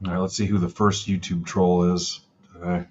All right, let's see who the first YouTube troll is today.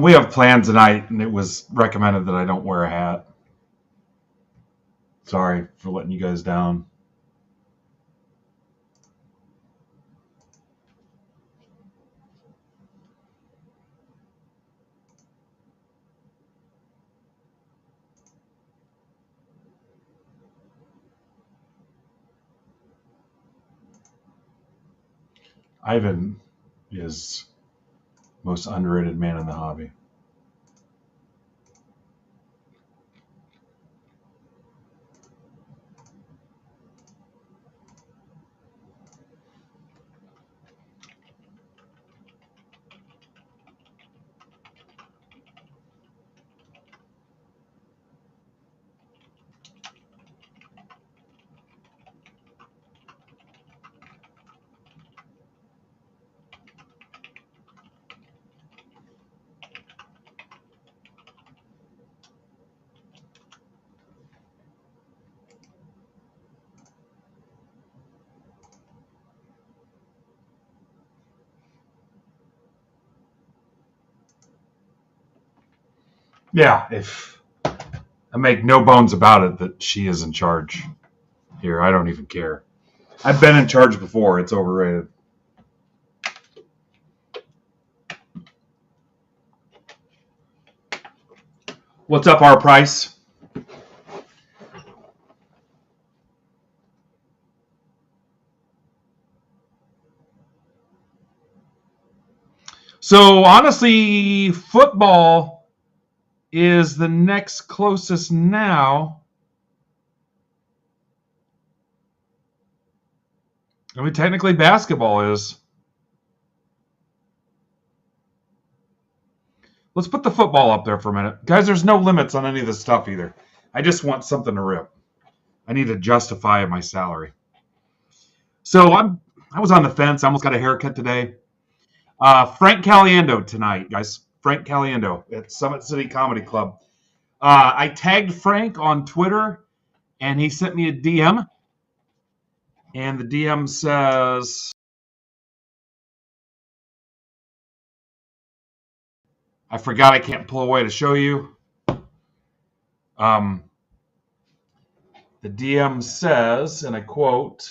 We have plans tonight, and it was recommended that I don't wear a hat. Sorry for letting you guys down. Ivan is most underrated man in the hobby. Yeah, if I make no bones about it that she is in charge here, I don't even care. I've been in charge before. It's overrated. What's up, our price? So honestly, football is the next closest now. I mean, technically, basketball is. Let's put the football up there for a minute. Guys, there's no limits on any of this stuff either. I just want something to rip. I need to justify my salary. So I was on the fence. I almost got a haircut today. Frank Caliendo tonight, guys. Frank Caliendo at Summit City Comedy Club. I tagged Frank on Twitter, and he sent me a DM. And the DM says, I forgot I can't pull away to show you. The DM says, and I quote,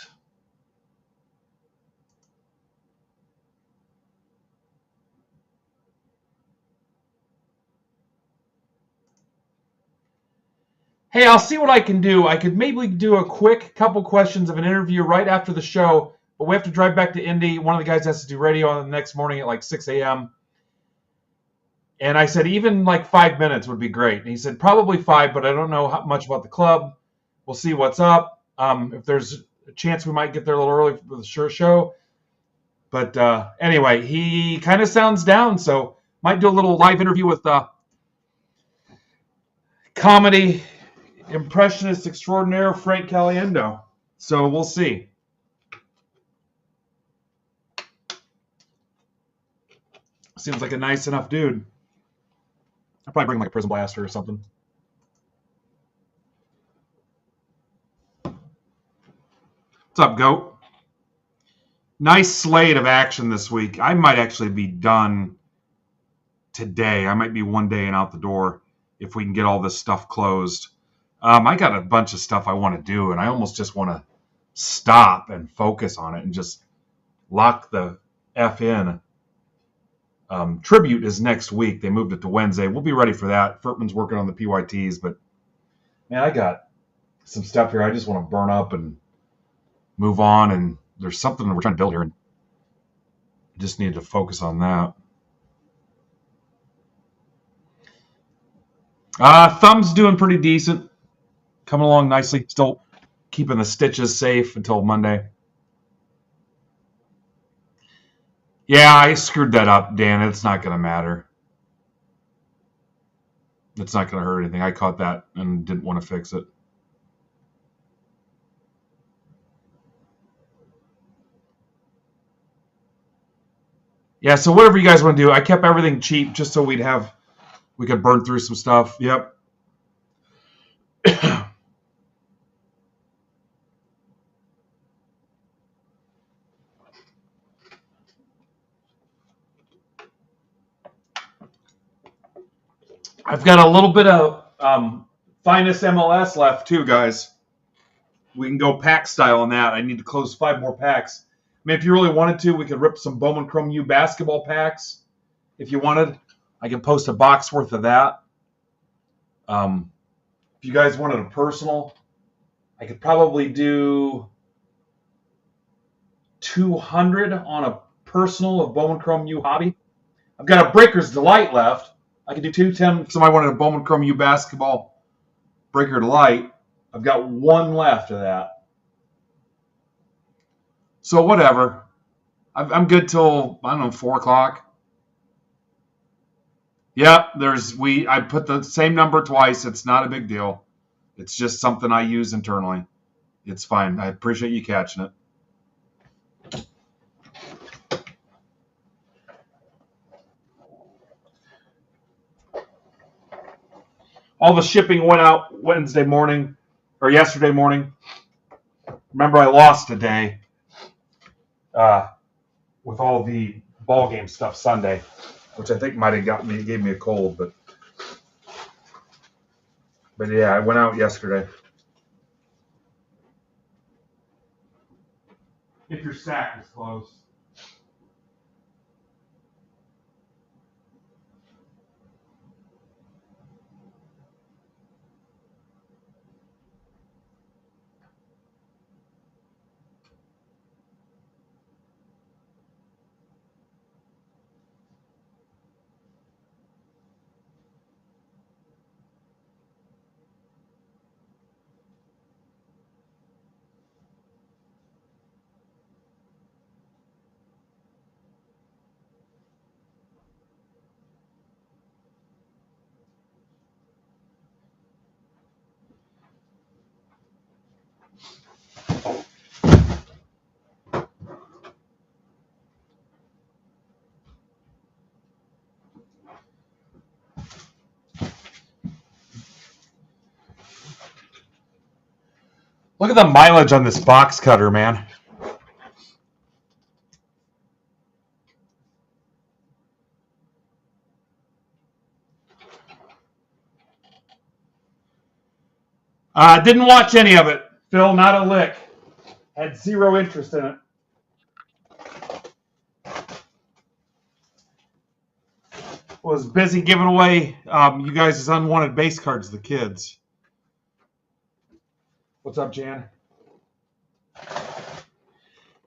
hey, I'll see what I can do. I could maybe do a quick couple questions of an interview right after the show, but we have to drive back to Indy. One of the guys has to do radio on the next morning at like 6 a.m. And I said, even like 5 minutes would be great. And he said, probably 5, but I don't know much about the club. We'll see what's up. If there's a chance we might get there a little early for the show. But anyway, he kind of sounds down, so might do a little live interview with comedy impressionist extraordinaire Frank Caliendo. So we'll see. Seems like a nice enough dude. I'll probably bring like a prison blaster or something. What's up, Goat? Nice slate of action this week. I might actually be done today. I might be one day and out the door if we can get all this stuff closed. I got a bunch of stuff I want to do, and I almost just want to stop and focus on it and just lock the F in. Tribute is next week. They moved it to Wednesday. We'll be ready for that. Furtman's working on the PYTs, but man, I got some stuff here I just want to burn up and move on, and there's something that we're trying to build here, and I just need to focus on that. Thumb's doing pretty decent. Coming along nicely. Still keeping the stitches safe until Monday. Yeah, I screwed that up, Dan. It's not going to matter. It's not going to hurt anything. I caught that and didn't want to fix it. Yeah, so whatever you guys want to do, I kept everything cheap just so we could burn through some stuff. Yep. I've got a little bit of finest MLS left too, guys. We can go pack style on that. I need to close 5 more packs. I mean, if you really wanted to, we could rip some Bowman Chrome U basketball packs. If you wanted, I can post a box worth of that. If you guys wanted a personal, I could probably do 200 on a personal of Bowman Chrome U hobby. I've got a Breaker's Delight left. I could do 210 if somebody wanted a Bowman Chrome U basketball Breaker Delight. I've got 1 left of that. So whatever. I'm good till, I don't know, 4 o'clock. Yep, I put the same number twice. It's not a big deal. It's just something I use internally. It's fine. I appreciate you catching it. All the shipping went out Wednesday morning or yesterday morning. Remember, I lost a day with all the ball game stuff Sunday, which I think might have gave me a cold, but yeah, I went out yesterday. If your sack is closed. Look at the mileage on this box cutter, man. Didn't watch any of it, Phil. Not a lick. Had zero interest in it. Was busy giving away you guys' unwanted base cards to the kids. What's up, Jan?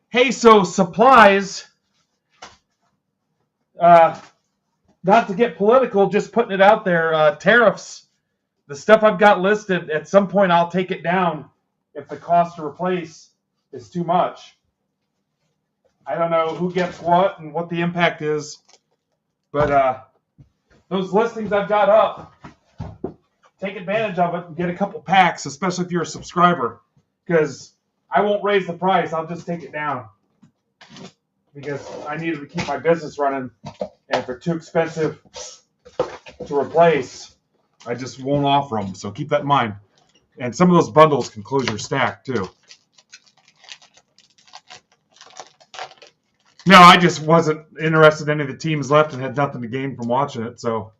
Hey, so supplies, not to get political, just putting it out there, tariffs, the stuff I've got listed, at some point I'll take it down if the cost to replace is too much. I don't know who gets what and what the impact is, but those listings I've got up, take advantage of it and get a couple packs, especially if you're a subscriber, because I won't raise the price. I'll just take it down because I needed to keep my business running And if they're too expensive to replace, I just won't offer them. So keep that in mind. And some of those bundles can close your stack too. No, I just wasn't interested in any of the teams left and had nothing to gain from watching it. So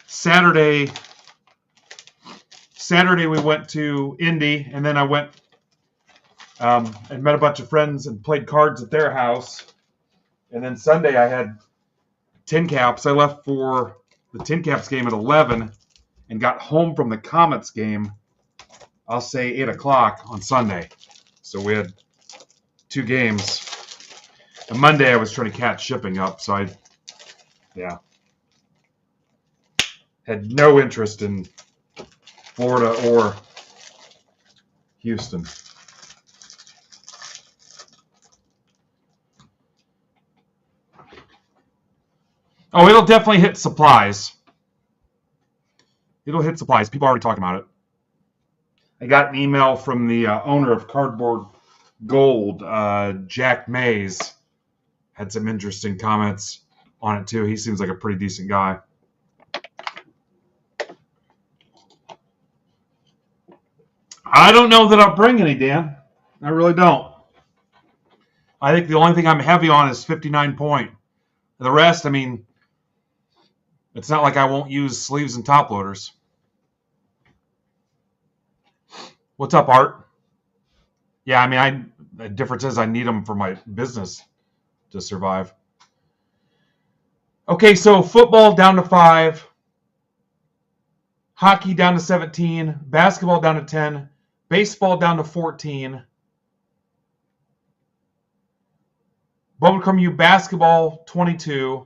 Saturday we went to Indy, and then I went and met a bunch of friends and played cards at their house. And then Sunday I had Tin Caps. I left for the Tin Caps game at 11 and got home from the Comets game, I'll say 8 o'clock on Sunday. So we had 2 games. And Monday I was trying to catch shipping up, so I had no interest in Florida or Houston. Oh, it'll definitely hit supplies. It'll hit supplies. People are already talking about it. I got an email from the owner of Cardboard Gold, Jack Mays. Had some interesting comments on it too. He seems like a pretty decent guy. I don't know that I'll bring any, Dan. I really don't. I think the only thing I'm heavy on is 59 point. The rest, I mean, it's not like I won't use sleeves and top loaders. What's up, Art? Yeah, I mean, the difference is I need them for my business to survive. Okay, so football down to 5, hockey down to 17, basketball down to 10, baseball down to 14, Bubblecom U basketball 22.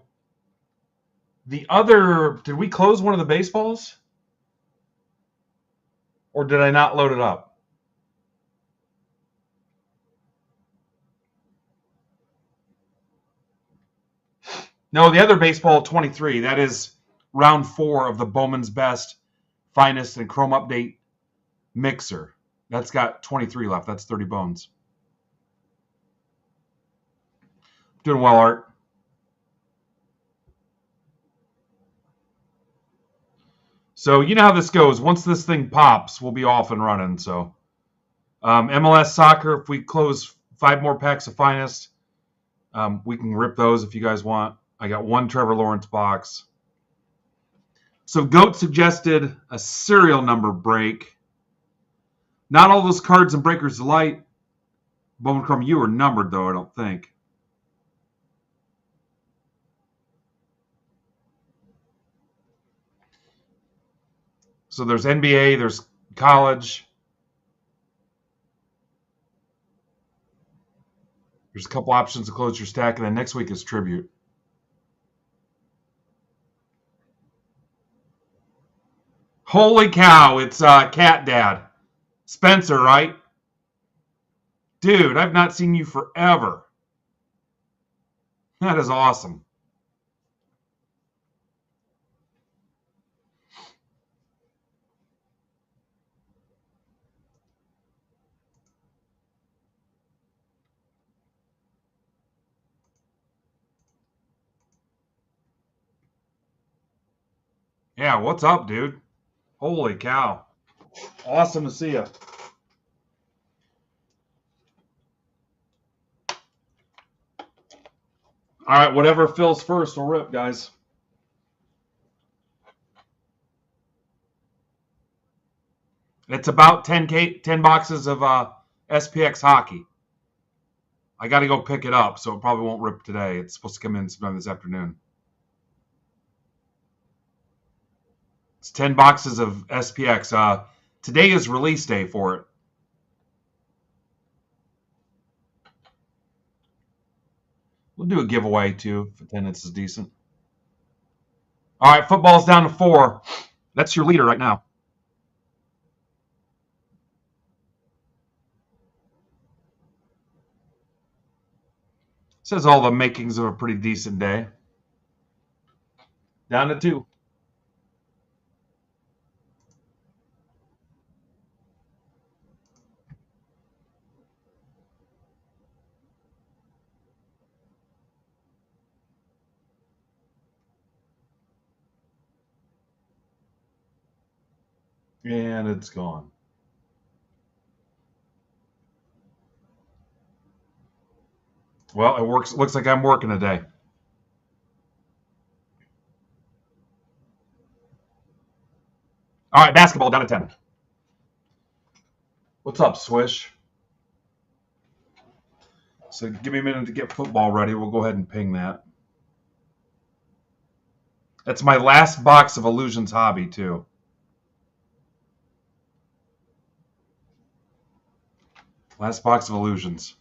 The other, did we close one of the baseballs? Or did I not load it up? No, the other baseball 23. That is round 4 of the Bowman's Best, Finest, and Chrome Update mixer. That's got 23 left. That's 30 bones. Doing well, Art. So you know how this goes. Once this thing pops, we'll be off and running. So MLS soccer, if we close 5 more packs of Finest, we can rip those if you guys want. I got 1 Trevor Lawrence box. So Goat suggested a serial number break. Not all those cards and Breakers Delight, Bowman Chrome U are numbered, though, I don't think. So there's NBA, there's college. There's a couple options to close your stack, and then next week is Tribute. Holy cow, it's Cat Dad. Spencer, right? Dude, I've not seen you forever. That is awesome. Yeah, what's up, dude? Holy cow. Awesome to see you. All right, whatever fills first will rip, guys. It's about 10 boxes of SPX hockey. I got to go pick it up, so it probably won't rip today. It's supposed to come in sometime this afternoon. It's 10 boxes of SPX. Today is release day for it. We'll do a giveaway, too, if attendance is decent. All right, football's down to 4. That's your leader right now. Says all the makings of a pretty decent day. Down to 2. And it's gone. Well, it works. Looks like I'm working today. All right, basketball down to 10. What's up, Swish? So give me a minute to get football ready. We'll go ahead and ping that. That's my last box of Illusions Hobby, too. Last box of Illusions.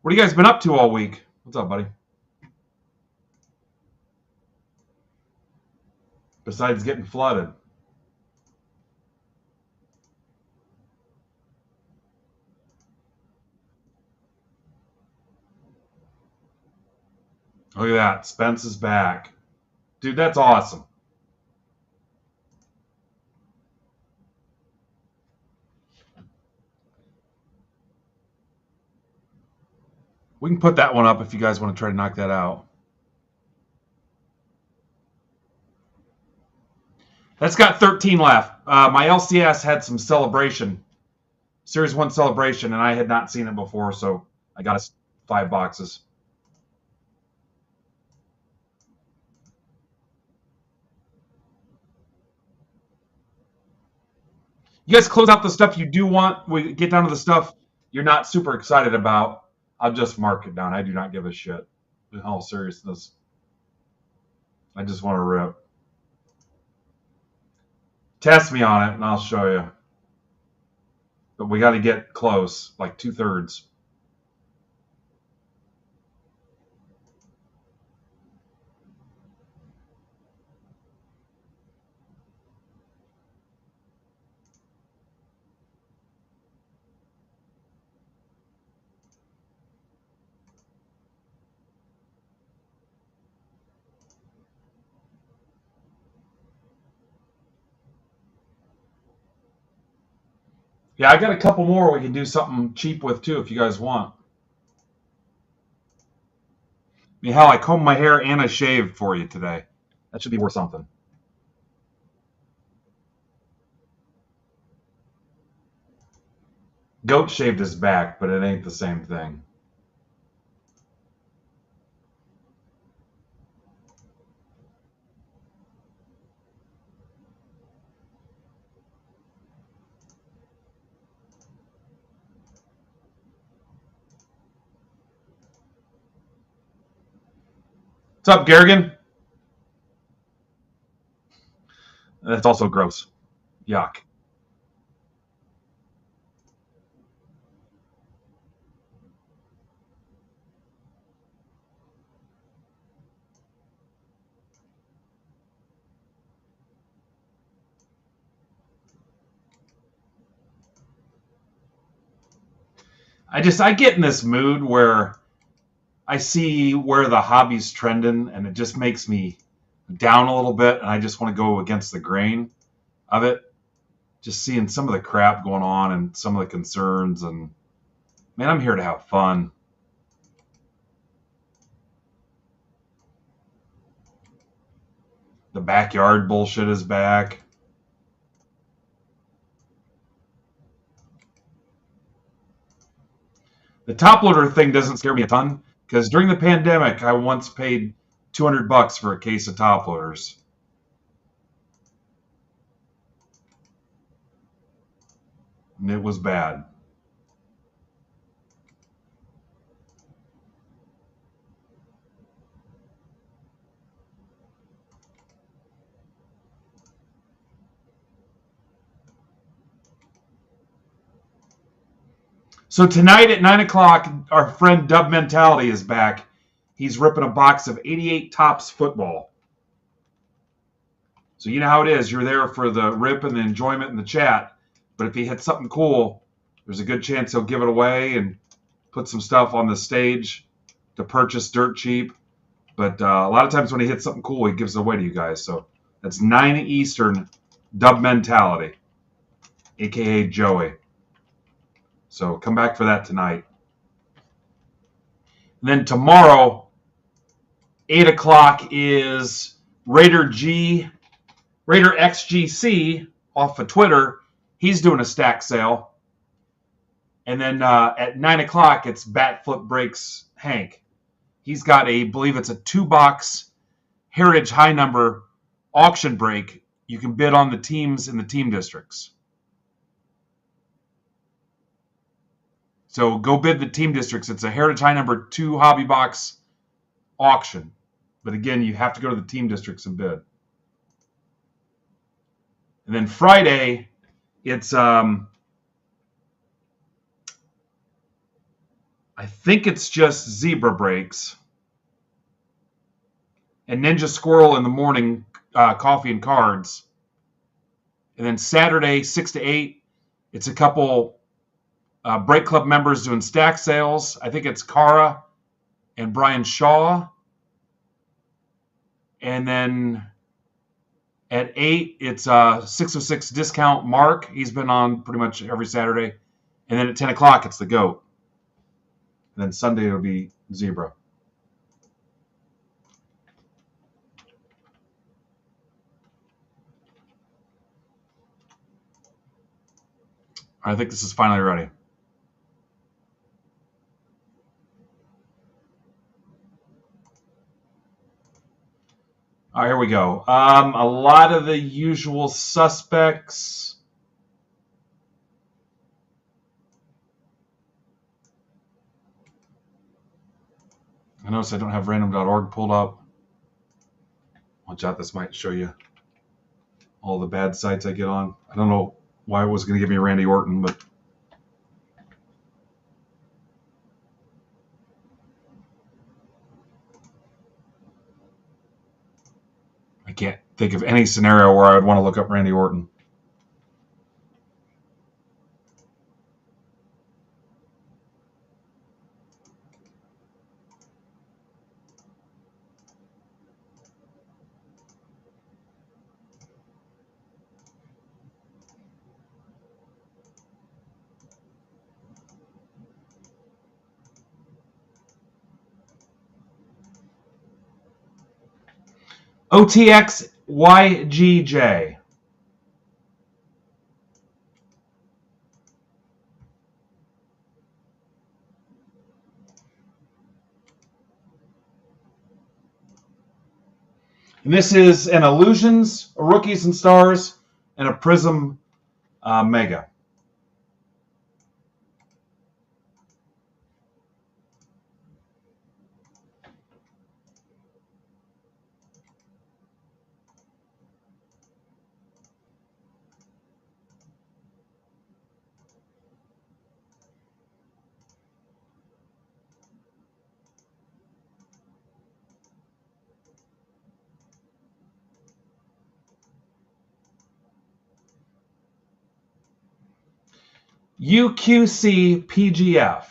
What have you guys been up to all week? What's up, buddy? Besides getting flooded. Look at that. Spence is back. Dude, that's awesome. We can put that one up if you guys want to try to knock that out. That's got 13 left. My LCS had some celebration, Series 1 celebration, and I had not seen it before, so I got us 5 boxes. You guys close out the stuff you do want. We get down to the stuff you're not super excited about. I'll just mark it down. I do not give a shit. In all seriousness. I just want to rip. Test me on it, and I'll show you. But we got to get close, like 2/3. Yeah, I got a couple more we can do something cheap with, too, if you guys want. I mean, hell, I combed my hair and I shaved for you today. That should be worth something. Goat shaved his back, but it ain't the same thing. What's up, Garrigan? That's also gross. Yuck. I get in this mood where I see where the hobby's trending, and it just makes me down a little bit, and I just want to go against the grain of it. Just seeing some of the crap going on and some of the concerns, and man, I'm here to have fun. The backyard bullshit is back. The top loader thing doesn't scare me a ton because during the pandemic, I once paid $200 for a case of top loaders, and it was bad. So tonight at 9 o'clock, our friend Dub Mentality is back. He's ripping a box of 88 Topps football. So you know how it is. You're there for the rip and the enjoyment and the chat. But if he hits something cool, there's a good chance he'll give it away and put some stuff on the stage to purchase dirt cheap. But a lot of times when he hits something cool, he gives it away to you guys. So that's 9 Eastern, Dub Mentality, a.k.a. Joey. So come back for that tonight. And then tomorrow, 8 o'clock is Raider XGC off of Twitter. He's doing a stack sale. And then at 9 o'clock, it's Bat Flip Breaks Hank. He's got I believe it's a 2-box Heritage High Number auction break. You can bid on the teams in the team districts. So go bid the team districts. It's a Heritage High Number 2 hobby box auction. But again, you have to go to the team districts and bid. And then Friday, it's I think it's just Zebra Breaks and Ninja Squirrel in the morning, coffee and cards. And then Saturday, 6 to 8, it's a couple Break Club members doing stack sales. I think it's Cara and Brian Shaw. And then at 8, it's 606 Discount Mark. He's been on pretty much every Saturday. And then at 10 o'clock, it's the GOAT. And then Sunday, it'll be Zebra. I think this is finally ready. All right, here we go. A lot of the usual suspects. I notice I don't have random.org pulled up. Watch out, this might show you all the bad sites I get on. I don't know why it was going to give me Randy Orton, but I can't think of any scenario where I would want to look up Randy Orton. OTXYGJ. And this is an Illusions, a Rookies and Stars, and a Prism Mega. UQC PGF.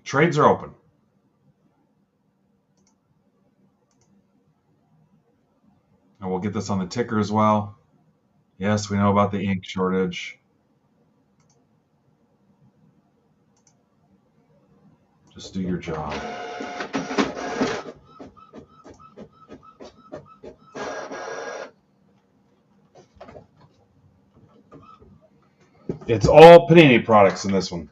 Trades are open. And we'll get this on the ticker as well. Yes, we know about the ink shortage. Just do your job. It's all Panini products in this one.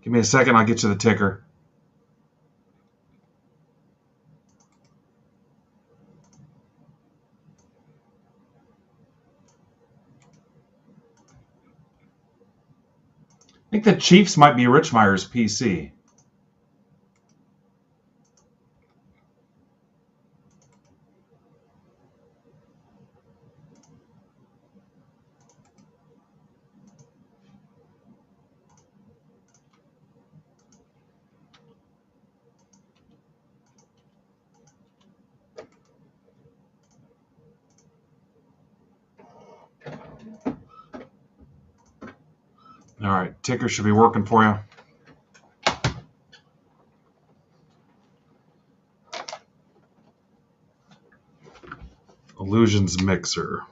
Give me a second, I'll get you the ticker. I think the Chiefs might be Rich Meyer's PC. All right, ticker should be working for you. Illusions Mixer.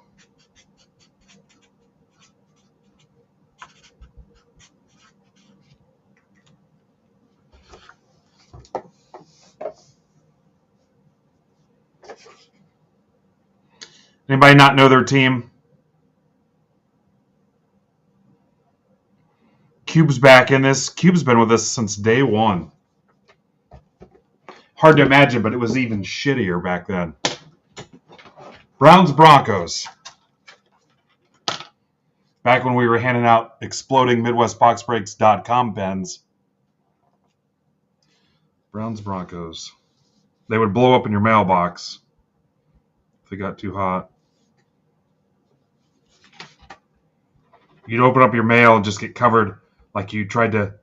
Anybody not know their team? Cube's back in this. Cube's been with us since day one. Hard to imagine, but it was even shittier back then. Browns Broncos. Back when we were handing out exploding MidwestBoxBreaks.com pens. Browns Broncos. They would blow up in your mailbox if they got too hot. You'd open up your mail and just get covered like you tried to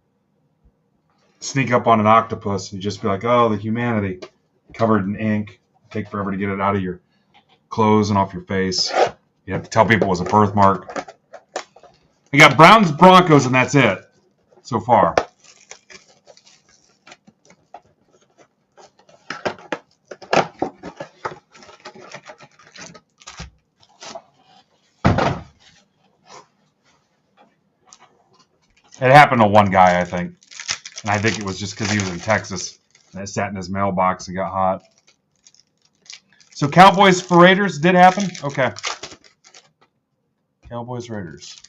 sneak up on an octopus and just be like, oh, the humanity. Covered in ink. Take forever to get it out of your clothes and off your face. You have to tell people it was a birthmark. I got Browns, Broncos, and that's it so far. It happened to one guy, I think. And I think it was just because he was in Texas and it sat in his mailbox and got hot. So Cowboys for Raiders did happen? Okay. Cowboys, Raiders.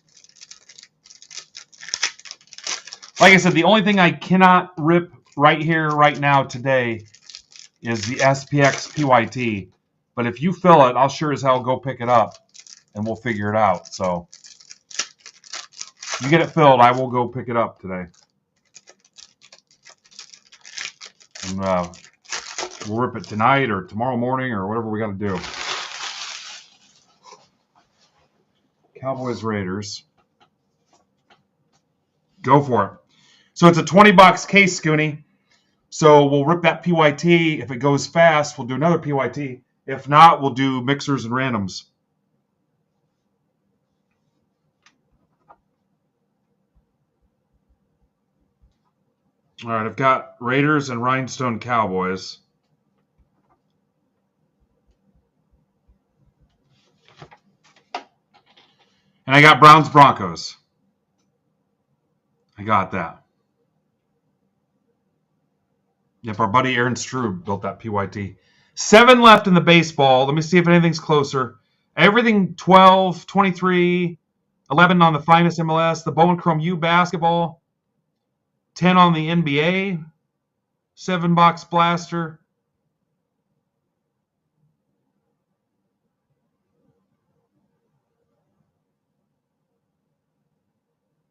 Like I said, the only thing I cannot rip right here, right now, today is the SPX PYT. But if you fill it, I'll sure as hell go pick it up and we'll figure it out. So you get it filled, I will go pick it up today. And we'll rip it tonight or tomorrow morning or whatever we got to do. Cowboys, Raiders. Go for it. So it's a $20 case, Scooney. So we'll rip that PYT. If it goes fast, we'll do another PYT. If not, we'll do mixers and randoms. All right, I've got Raiders and Rhinestone Cowboys. And I got Browns Broncos. I got that. Yep, our buddy Aaron Strube built that PYT. 7 left in the baseball. Let me see if anything's closer. Everything 12, 23, 11 on the finest MLS, the Bowman Chrome U basketball, 10 on the NBA, 7-box blaster.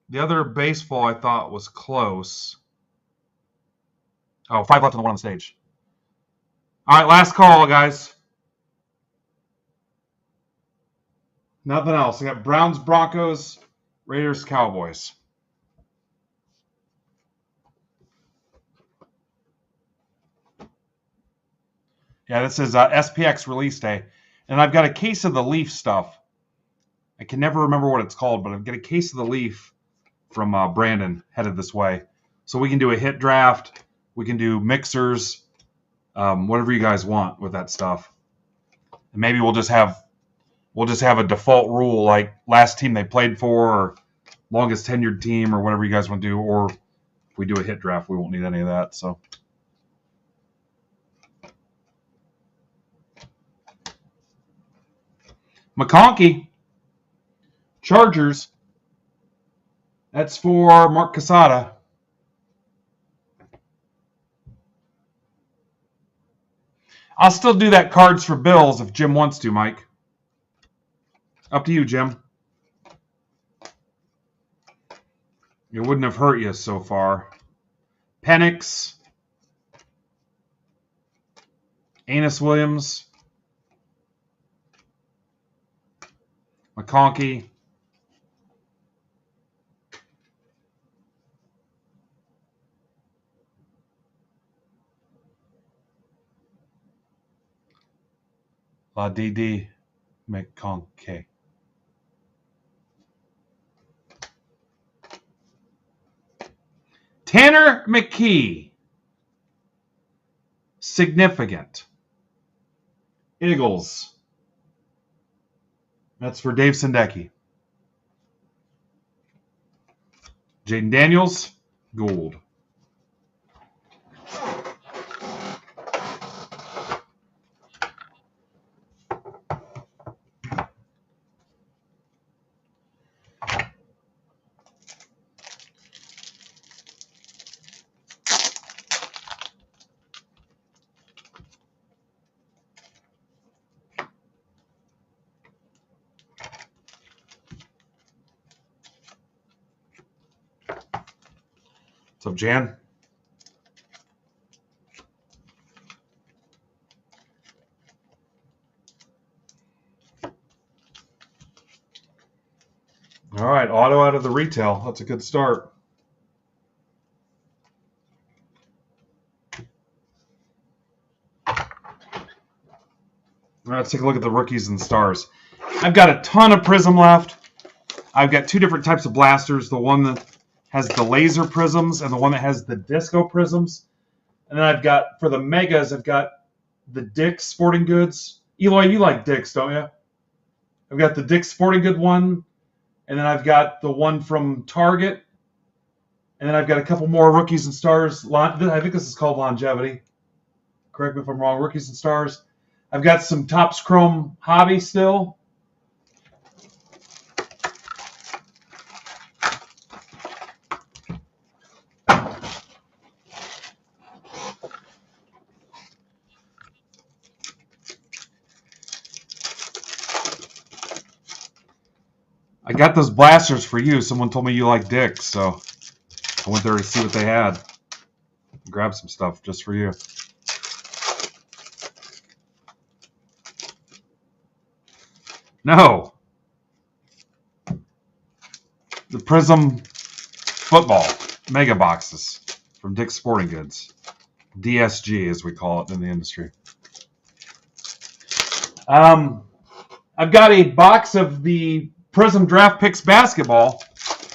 The other baseball I thought was close. Oh, 5 left on the one on stage. All right, last call, guys. Nothing else. I got Browns, Broncos, Raiders, Cowboys. Yeah, this is SPX release day. And I've got a case of the Leaf stuff. I can never remember what it's called, but I've got a case of the Leaf from Brandon headed this way. So we can do a hit draft. We can do mixers, whatever you guys want with that stuff. And maybe we'll just have a default rule like last team they played for or longest tenured team or whatever you guys want to do. Or if we do a hit draft, we won't need any of that. So McConkey, Chargers. That's for Mark Casada. I'll still do that cards for Bills if Jim wants to, Mike. Up to you, Jim. It wouldn't have hurt you so far. Penix. Anus Williams. McConkey. DD McConkey. Tanner McKee. Significant. Eagles. That's for Dave Sendecki. Jaden Daniels. Gold. What's up, Jan? All right, auto out of the retail. That's a good start. Let's take a look at the rookies and stars. I've got a ton of prism left. I've got two different types of blasters. The one that has the laser prisms and the one that has the disco prisms. And then I've got, for the megas, I've got the Dick's Sporting Goods. Eloy, you like Dick's, don't you? I've got the Dick's Sporting Good one. And then I've got the one from Target. And then I've got a couple more rookies and stars. I think this is called Longevity. Correct me if I'm wrong. Rookies and stars. I've got some Topps Chrome Hobby still. I got those blasters for you. Someone told me you like Dick's, so I went there to see what they had. Grab some stuff just for you. No. The Prism football mega boxes from Dick's Sporting Goods. DSG, as we call it in the industry. I've got a box of the Prism Draft Picks basketball.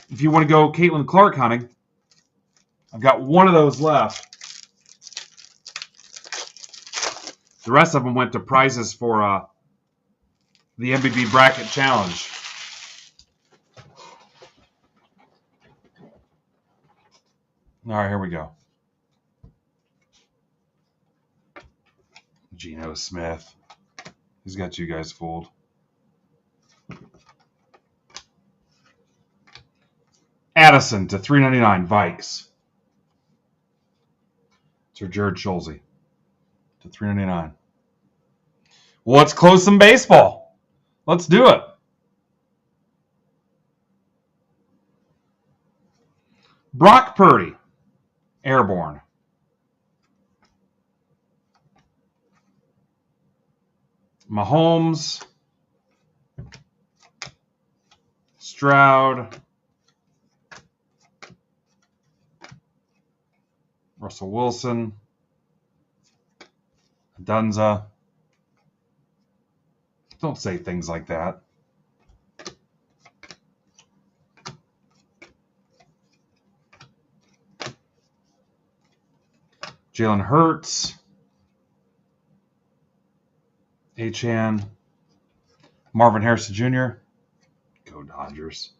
If you want to go Caitlin Clark hunting, I've got one of those left. The rest of them went to prizes for the MBB Bracket Challenge. All right, here we go. Geno Smith. He's got you guys fooled. Addison to $3.99. Vikes. Sir Jared Schulze to $3.99. Well, let's close some baseball. Let's do it. Brock Purdy, Airborne. Mahomes, Stroud, Russell Wilson, Dunza. Don't say things like that. Jalen Hurts, Achan, Marvin Harrison Jr., go Dodgers.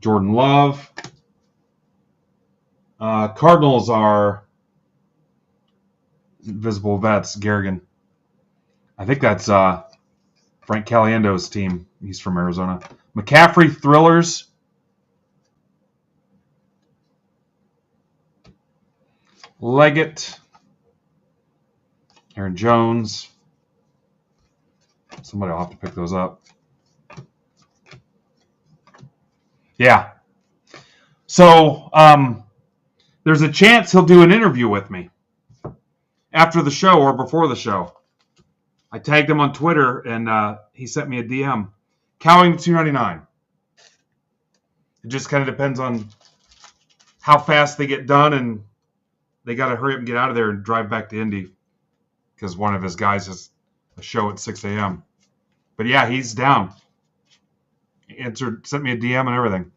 Jordan Love. Cardinals are Invisible Vets, Garrigan. I think that's Frank Caliendo's team. He's from Arizona. McCaffrey Thrillers. Leggett. Aaron Jones. Somebody will have to pick those up. Yeah. So, there's a chance he'll do an interview with me after the show or before the show. I tagged him on Twitter, and he sent me a DM. Cowing to $2.99. It just kind of depends on how fast they get done, and they got to hurry up and get out of there and drive back to Indy because one of his guys has a show at 6 a.m. But, yeah, he's down. Sent me a DM and everything.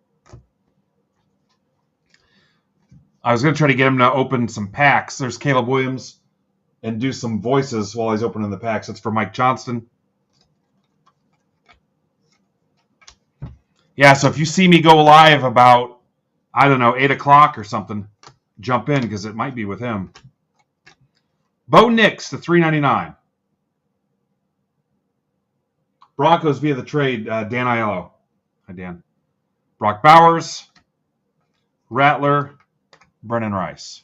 I was going to try to get him to open some packs. There's Caleb Williams, and do some voices while he's opening the packs. It's for Mike Johnston. Yeah, so if you see me go live about, I don't know, 8 o'clock or something, jump in because it might be with him. Bo Nix to $3.99. Broncos via the trade, Dan Aiello. Hi, Dan. Brock Bowers, Rattler, Brennan Rice.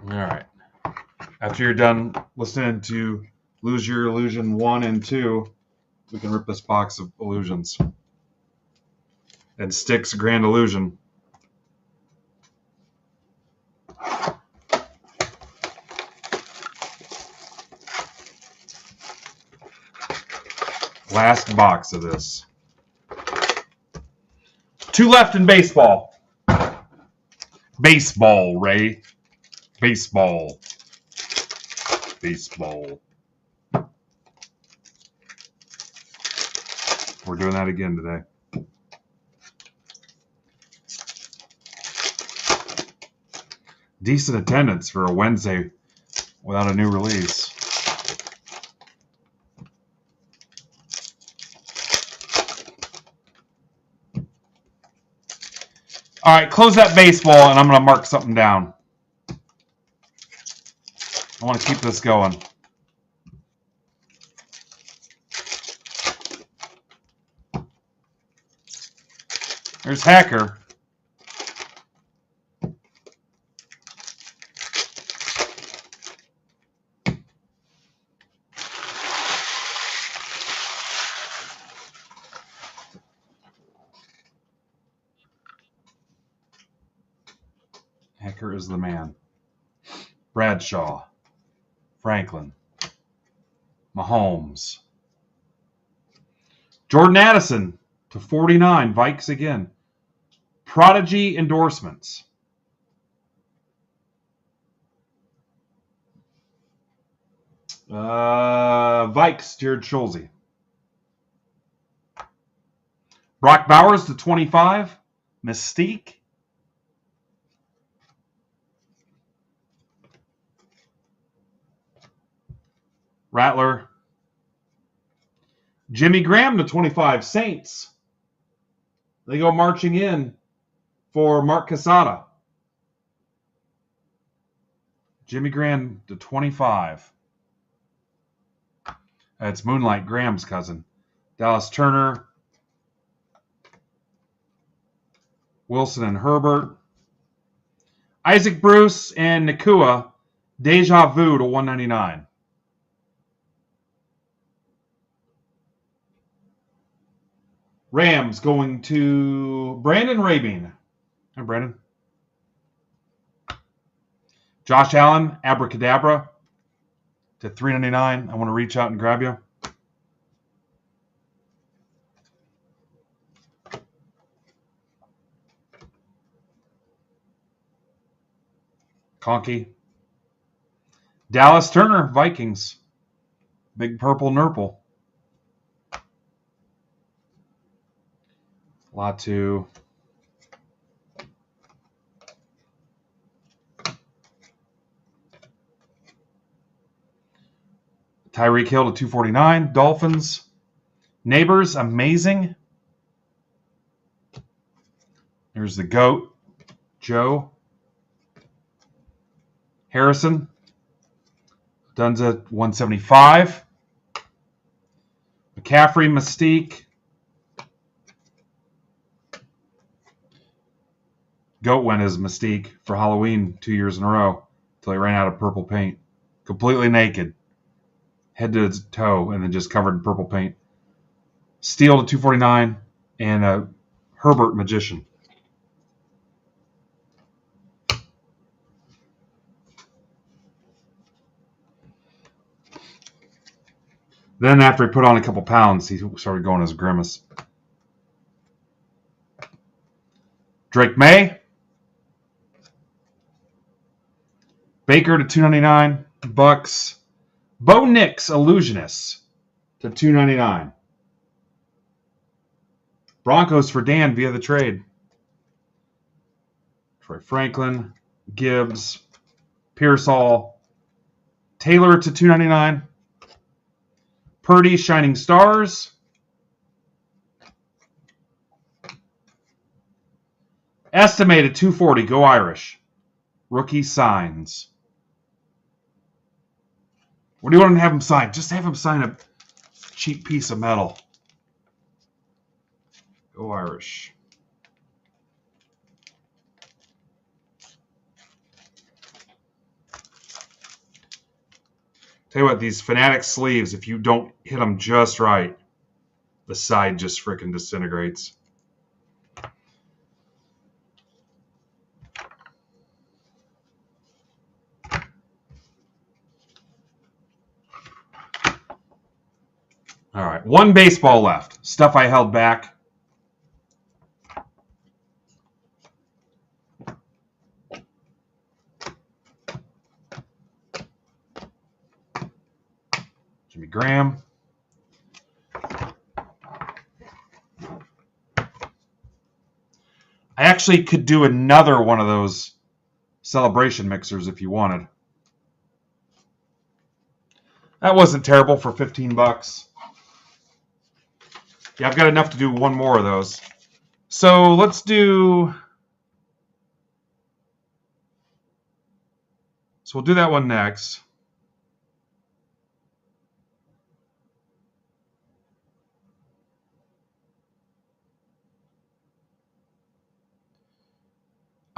All right. After you're done listening to Lose Your Illusion 1 and 2, we can rip this box of illusions. And Stick's Grand Illusion. Last box of this. 2 left in baseball. Baseball, Ray. Baseball. Baseball. We're doing that again today. Decent attendance for a Wednesday without a new release. All right, close that baseball, and I'm going to mark something down. I want to keep this going. There's Hacker. Hacker is the man. Bradshaw. Franklin. Mahomes. Jordan Addison to 49. Vikes again. Prodigy endorsements. Vikes, Jared Schulze. Brock Bowers to 25. Mystique. Rattler. Jimmy Graham to 25. Saints. They go marching in for Mark Casada. Jimmy Graham to 25. That's Moonlight Graham's cousin. Dallas Turner. Wilson and Herbert. Isaac Bruce and Nakua. Deja Vu to 199. Rams going to Brandon Rabin. Hi, Brandon. Josh Allen, Abracadabra to $3.99. I want to reach out and grab you. Conkey. Dallas Turner, Vikings. Big Purple Nurple. Latu. Tyreek Hill to 249. Dolphins. Neighbors, amazing. There's the GOAT, Joe. Harrison. Dunza, 175. McCaffrey, Mystique. Goat went as Mystique for Halloween 2 years in a row until he ran out of purple paint. Completely naked. Head to toe and then just covered in purple paint. Steele to 249 and a Herbert Magician. Then after he put on a couple pounds, he started going as Grimace. Drake May. Baker to 299. Bucks. Bo Nix, Illusionist to $2.99. Broncos for Dan via the trade. Troy Franklin, Gibbs, Pearsall, Taylor to $2.99. Purdy, Shining Stars. Estimated $240. Go Irish. Rookie signs. What do you want to have him sign? Just have him sign a cheap piece of metal. Go Irish. Tell you what, these Fanatic sleeves, if you don't hit them just right, the side just freaking disintegrates. All right, one baseball left. Stuff I held back. Jimmy Graham. I actually could do another one of those celebration mixers if you wanted. That wasn't terrible for $15. Yeah, I've got enough to do one more of those. So let's do... So we'll do that one next.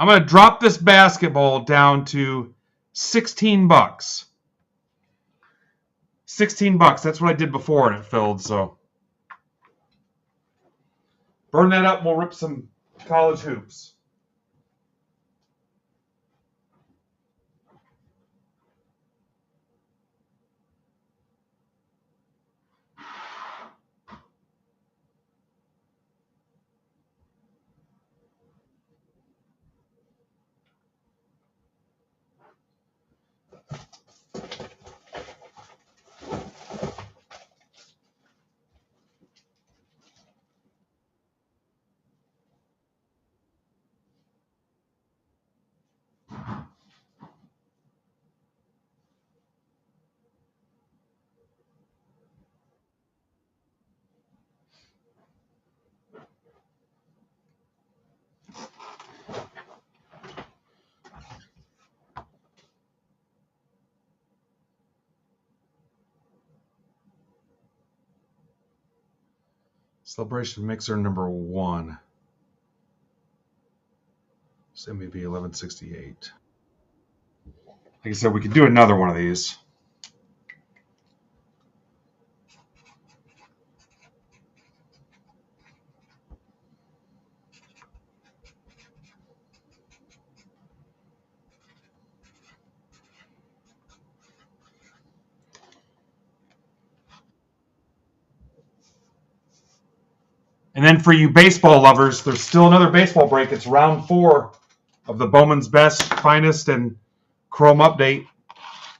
I'm going to drop this basketball down to $16. $16. That's what I did before and it filled, so. Burn that up and we'll rip some college hoops. Celebration mixer number 1. It's MBB 1168. Like I said, we could do another one of these. And then for you baseball lovers, there's still another baseball break. It's round 4 of the Bowman's Best, Finest, and Chrome Update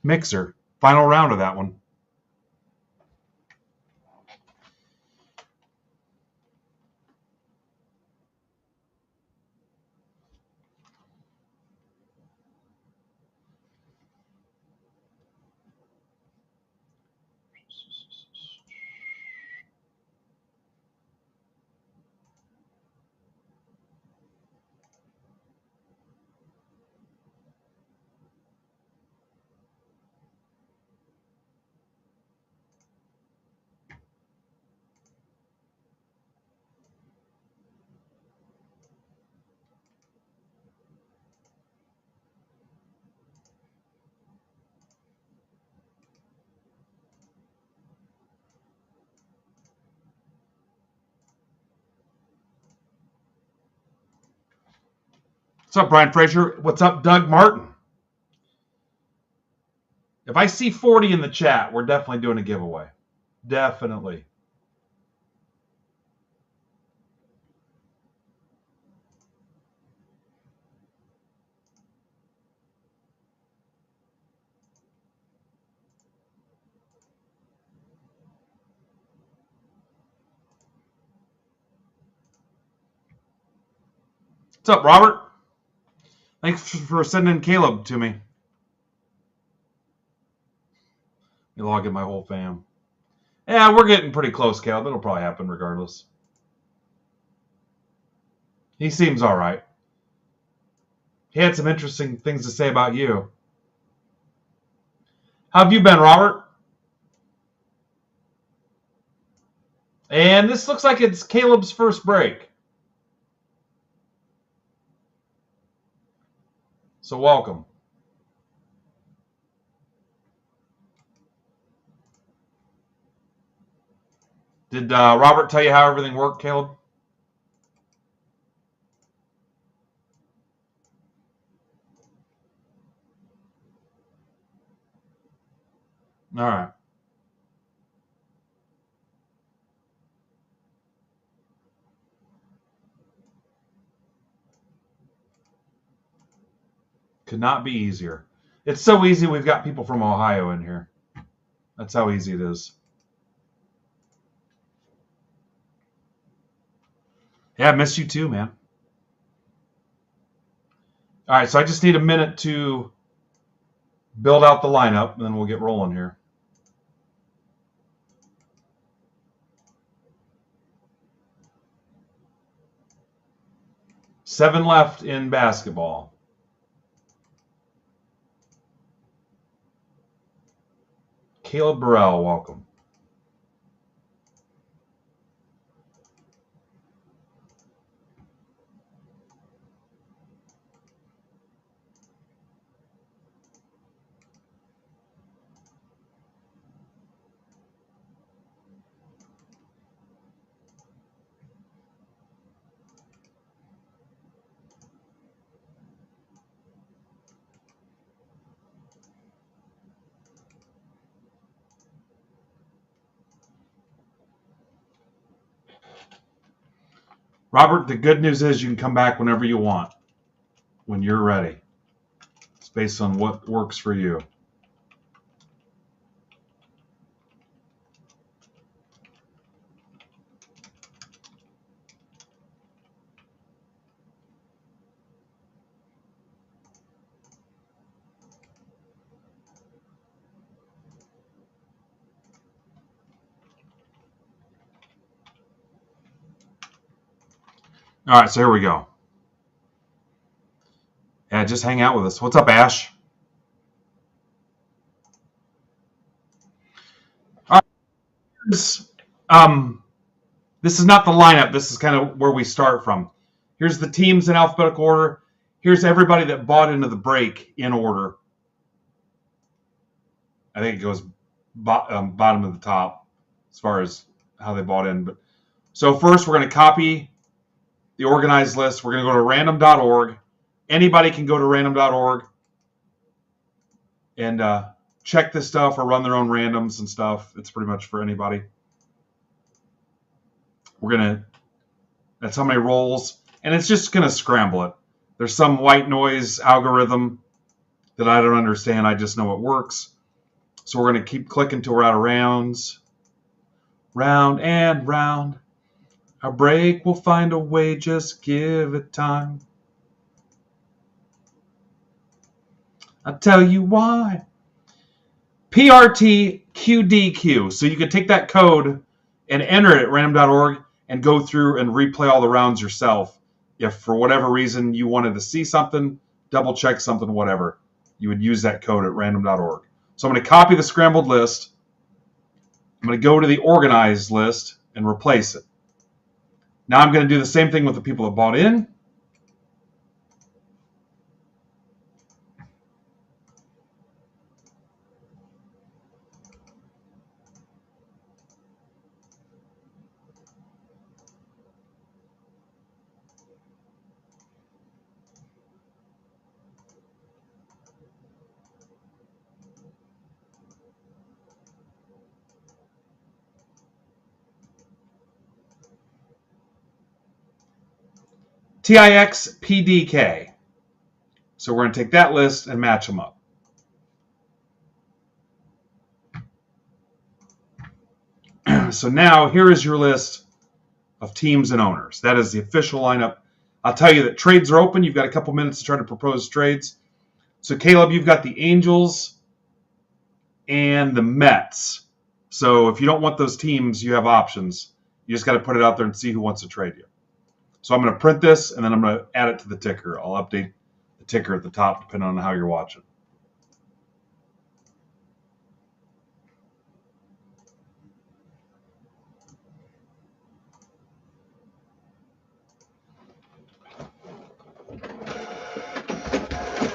mixer. Final round of that one. What's up, Brian Frazier? What's up, Doug Martin? If I see 40 in the chat, we're definitely doing a giveaway. Definitely. What's up, Robert? Thanks for sending Caleb to me. Let me log in my whole fam. Yeah, we're getting pretty close, Caleb. It'll probably happen regardless. He seems all right. He had some interesting things to say about you. How have you been, Robert? And this looks like it's Caleb's first break. So welcome. Did Robert tell you how everything worked, Caleb? All right. Could not be easier. It's so easy we've got people from Ohio in here. That's how easy it is. Yeah, I miss you too, man. All right, so I just need a minute to build out the lineup, and then we'll get rolling here. Seven left in basketball. Caleb Burrell, welcome. Robert, the good news is you can come back whenever you want, when you're ready. It's based on what works for you. All right, so here we go. Yeah, just hang out with us. What's up, Ash? All right. This is not the lineup. This is kind of where we start from. Here's the teams in alphabetical order. Here's everybody that bought into the break in order. I think it goes bottom to the top as far as how they bought in. But so first, we're going to copy the organized list. We're going to go to random.org. Anybody can go to random.org and check this stuff or run their own randoms and stuff. It's pretty much for anybody. That's how many rolls, and it's just going to scramble it. There's some white noise algorithm that I don't understand. I just know it works. So we're going to keep clicking till we're out of rounds. Round and round. Our break will find a way, just give it time. I'll tell you why. PRTQDQ. So you can take that code and enter it at random.org and go through and replay all the rounds yourself. If for whatever reason you wanted to see something, double check something, whatever, you would use that code at random.org. So I'm going to copy the scrambled list. I'm going to go to the organized list and replace it. Now I'm going to do the same thing with the people that bought in. TIXPDK. So we're going to take that list and match them up. So now here is your list of teams and owners. That is the official lineup. I'll tell you that trades are open. You've got a couple minutes to try to propose trades. So, Caleb, you've got the Angels and the Mets. So if you don't want those teams, you have options. You just got to put it out there and see who wants to trade you. So I'm going to print this, and then I'm going to add it to the ticker. I'll update the ticker at the top depending on how you're watching.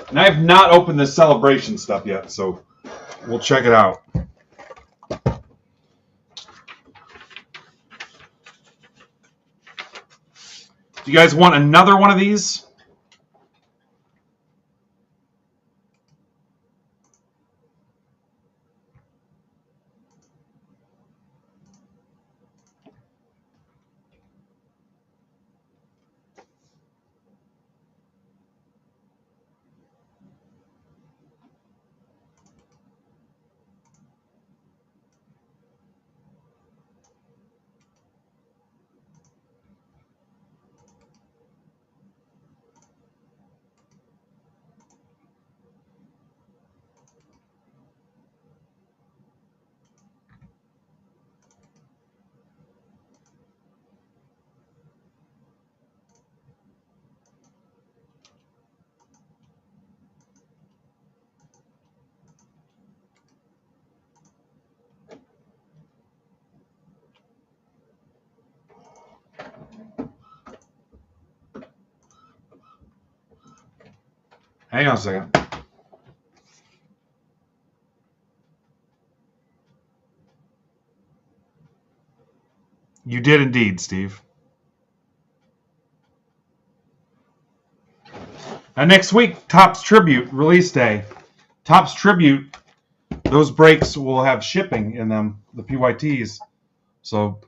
And I have not opened this celebration stuff yet, so we'll check it out. Do you guys want another one of these? Hang on a second. You did indeed, Steve. Now next week, Topps Tribute release day. Topps Tribute, those breaks will have shipping in them, the PYTs. So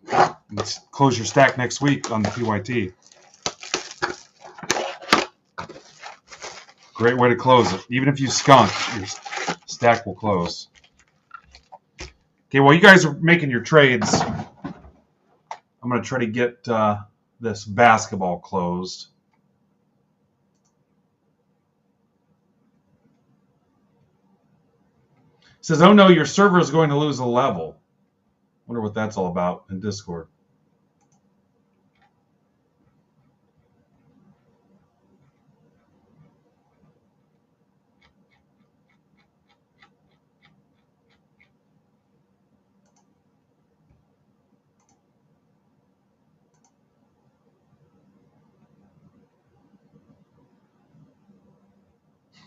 let's close your stack next week on the PYT. Great way to close it. Even if you skunk, your stack will close. Okay, while you guys are making your trades, I'm going to try to get this basketball closed. It says, oh no, your server is going to lose a level. Wonder what that's all about in Discord.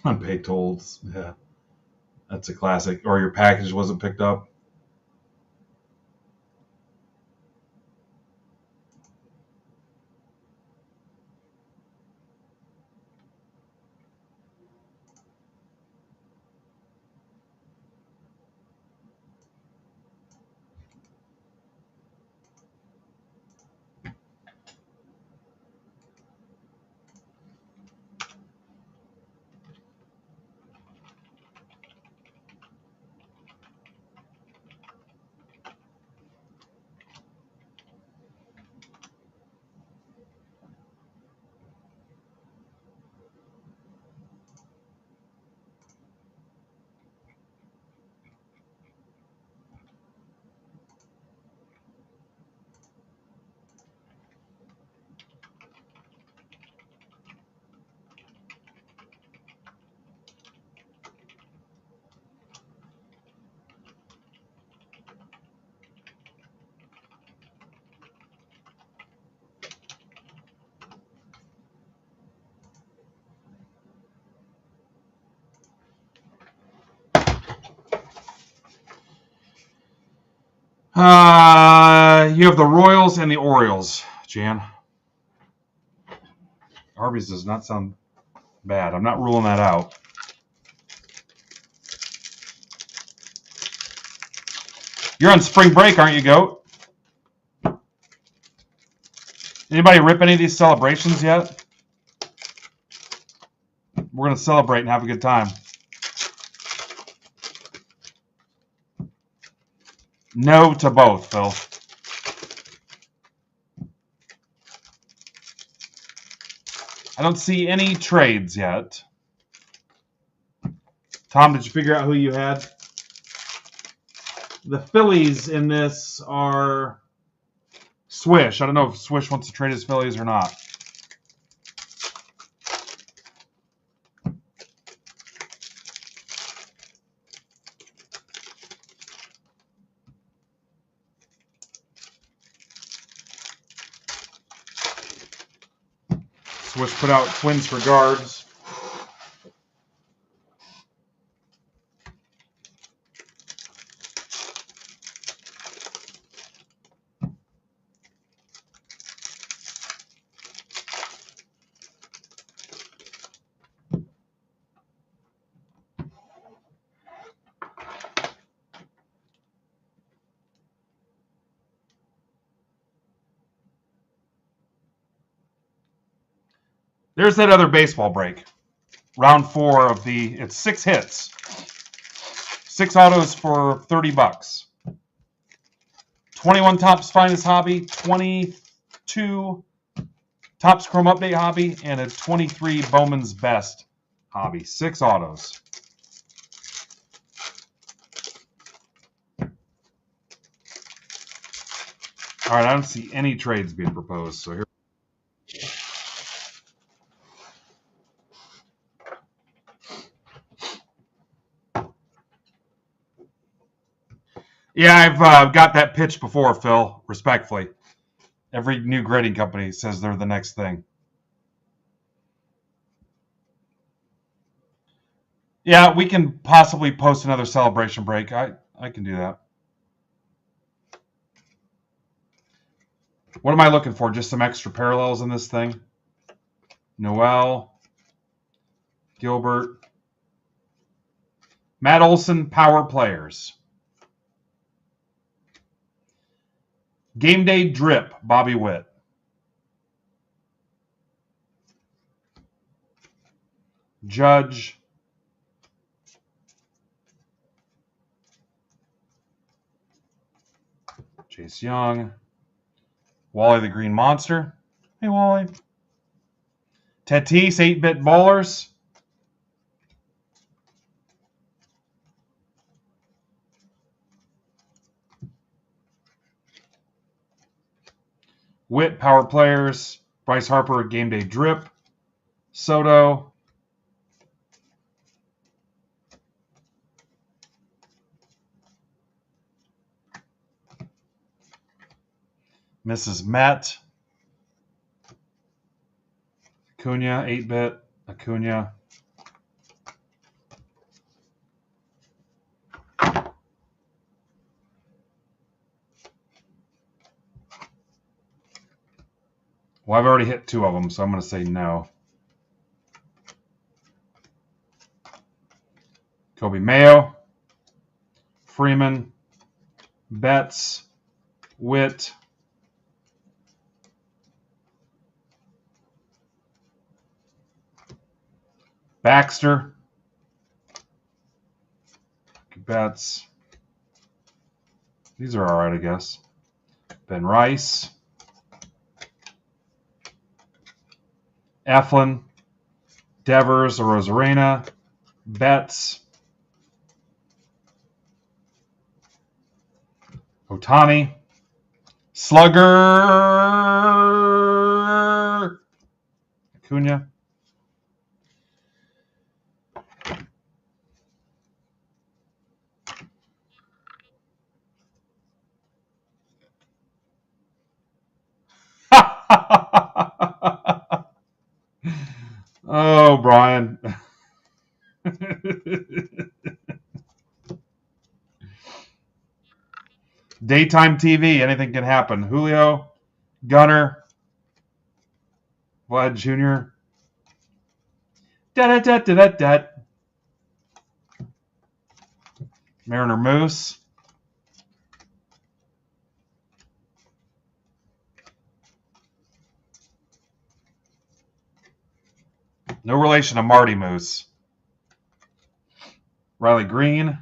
Unpaid tolls, yeah. That's a classic. Or your package wasn't picked up. You have the Royals and the Orioles, Jan. Arby's does not sound bad. I'm not ruling that out. You're on spring break, aren't you, Goat? Anybody rip any of these celebrations yet? We're going to celebrate and have a good time. No to both, Phil. I don't see any trades yet. Tom, did you figure out who you had? The Phillies in this are Swish. I don't know if Swish wants to trade his Phillies or not. Swish put out Twins for guards. There's that other baseball break. Round 4 of it's 6 hits. 6 autos for $30. 21 Topps Finest Hobby, 22 Topps Chrome Update Hobby, and a 23 Bowman's Best Hobby. 6 autos. All right, I don't see any trades being proposed, so here. Yeah, I've got that pitch before, Phil, respectfully. Every new grading company says they're the next thing. Yeah, we can possibly post another celebration break. I can do that. What am I looking for? Just some extra parallels in this thing? Noel, Gilbert, Matt Olson, Power Players. Game Day Drip, Bobby Witt. Judge. Chase Young. Wally the Green Monster. Hey, Wally. Tatis, 8-bit Bowlers. Witt, Power Players. Bryce Harper, Game Day Drip. Soto. Mrs. Met. Acuna, 8-bit. Acuna. Well, I've already hit 2 of them, so I'm going to say no. Kobe Mayo. Freeman. Betts. Witt. Baxter. Betts. These are all right, I guess. Ben Rice. Eflin. Devers, Arozarena. Betts. Otani. Slugger. Acuna. Oh, Brian. Daytime TV, anything can happen. Julio, Gunner, Vlad Jr. Da-da-da-da-da-da. Mariner Moose. No relation to Marty Moose. Riley Green.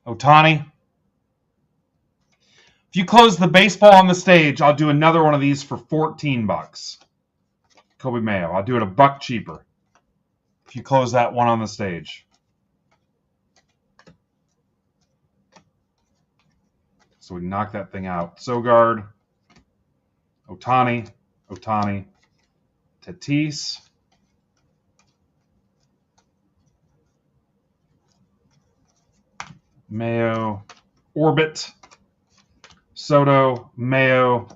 Ohtani. If you close the baseball on the stage, I'll do another one of these for $14. Kobe Mayo. I'll do it $1 cheaper if you close that one on the stage. So we can knock that thing out. Sogard, Ohtani, Tatis, Mayo, Orbit, Soto, Mayo,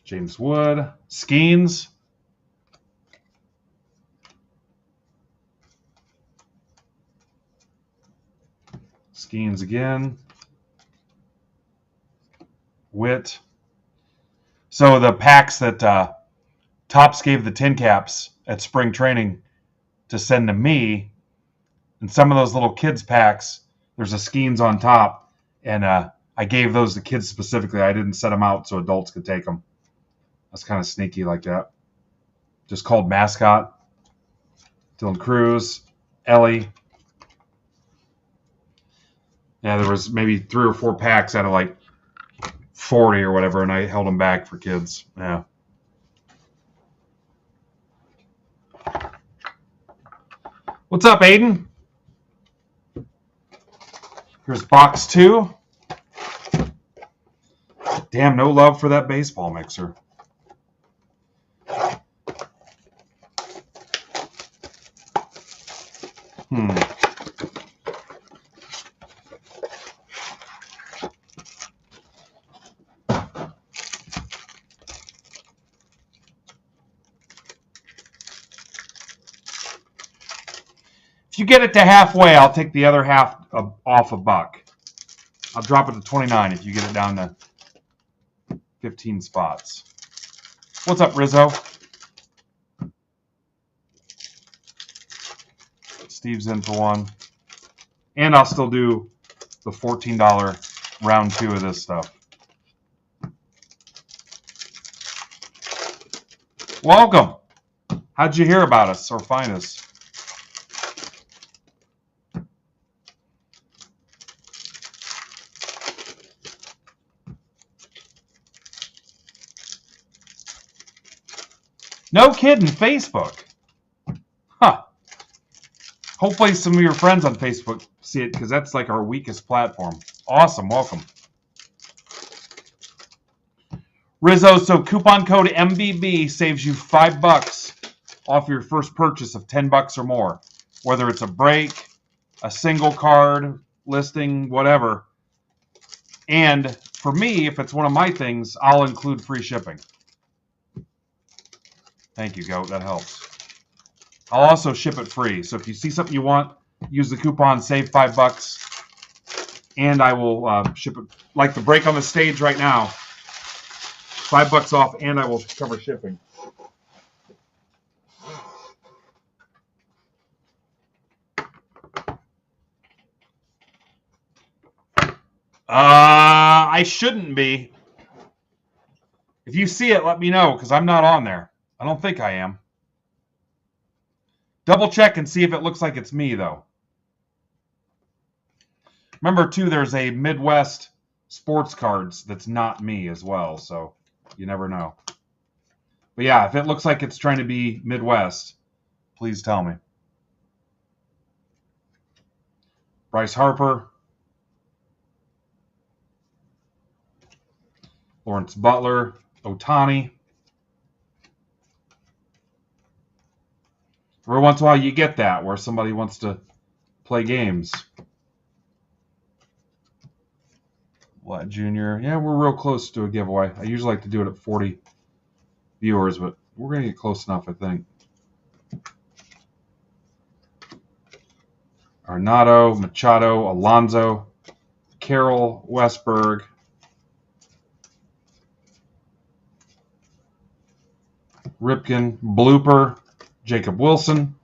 James Wood, Skeens, Skeens again, Witt. So the packs that Topps gave the tin caps at spring training to send to me, and some of those little kids packs, there's a Skeens on top, and I gave those to kids specifically. I didn't set them out so adults could take them. That's kind of sneaky like that. Just called mascot. Dylan Cruz, Ellie. Yeah, there was maybe 3 or 4 packs out of like 40 or whatever, and I held them back for kids. Yeah. What's up, Aiden? Here's box 2. Damn, no love for that baseball mixer. If you get it to halfway, I'll take the other half off $1. I'll drop it to 29 if you get it down to 15 spots. What's up, Rizzo? Steve's in for one. And I'll still do the $14 round 2 of this stuff. Welcome. How'd you hear about us or find us? No kidding, Facebook. Huh. Hopefully some of your friends on Facebook see it because that's like our weakest platform. Awesome, welcome. Rizzo, so coupon code MBB saves you $5 off your first purchase of $10 or more. Whether it's a break, a single card, listing, whatever. And for me, if it's one of my things, I'll include free shipping. Thank you, Goat. That helps. I'll also ship it free. So if you see something you want, use the coupon, save $5, and I will ship it. Like the break on the stage right now, $5 off, and I will cover shipping. I shouldn't be. If you see it, let me know, because I'm not on there. I don't think I am. Double check and see if it looks like it's me, though. Remember, too, there's a Midwest sports cards that's not me as well, so you never know. But yeah, if it looks like it's trying to be Midwest, please tell me. Bryce Harper. Lawrence Butler. Ohtani. Every once in a while you get that where somebody wants to play games. What, Junior? Yeah, we're real close to a giveaway. I usually like to do it at 40 viewers, but we're going to get close enough, I think. Arnado, Machado, Alonso, Carroll, Westberg, Ripken, Blooper, Jacob Wilson.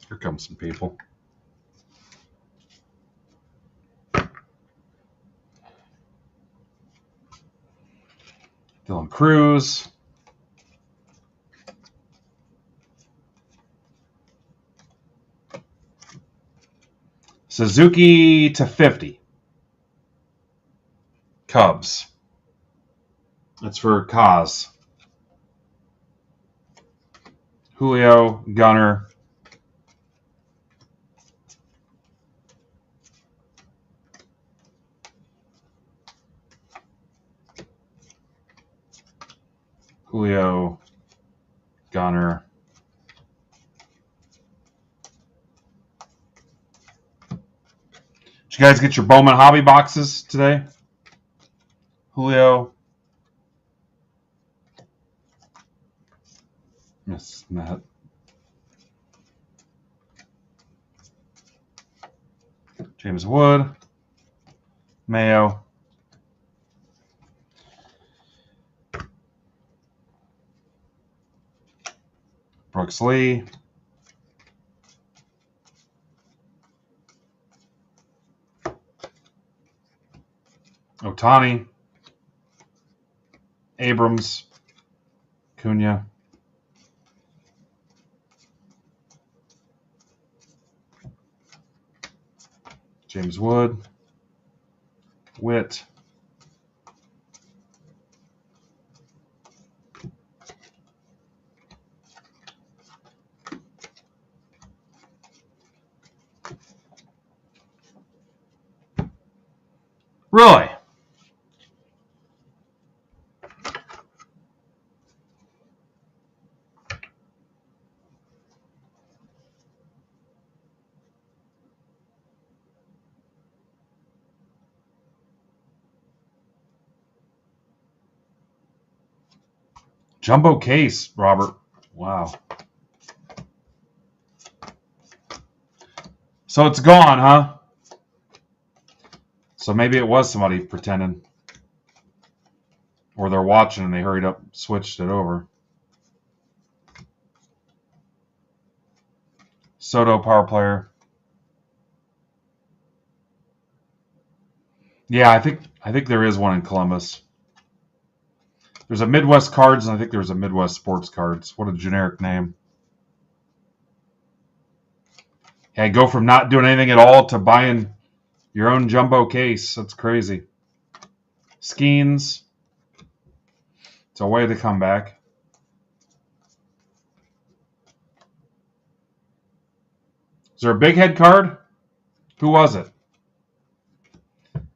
Here come some people. Dylan Cruz. Suzuki to 50. Cubs. That's for Kaz. Julio, Gunner. Julio, Gunner. Did you guys get your Bowman hobby boxes today? Julio. Yes, Matt. James Wood. Mayo. Brooks Lee. Otani. Abrams. Cunha. James Wood. Witt. Really? Jumbo case, Robert. Wow. So it's gone, huh? So maybe it was somebody pretending. Or they're watching and they hurried up, switched it over. Soto, power player. Yeah, I think there is one in Columbus. There's a Midwest Cards, and I think there's a Midwest Sports Cards. What a generic name. Yeah, go from not doing anything at all to buying your own jumbo case. That's crazy. Skeens. It's a way to come back. Is there a big head card? Who was it?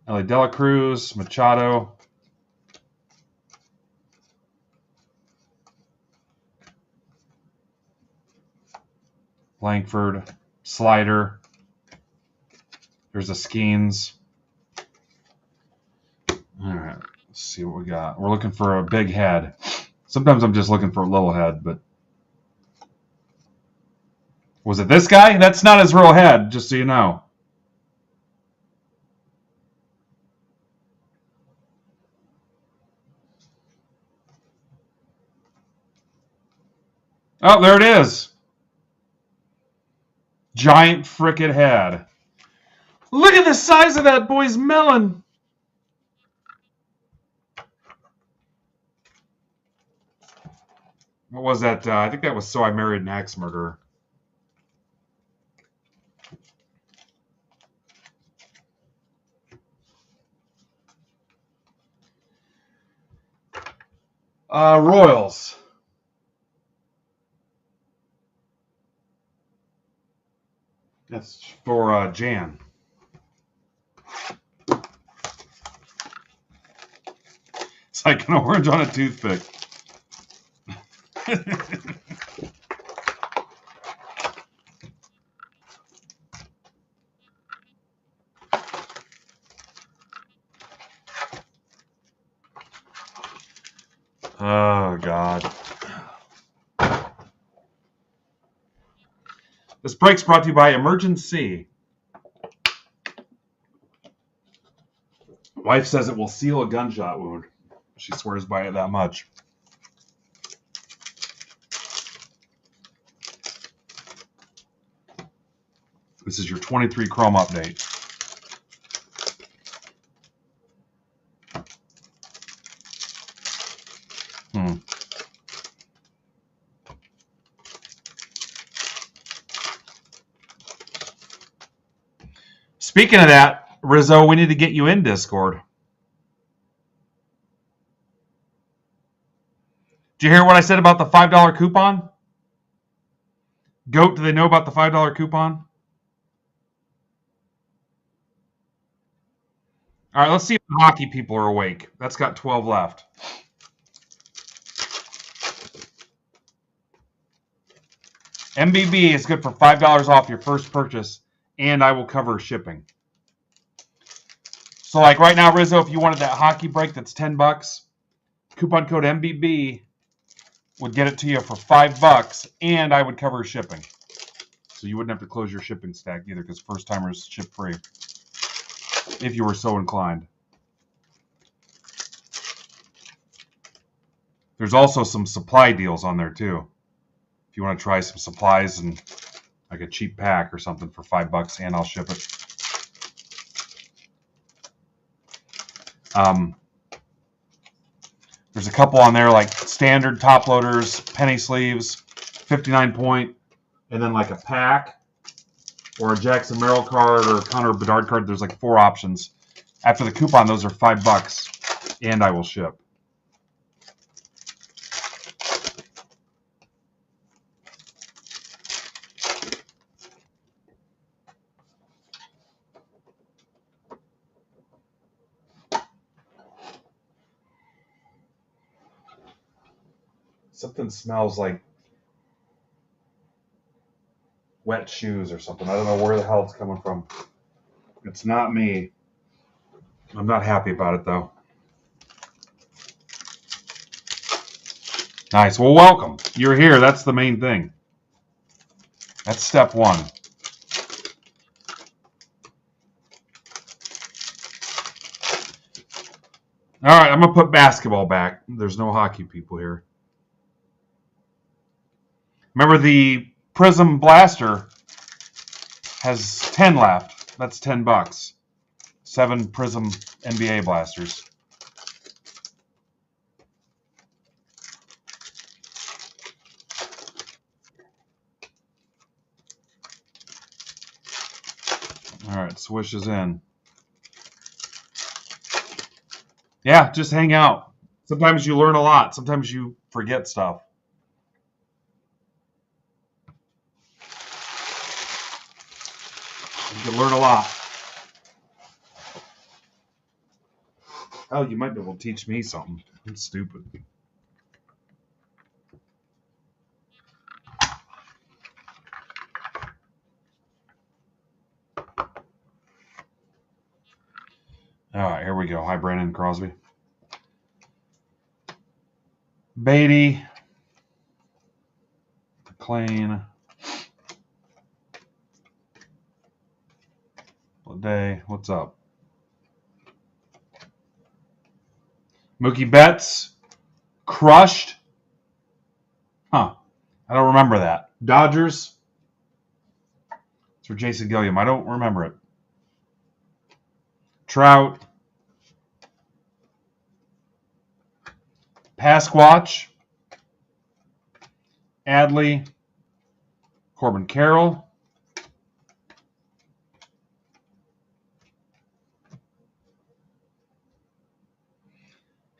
Ellie Dela Cruz, Machado. Langford, Slider. There's a Skeens. All right, let's see what we got. We're looking for a big head. Sometimes I'm just looking for a little head, but was it this guy? That's not his real head, just so you know. Oh, there it is. Giant frickin' head. Look at the size of that boy's melon. What was that? I think that was So I Married an Axe Murderer. Royals. That's for Jan. It's like an orange on a toothpick. Oh, God. This break's brought to you by Emergency. Wife says it will seal a gunshot wound. She swears by it that much. This is your 23 Chrome update. Speaking of that, Rizzo, we need to get you in Discord. Did you hear what I said about the $5 coupon? Goat, do they know about the $5 coupon? All right, let's see if the hockey people are awake. That's got 12 left. MBB is good for $5 off your first purchase, and I will cover shipping. So like right now, Rizzo, if you wanted that hockey break that's $10, coupon code MBB would get it to you for $5, and I would cover shipping. So you wouldn't have to close your shipping stack either, because first timers ship free, if you were so inclined. There's also some supply deals on there too. If you want to try some supplies and like a cheap pack or something for $5, and I'll ship it. There's a couple on there like standard top loaders, penny sleeves, 59 point, and then like a pack or a Jackson Merrill card or a Connor Bedard card. There's like 4 options. After the coupon, those are $5, and I will ship. Something smells like wet shoes or something. I don't know where the hell it's coming from. It's not me. I'm not happy about it though. Nice. Well, welcome. You're here. That's the main thing. That's step 1. All right, I'm going to put basketball back. There's no hockey people here. Remember, the Prism Blaster has 10 left. That's $10. 7 Prism NBA blasters. All right, swish is in. Yeah, just hang out. Sometimes you learn a lot. Sometimes you forget stuff. You can learn a lot. Hell, you might be able to teach me something. I'm stupid. All right, here we go. Hi, Brandon Crosby. Beatty. McLean. Day, what's up? Mookie Betts. Crushed. Huh. I don't remember that. Dodgers. It's for Jason Gilliam. I don't remember it. Trout. Pasquatch. Adley. Corbin Carroll.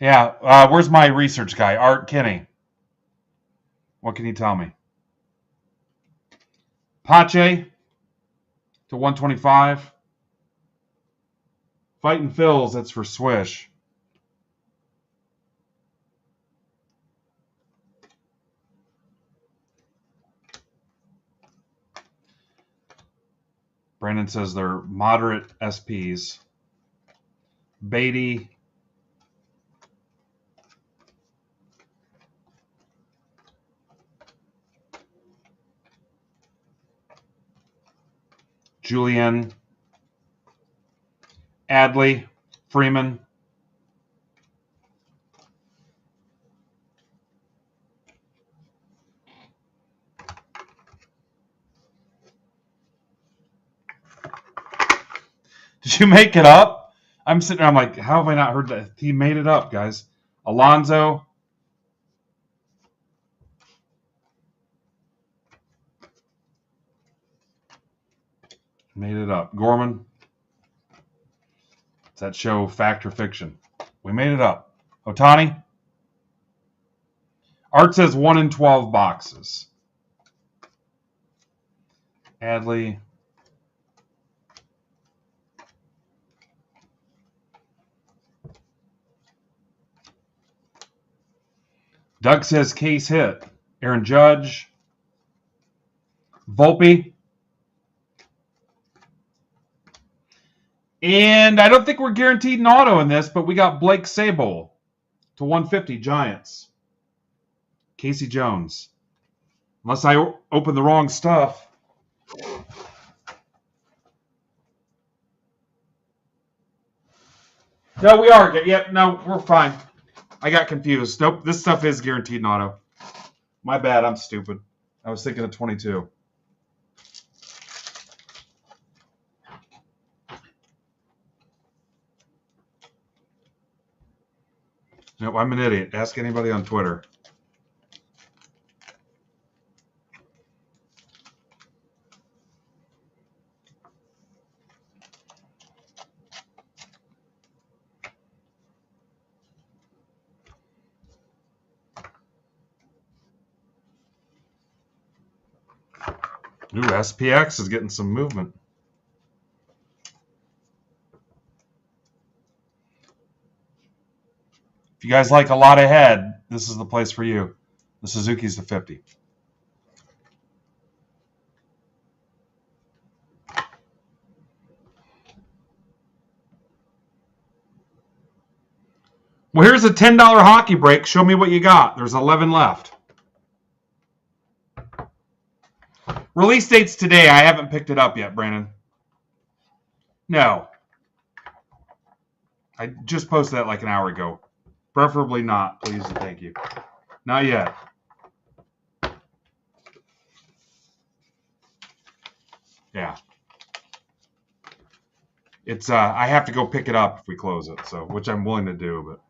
Yeah, where's my research guy? Art Kinney. What can you tell me? Pache to 125. Fighting Phils, that's for Swish. Brandon says they're moderate SPs. Beatty. Julian. Adley. Freeman. Did you make it up? I'm sitting there, I'm like, how have I not heard that? He made it up, guys. Alonzo. Made it up. Gorman. It's that show, Fact or Fiction. We made it up. Otani? Art says 1 in 12 boxes. Adley. Doug says case hit. Aaron Judge. Volpe. And I don't think we're guaranteed an auto in this, but we got Blake Sable to 150 Giants. Casey Jones. Unless I open the wrong stuff. No, we are. Yep, no, we're fine. I got confused. Nope, this stuff is guaranteed an auto. My bad, I'm stupid. I was thinking of 22. Nope, I'm an idiot. Ask anybody on Twitter. Ooh, SPX is getting some movement. If you guys like a lot ahead, this is the place for you. The Suzuki's to 50. Well, here's a $10 hockey break. Show me what you got. There's 11 left. Release date's today. I haven't picked it up yet, Brandon. No. I just posted that like an hour ago. Preferably not, please and thank you. Not yet. Yeah. It's I have to go pick it up if we close it, so which I'm willing to do, but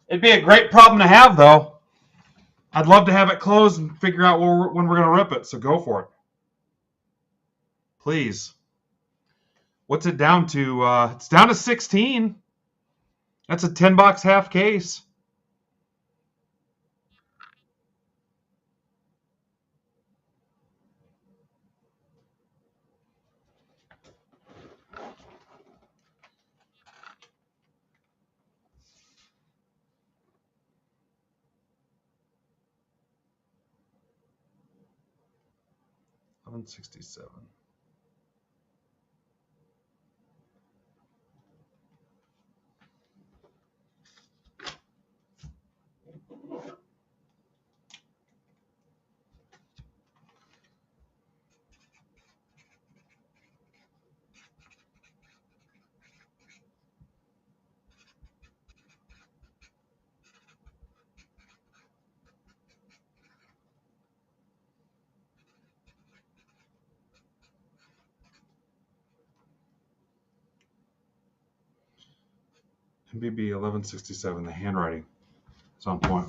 it'd be a great problem to have, though. I'd love to have it closed and figure out when we're going to rip it, so go for it. Please. What's it down to? It's down to 16. That's a $10 half case. $11.67. MBB 1167. The handwriting is on point.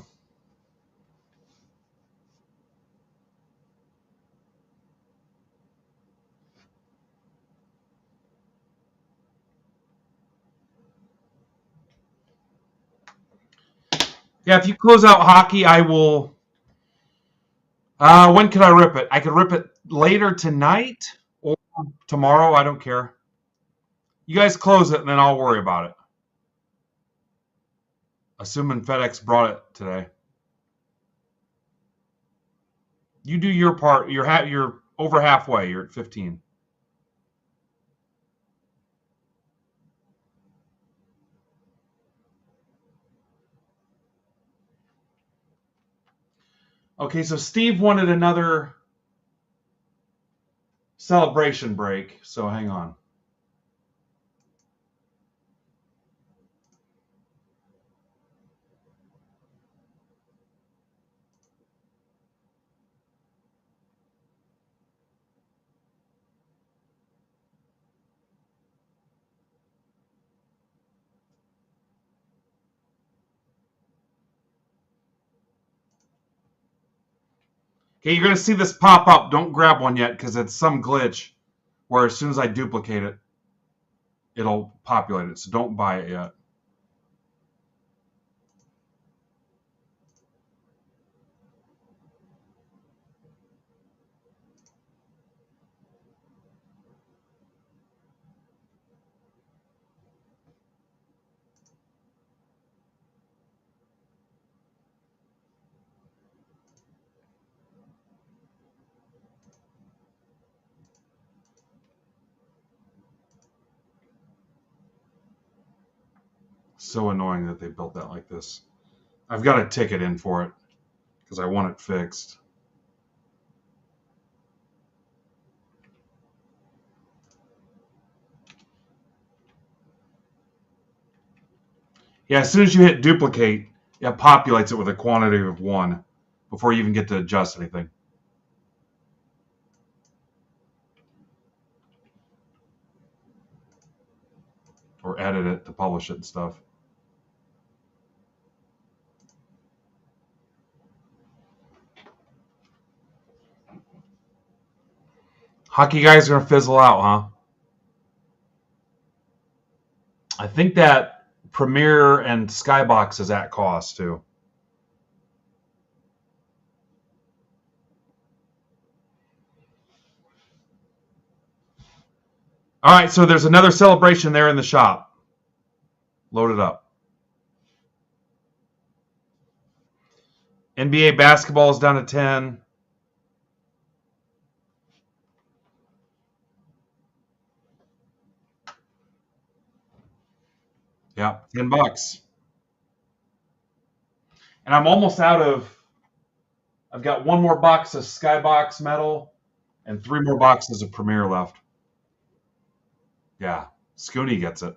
Yeah, if you close out hockey, I will. When could I rip it? I could rip it later tonight or tomorrow. I don't care. You guys close it, and then I'll worry about it. Assuming FedEx brought it today. You do your part. You're over halfway. You're at 15. Okay, so Steve wanted another celebration break, so hang on. Okay, you're going to see this pop up. Don't grab one yet because it's some glitch where as soon as I duplicate it, it'll populate it. So don't buy it yet. So annoying that they built that like this. I've got a ticket in for it because I want it fixed. Yeah, as soon as you hit duplicate, it populates it with a quantity of 1 before you even get to adjust anything. Or edit it to publish it and stuff. Hockey guys are going to fizzle out, huh? I think that Premiere and Skybox is at cost, too. All right, so there's another celebration there in the shop. Load it up. NBA basketball is down to 10. Yeah, $10. And I'm almost out of. I've got 1 more box of Skybox metal and 3 more boxes of Premiere left. Yeah, Scooney gets it.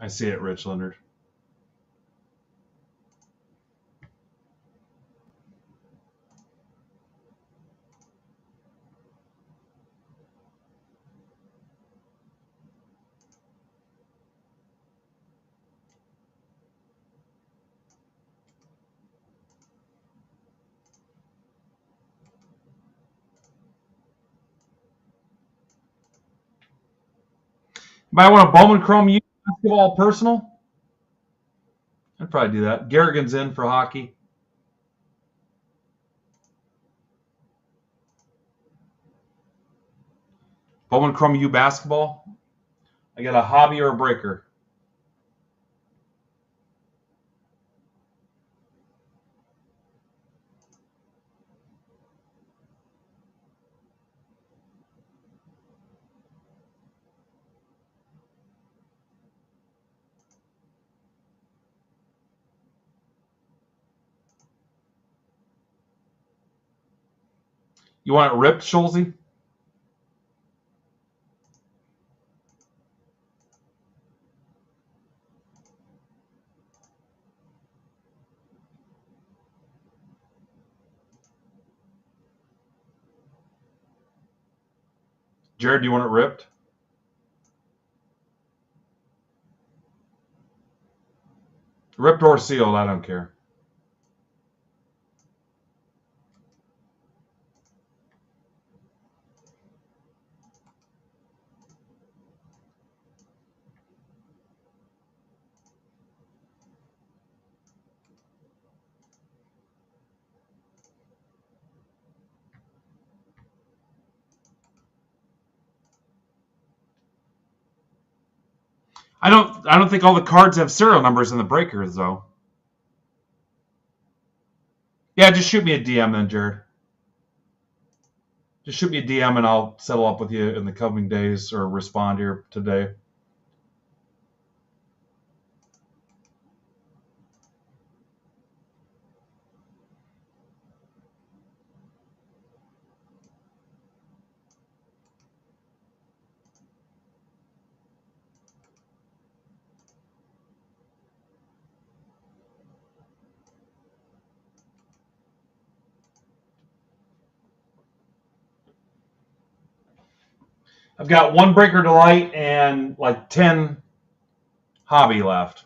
I see it, Rich Leonard. Might want a Bowman Chrome U basketball personal? I'd probably do that. Garrigan's in for hockey. Bowman Chrome U basketball. I got a hobby or a breaker. You want it ripped, Schulze? Jared, do you want it ripped? Ripped or sealed, I don't care. I don't think all the cards have serial numbers in the breakers though. Yeah, just shoot me a DM then, Jared. Just shoot me a DM and I'll settle up with you in the coming days or respond here today. I've got 1 Breaker Delight and like 10 Hobby left.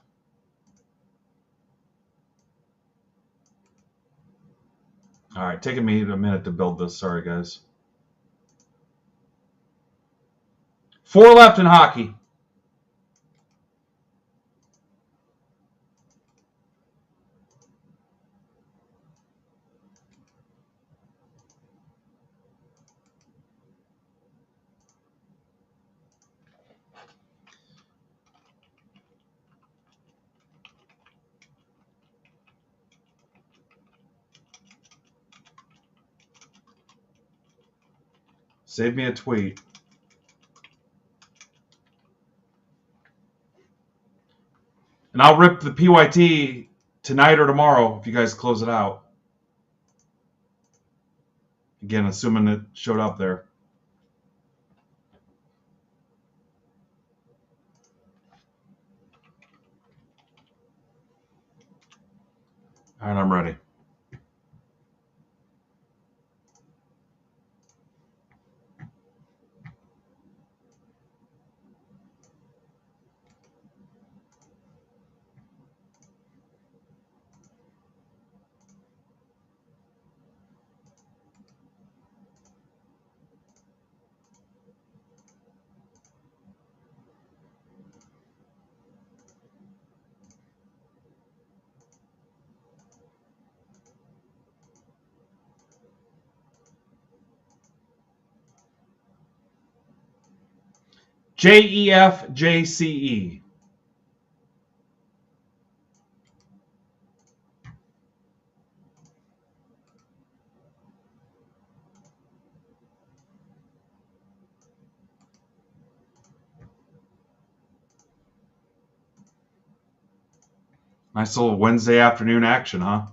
All right, taking me a minute to build this. Sorry, guys. 4 left in hockey. Save me a tweet. And I'll rip the PYT tonight or tomorrow if you guys close it out. Again, assuming it showed up there. All right, I'm ready. JEFJCE. Nice little Wednesday afternoon action, huh?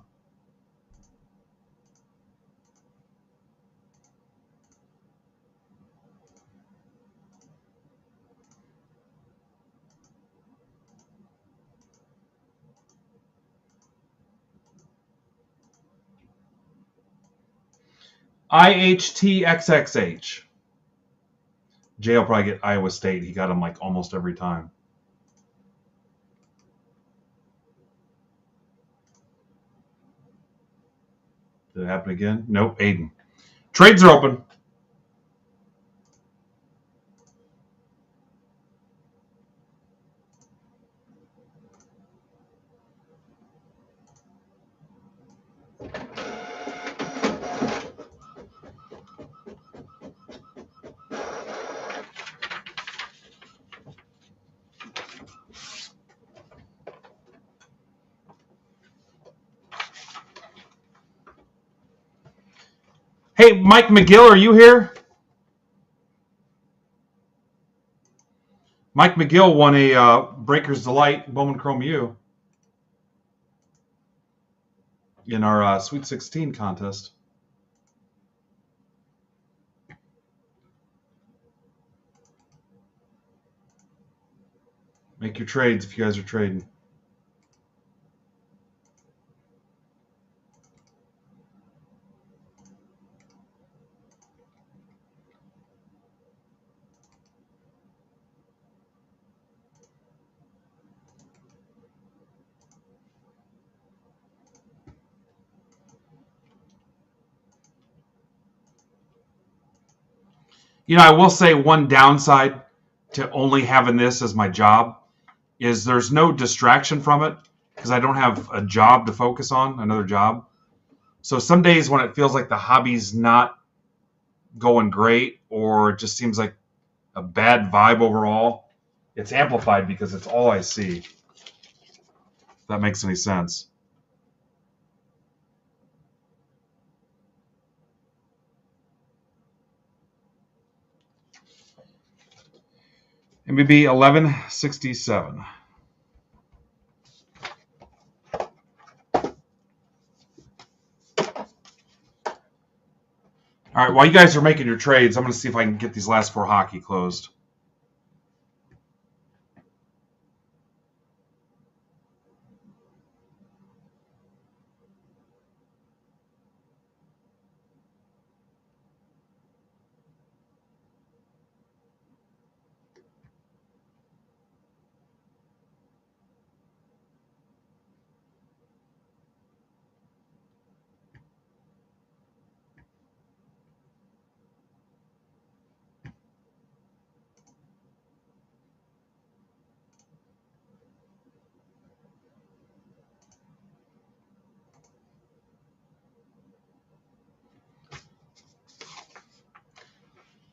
IHTXXH. Jay will probably get Iowa State. He got them like almost every time. Did it happen again? Nope, Aiden. Trades are open. Hey, Mike McGill, are you here? Mike McGill won a Breaker's Delight Bowman Chrome U in our Sweet 16 contest. Make your trades if you guys are trading. You know, I will say one downside to only having this as my job is there's no distraction from it because I don't have a job to focus on, another job. So some days when it feels like the hobby's not going great or it just seems like a bad vibe overall, it's amplified because it's all I see. If that makes any sense. MBB 1167. All right, while you guys are making your trades, I'm going to see if I can get these last 4 hockey closed.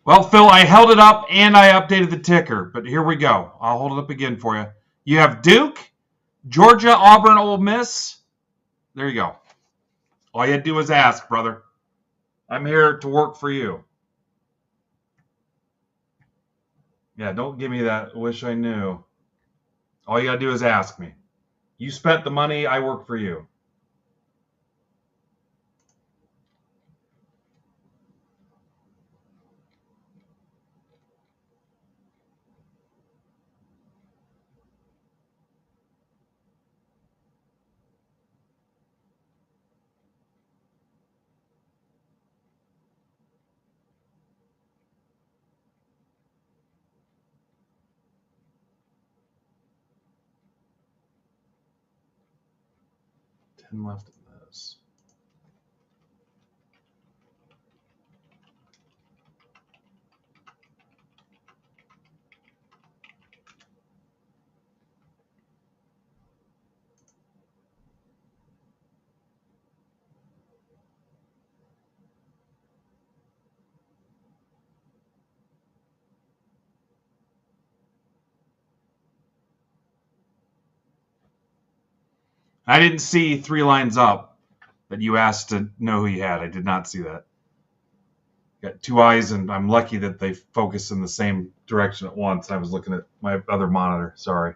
Well, Phil, I held it up and I updated the ticker, but here we go. I'll hold it up again for you. You have Duke, Georgia, Auburn, Ole Miss. There you go. All you had to do was ask, brother. I'm here to work for you. Yeah, don't give me that wish I knew. All you got to do is ask me. You spent the money, I work for you. Ten left in this. I didn't see 3 lines up that you asked to know who you had. I did not see that. Got 2 eyes, and I'm lucky that they focus in the same direction at once. I was looking at my other monitor. Sorry.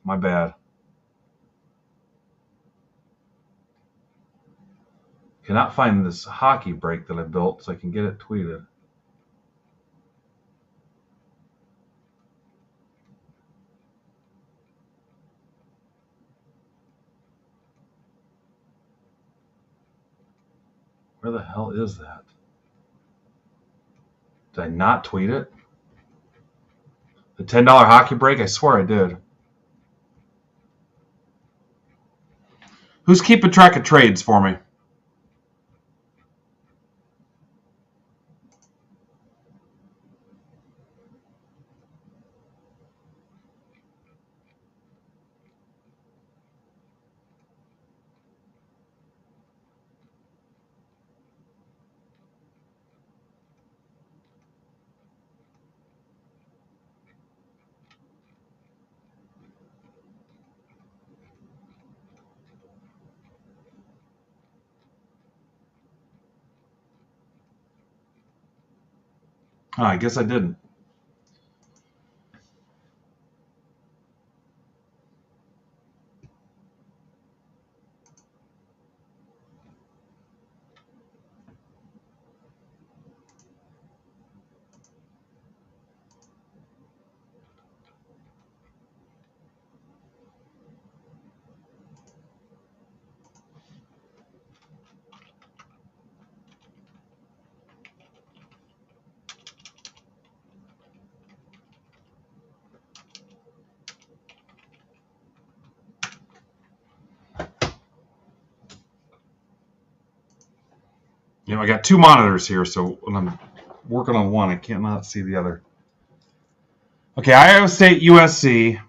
My bad. Cannot find this hockey break that I built so I can get it tweeted. Where the hell is that? Did I not tweet it? The $10 hockey break? I swear I did. Who's keeping track of trades for me? Oh, I guess I didn't. You know, I got 2 monitors here, so when I'm working on one, I cannot see the other. Okay, Iowa State, USC.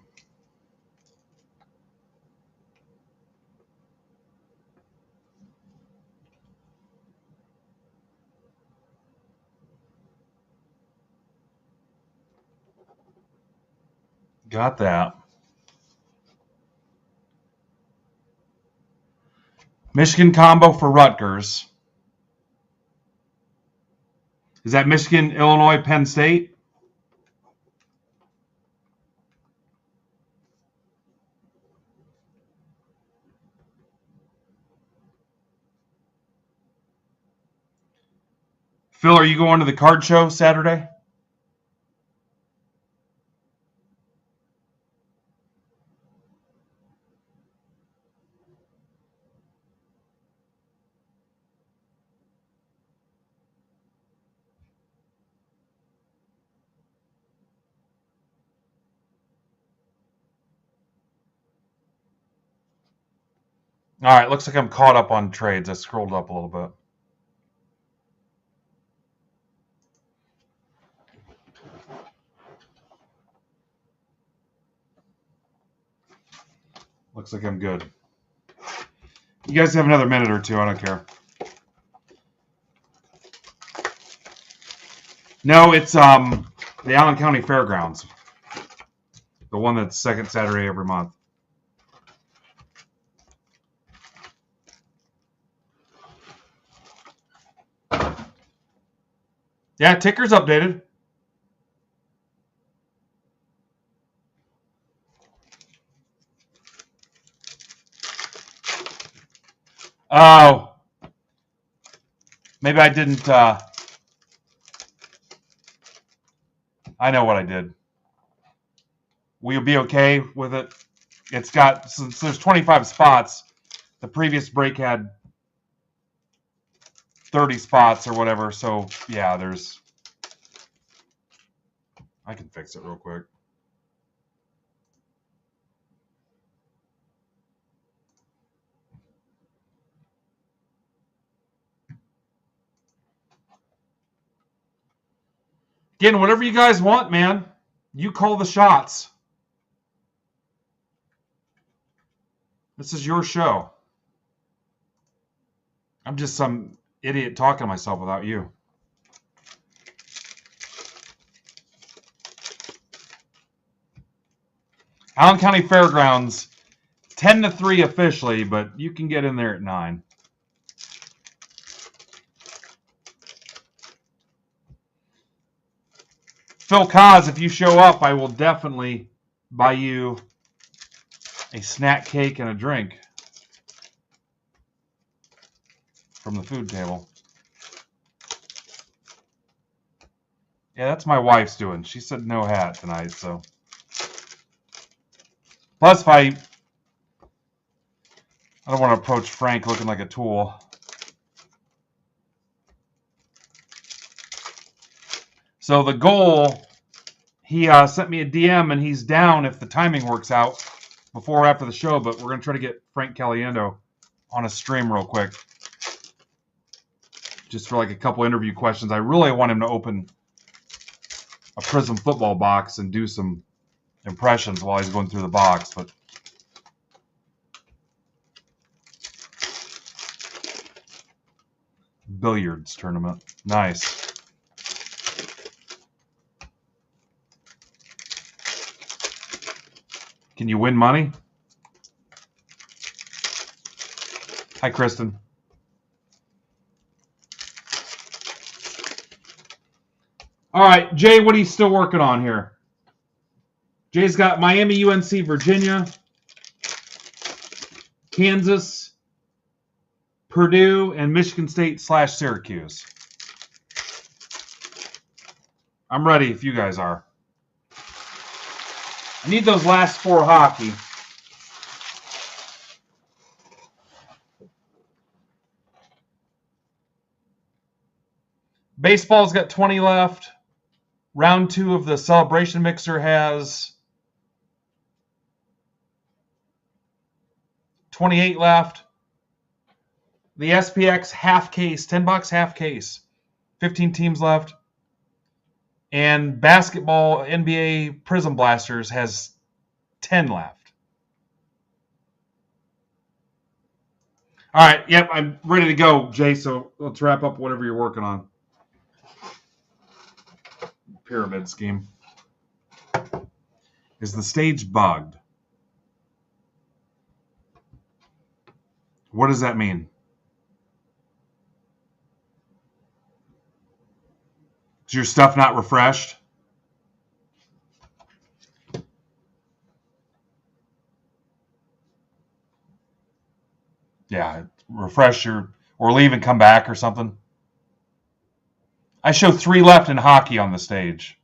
Got that. Michigan combo for Rutgers. Is that Michigan, Illinois, Penn State? Phil, are you going to the card show Saturday? All right, looks like I'm caught up on trades. I scrolled up a little bit. Looks like I'm good. You guys have another minute or two. I don't care. No, it's the Allen County Fairgrounds. The one that's second Saturday every month. Yeah, ticker's updated. Oh, maybe I didn't. I know what I did. Will you be okay with it? It's got, since there's 25 spots, the previous break had 30 spots or whatever. So yeah, I can fix it real quick. Again, whatever you guys want, man. You call the shots. This is your show. I'm just some idiot talking to myself without you. Allen County Fairgrounds, 10-3 officially, but you can get in there at 9. Phil Kaz, if you show up, I will definitely buy you a snack cake and a drink from the food table. Yeah, that's my wife's doing. She said no hat tonight, so. Plus, if I don't want to approach Frank looking like a tool. So the goal, he sent me a DM and he's down if the timing works out before or after the show, but we're going to try to get Frank Caliendo on a stream real quick. Just for like a couple interview questions. I really want him to open a Prism football box and do some impressions while he's going through the box, but billiards tournament. Nice. Can you win money? Hi, Kristen. All right, Jay, what are you still working on here? Jay's got Miami, UNC, Virginia, Kansas, Purdue, and Michigan State / Syracuse. I'm ready if you guys are. I need those last 4 hockey. Baseball's got 20 left. Round 2 of the Celebration Mixer has 28 left. The SPX half case, $10 half case, 15 teams left. And basketball NBA Prism Blasters has 10 left. All right, yep, I'm ready to go, Jay, so let's wrap up whatever you're working on. Pyramid scheme. Is the stage bugged? What does that mean? Is your stuff not refreshed? Yeah, refresh your, or leave and come back or something. I show 3 left in hockey on the stage.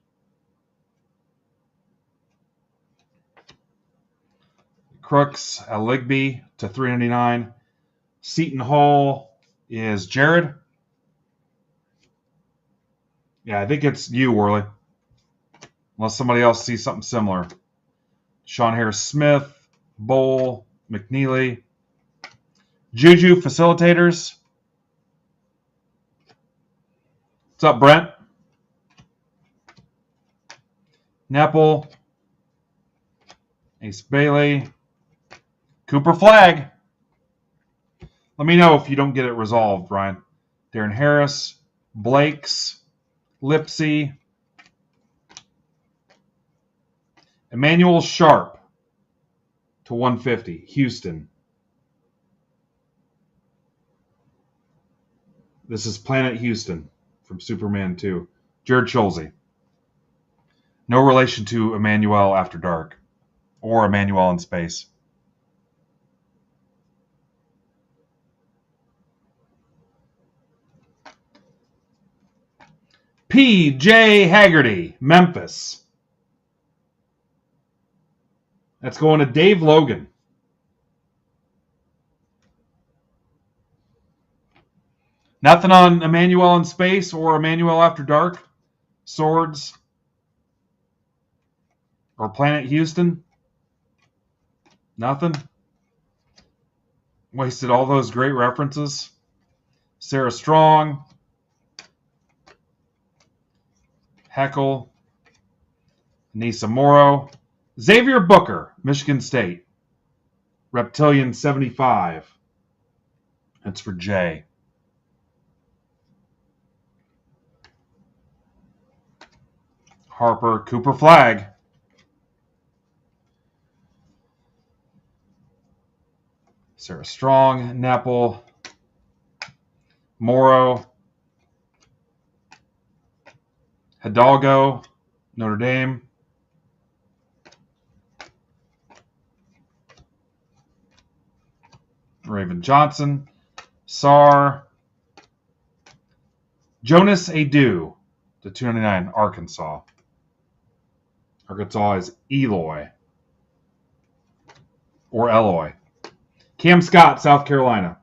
Crooks, Ligby to 399. Seton Hall is Jared. Yeah, I think it's you, Worley. Unless somebody else sees something similar. Sean Harris-Smith, Bowl, McNeely. Juju Facilitators. What's up, Brent? Nepple. Ace Bailey. Cooper Flag. Let me know if you don't get it resolved, Brian. Darren Harris. Blake's. Lipsy. Emmanuel Sharp to 150. Houston. This is Planet Houston from Superman 2. Jared Schulze. No relation to Emmanuel After Dark or Emmanuel in Space. P.J. Haggerty, Memphis. That's going to Dave Logan. Nothing on Emmanuel in Space or Emmanuel After Dark? Swords? Or Planet Houston? Nothing? Wasted all those great references. Sarah Strong. Heckle. Nisa Morrow. Xavier Booker, Michigan State. Reptilian 75. That's for Jay. Harper, Cooper Flag. Sarah Strong, Nepple. Morrow. Hidalgo, Notre Dame. Raven Johnson. Sar. Jonas Adu to 299, Arkansas. Arkansas is Eloy. Or Eloy. Cam Scott, South Carolina.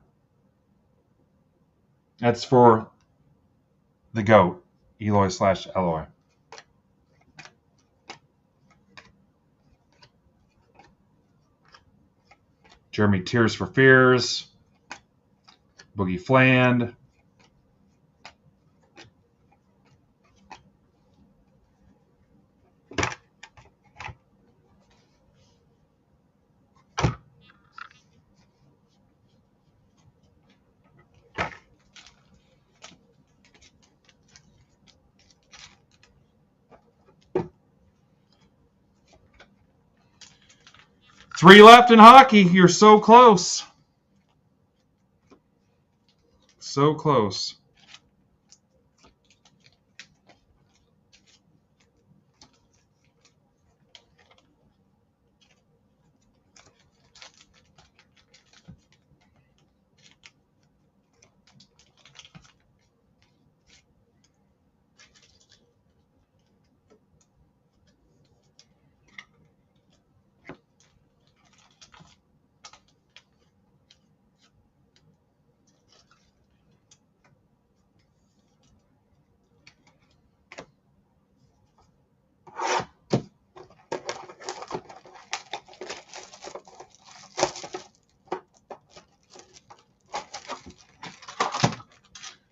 That's for the GOAT. Eloy/Eloy. Jeremy Tears for Fears. Boogie Fland. Three left in hockey. You're so close. So close.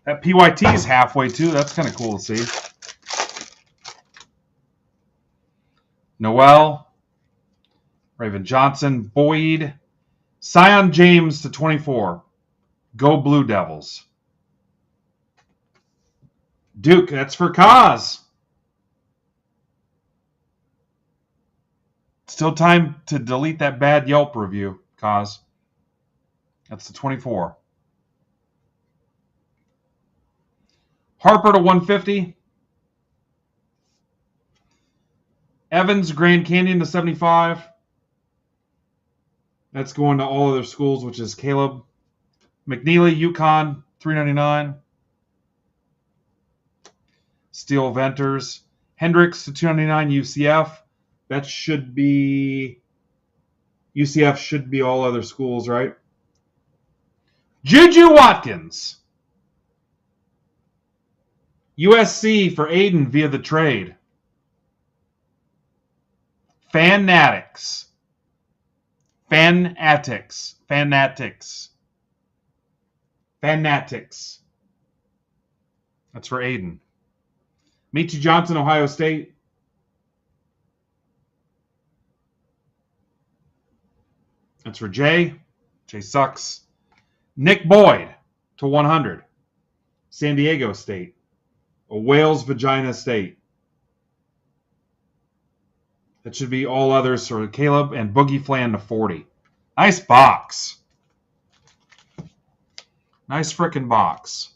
That PYT is halfway too. That's kind of cool to see. Noel, Raven Johnson, Boyd, Sion James to 24. Go Blue Devils. Duke, that's for Kaz. Still time to delete that bad Yelp review, Kaz. That's the 24. Harper to 150. Evans, Grand Canyon to 75. That's going to all other schools, which is Caleb. McNeely, UConn, 399. Steel Venters. Hendricks to 299 UCF. That should be... UCF should be all other schools, right? Juju Watkins. USC for Aiden via the trade. Fanatics. Fanatics. That's for Aiden. Michi Johnson, Ohio State. That's for Jay. Jay sucks. Nick Boyd to 100. San Diego State. A Wales Vagina State. That should be all others for Caleb and Boogie Flan to 40. Nice box. Nice frickin' box.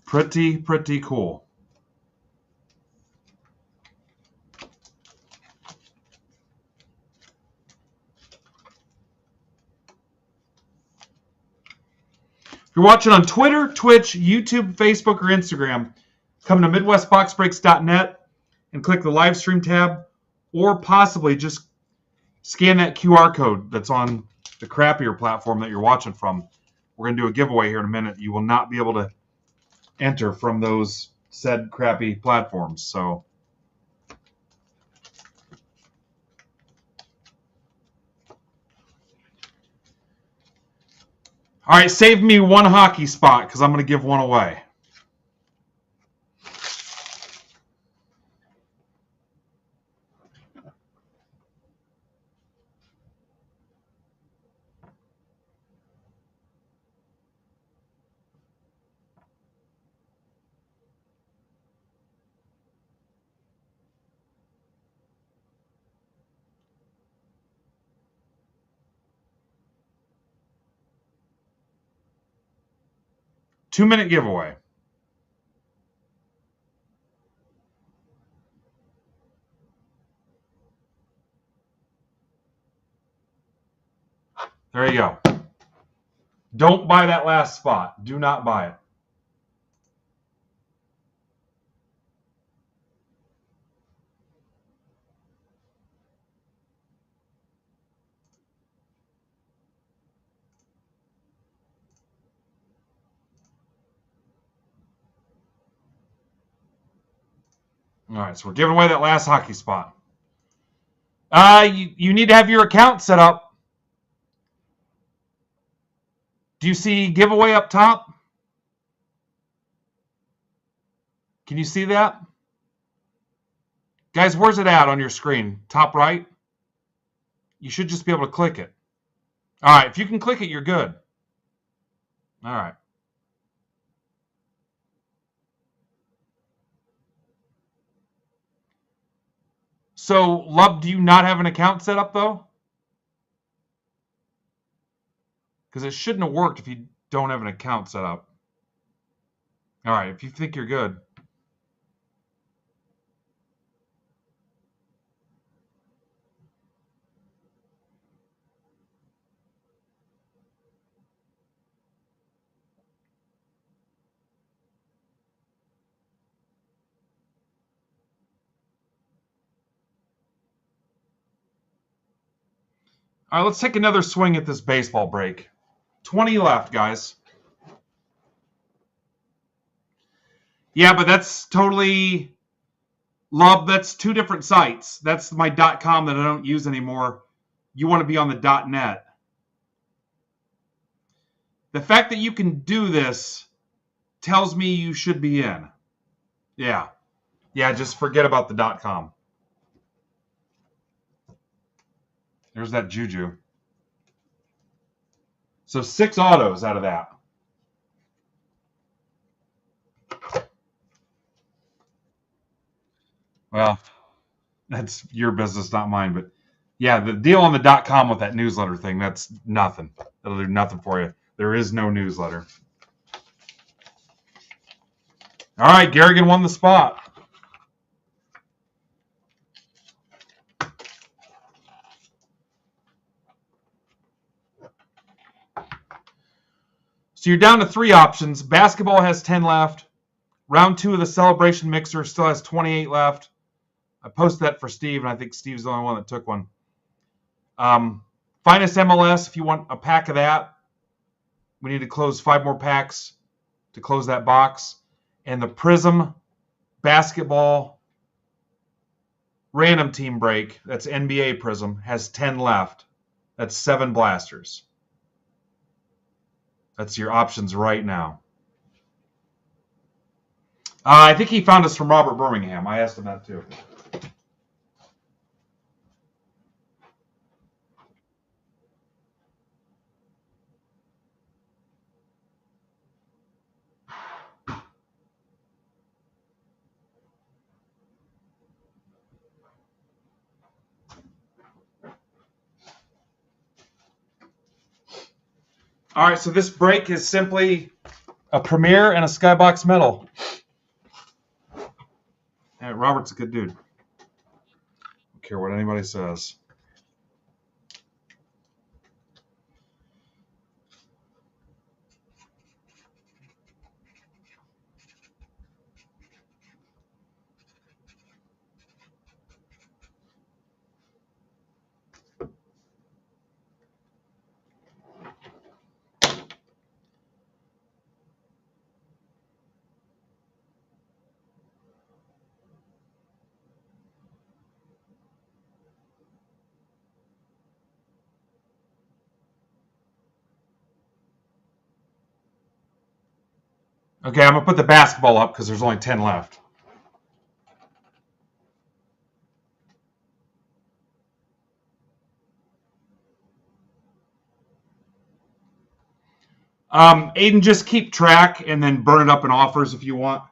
Pretty cool. If you're watching on Twitter, Twitch, YouTube, Facebook, or Instagram, come to MidwestBoxBreaks.net and click the live stream tab, or possibly just scan that QR code that's on the crappier platform that you're watching from. We're going to do a giveaway here in a minute. You will not be able to enter from those said crappy platforms. So all right, save me one hockey spot because I'm going to give one away. Two-minute giveaway. There you go. Don't buy that last spot. Do not buy it. All right, so we're giving away that last hockey spot. You need to have your account set up. Do you see giveaway up top? Can you see that? Guys, where's it at on your screen? Top right? You should just be able to click it. All right, if you can click it, you're good. All right. So, Lub, do you not have an account set up, though? Because it shouldn't have worked if you don't have an account set up. All right, if you think you're good. All right, let's take another swing at this baseball break. 20 left, guys. Yeah, but that's totally... Love, that's two different sites. That's my .com that I don't use anymore. You want to be on the .net. The fact that you can do this tells me you should be in. Yeah. Yeah, just forget about the .com. There's that Juju. So 6 autos out of that. Well, that's your business, not mine. But yeah, the deal on the .com with that newsletter thing, that's nothing. That'll do nothing for you. There is no newsletter. All right, Garrigan won the spot. So you're down to 3 options. Basketball has 10 left. Round 2 of the Celebration Mixer still has 28 left. I posted that for Steve, and I think Steve's the only one that took one. Finest MLS, if you want a pack of that. We need to close 5 more packs to close that box. And the Prism Basketball Random Team Break, that's NBA Prism, has 10 left. That's 7 blasters. That's your options right now. I think he found us from Robert Birmingham. I asked him that too. All right, so this break is simply a Premier and a Skybox medal. And Robert's a good dude. Don't care what anybody says. Okay, I'm going to put the basketball up because there's only 10 left. Aiden, just keep track and then burn it up in offers if you want.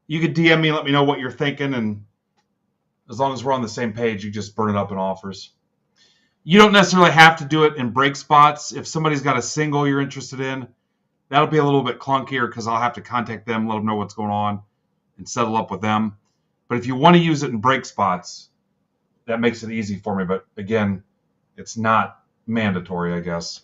You could DM me and let me know what you're thinking, and as long as we're on the same page, you just burn it up in offers. You don't necessarily have to do it in break spots. If somebody's got a single you're interested in, that'll be a little bit clunkier because I'll have to contact them, let them know what's going on, and settle up with them. But if you want to use it in break spots, that makes it easy for me. But again, it's not mandatory, I guess.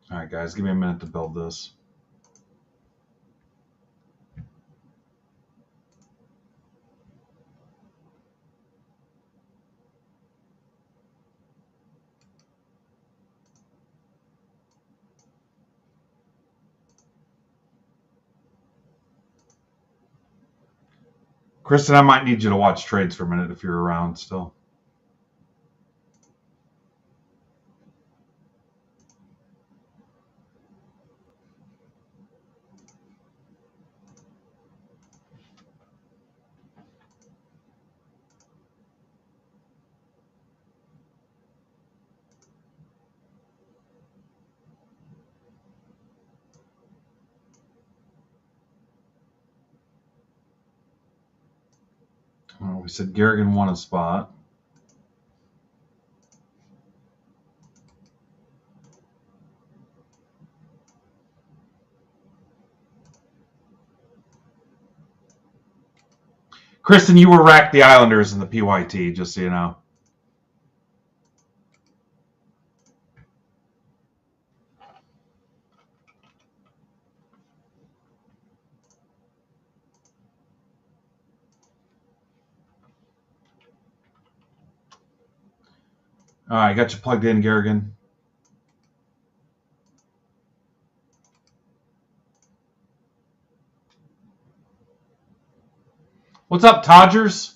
All right, guys, give me a minute to build this. Kristen, I might need you to watch trades for a minute if you're around still. Oh, we said Garrigan won a spot. Kristen, you were racked the Islanders in the PYT, just so you know. All right, got you plugged in, Garrigan. What's up, Todgers?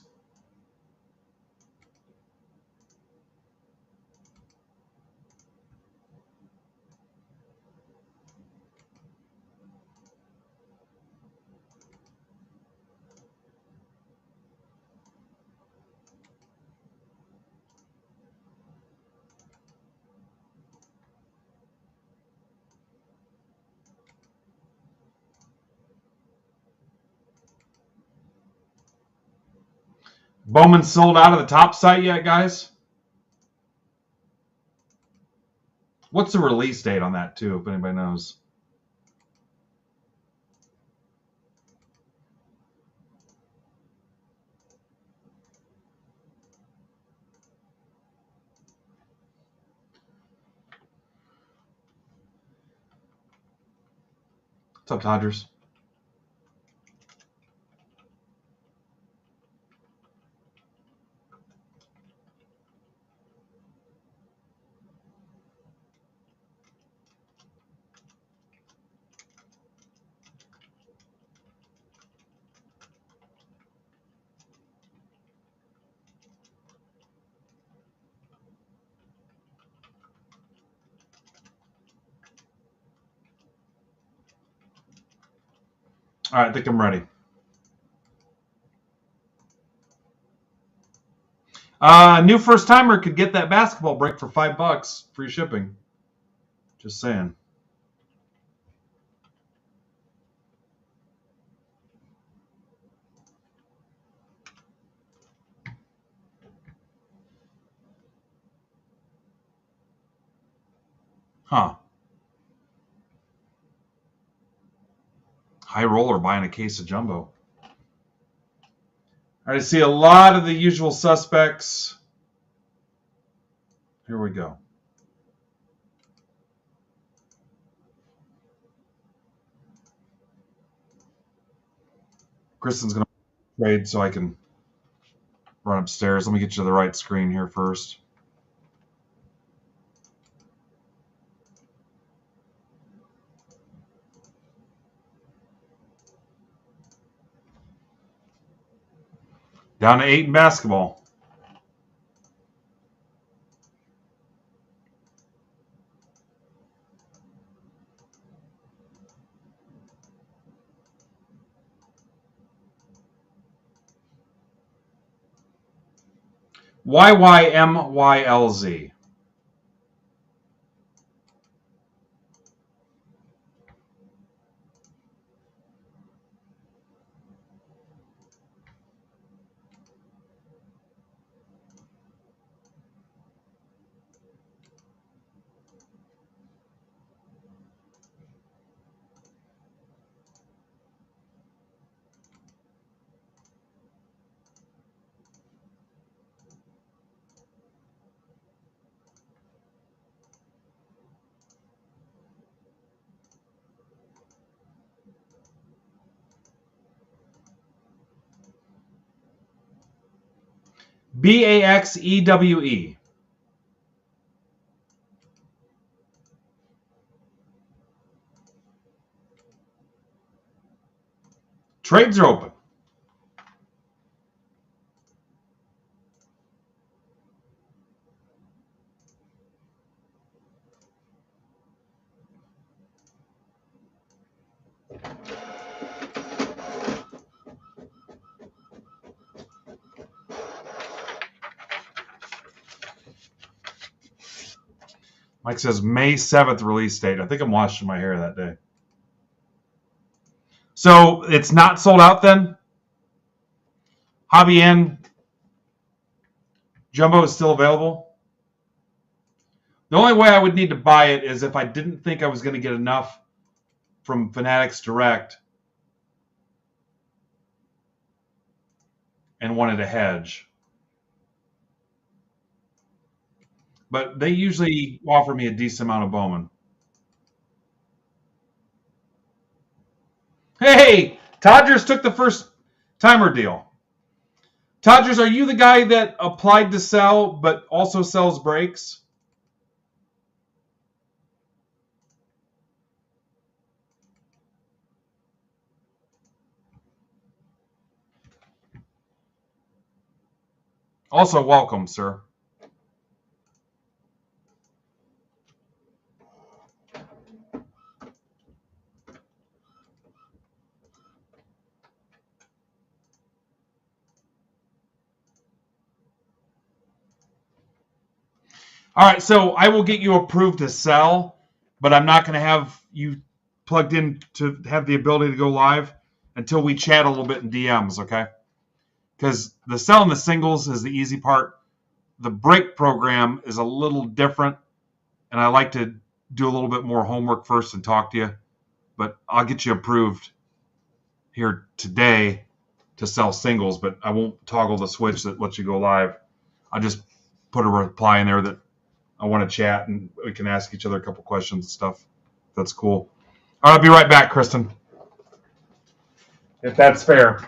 Bowman sold out of the top site yet, guys? What's the release date on that, too, if anybody knows? What's up, Dodgers? All right, I think I'm ready. New first timer could get that basketball break for $5, free shipping. Just saying. Huh. High roller buying a case of jumbo. All right, I see a lot of the usual suspects. Here we go. Kristen's going to trade so I can run upstairs. Let me get you to the right screen here first. Down to 8 in basketball. YYMYLZ. BAXEWE. Trades are open. Mike says May 7th release date. I think I'm washing my hair that day. So it's not sold out then? Hobby N Jumbo is still available? The only way I would need to buy it is if I didn't think I was going to get enough from Fanatics Direct and wanted to hedge. But they usually offer me a decent amount of Bowman. Hey, Todgers took the first timer deal. Todgers, are you the guy that applied to sell but also sells breaks? Also, welcome, sir. All right, so I will get you approved to sell, but I'm not going to have you plugged in to have the ability to go live until we chat a little bit in DMs, okay? Because the selling the singles is the easy part. The break program is a little different, and I like to do a little bit more homework first and talk to you. But I'll get you approved here today to sell singles, but I won't toggle the switch that lets you go live. I'll just put a reply in there that I want to chat and we can ask each other a couple questions and stuff. That's cool. All right, I'll be right back, Kristen. If that's fair.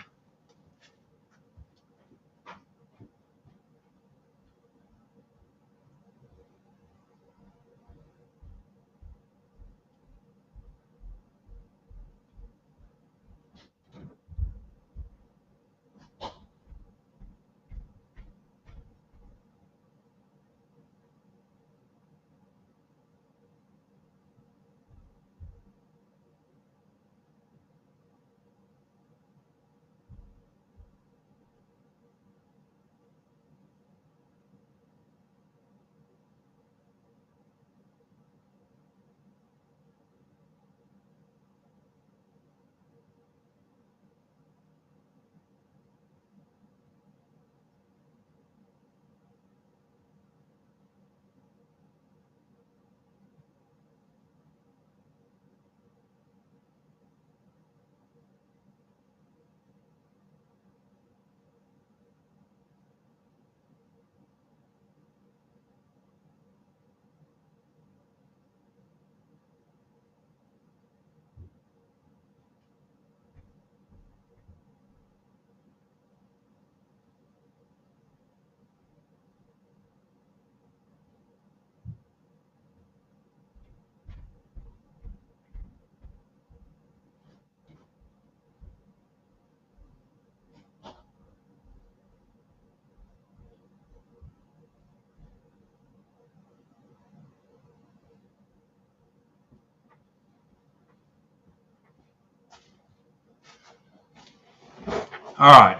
All right.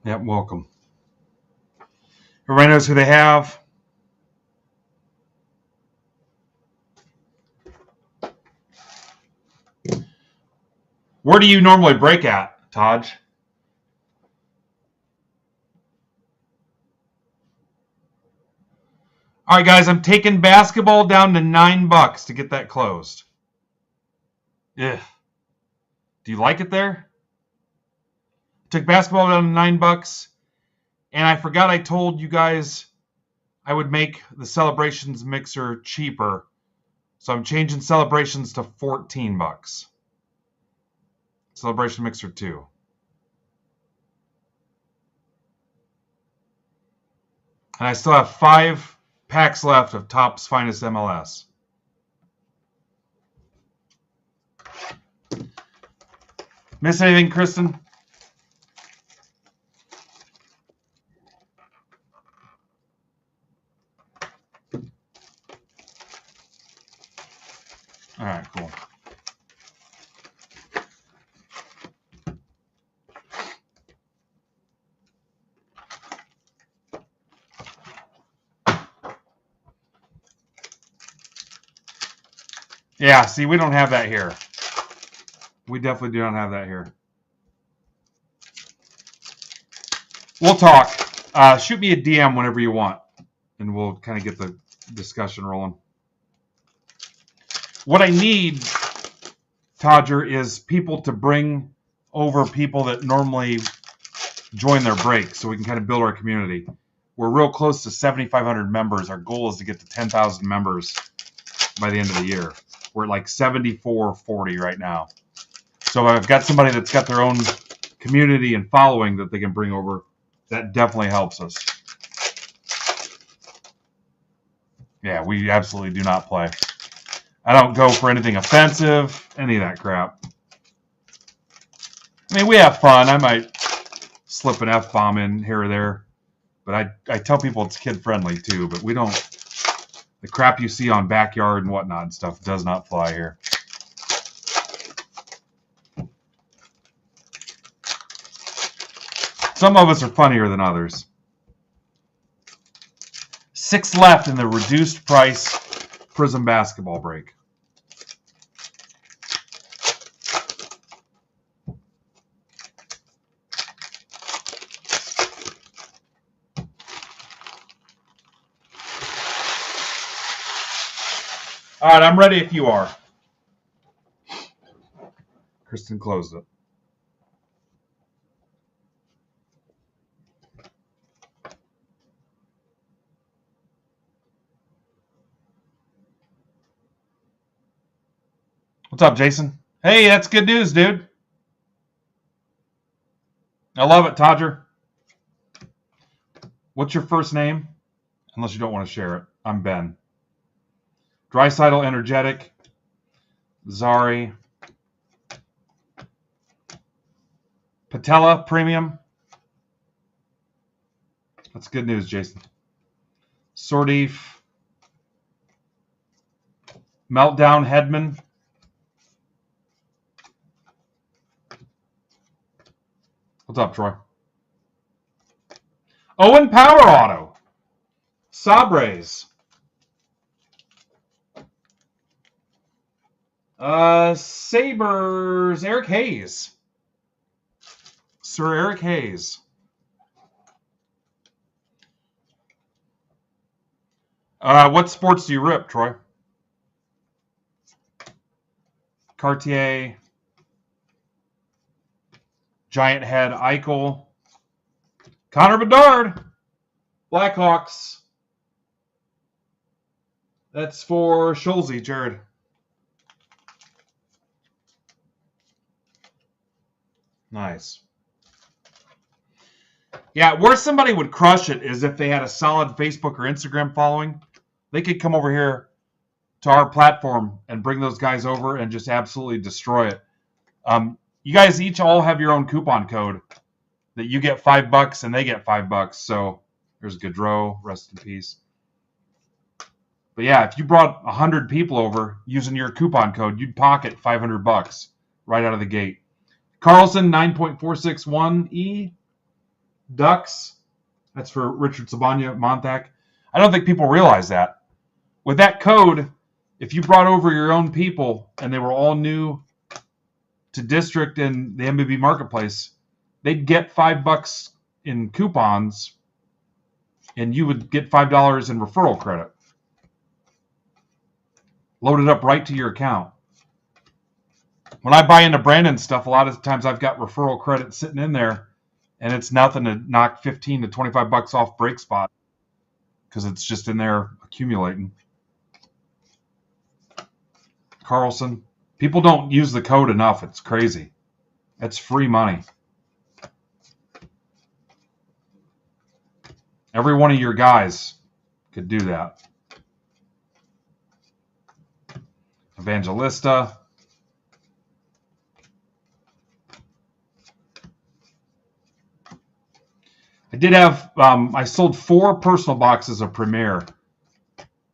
Yep, welcome. Everybody knows who they have. Where do you normally break at, Taj? All right, guys, I'm taking basketball down to $9 to get that closed. Yeah. Do you like it there? Took basketball down to $9, and I forgot I told you guys I would make the Celebrations mixer cheaper, so I'm changing Celebrations to $14. Celebration mixer 2. And I still have 5 packs left of Topps Finest MLS. Miss anything, Kristen? All right, cool. Yeah, see, we don't have that here. We definitely do not have that here. We'll talk. Shoot me a DM whenever you want, and we'll kind of get the discussion rolling. What I need, Todger, is people to bring over people that normally join their break so we can kind of build our community. We're real close to 7,500 members. Our goal is to get to 10,000 members by the end of the year. We're at like 7,440 right now. So if I've got somebody that's got their own community and following that they can bring over, that definitely helps us. Yeah, we absolutely do not play. I don't go for anything offensive, any of that crap. I mean, we have fun. I might slip an F-bomb in here or there. But I tell people it's kid-friendly, too. But we don't... The crap you see on Backyard and whatnot and stuff does not fly here. Some of us are funnier than others. 6 left in the reduced price Prism basketball break. All right, I'm ready if you are. Kristen closed it. What's up, Jason? Hey, that's good news, dude. I love it, Todger. What's your first name? Unless you don't want to share it. I'm Ben. Drysidle Energetic. Zari. Patella Premium. That's good news, Jason. Sordif. Meltdown Headman. What's up, Troy? Owen Power Auto. Sabres. Sabres. Eric Hayes. Sir Eric Hayes. What sports do you rip, Troy? Cartier. Giant Head Eichel. Connor Bedard. Blackhawks. That's for Schulze, Jared. Nice. Yeah, where somebody would crush it is if they had a solid Facebook or Instagram following. They could come over here to our platform and bring those guys over and just absolutely destroy it. You guys each all have your own coupon code that you get $5 and they get $5. So there's Gaudreau, rest in peace. But yeah, if you brought 100 people over using your coupon code, you'd pocket $500 right out of the gate. Carlson 9.461E. Ducks. That's for Richard Sabanya Montac. I don't think people realize that. With that code, if you brought over your own people and they were all new to district in the MBB marketplace, they'd get $5 in coupons and you would get $5 in referral credit. Loaded up right to your account. When I buy into Brandon's stuff, a lot of times I've got referral credit sitting in there, and it's nothing to knock $15 to $25 off break spot because it's just in there accumulating. Carlson. People don't use the code enough. It's crazy. It's free money. Every one of your guys could do that. Evangelista. I did have, I sold 4 personal boxes of Premier.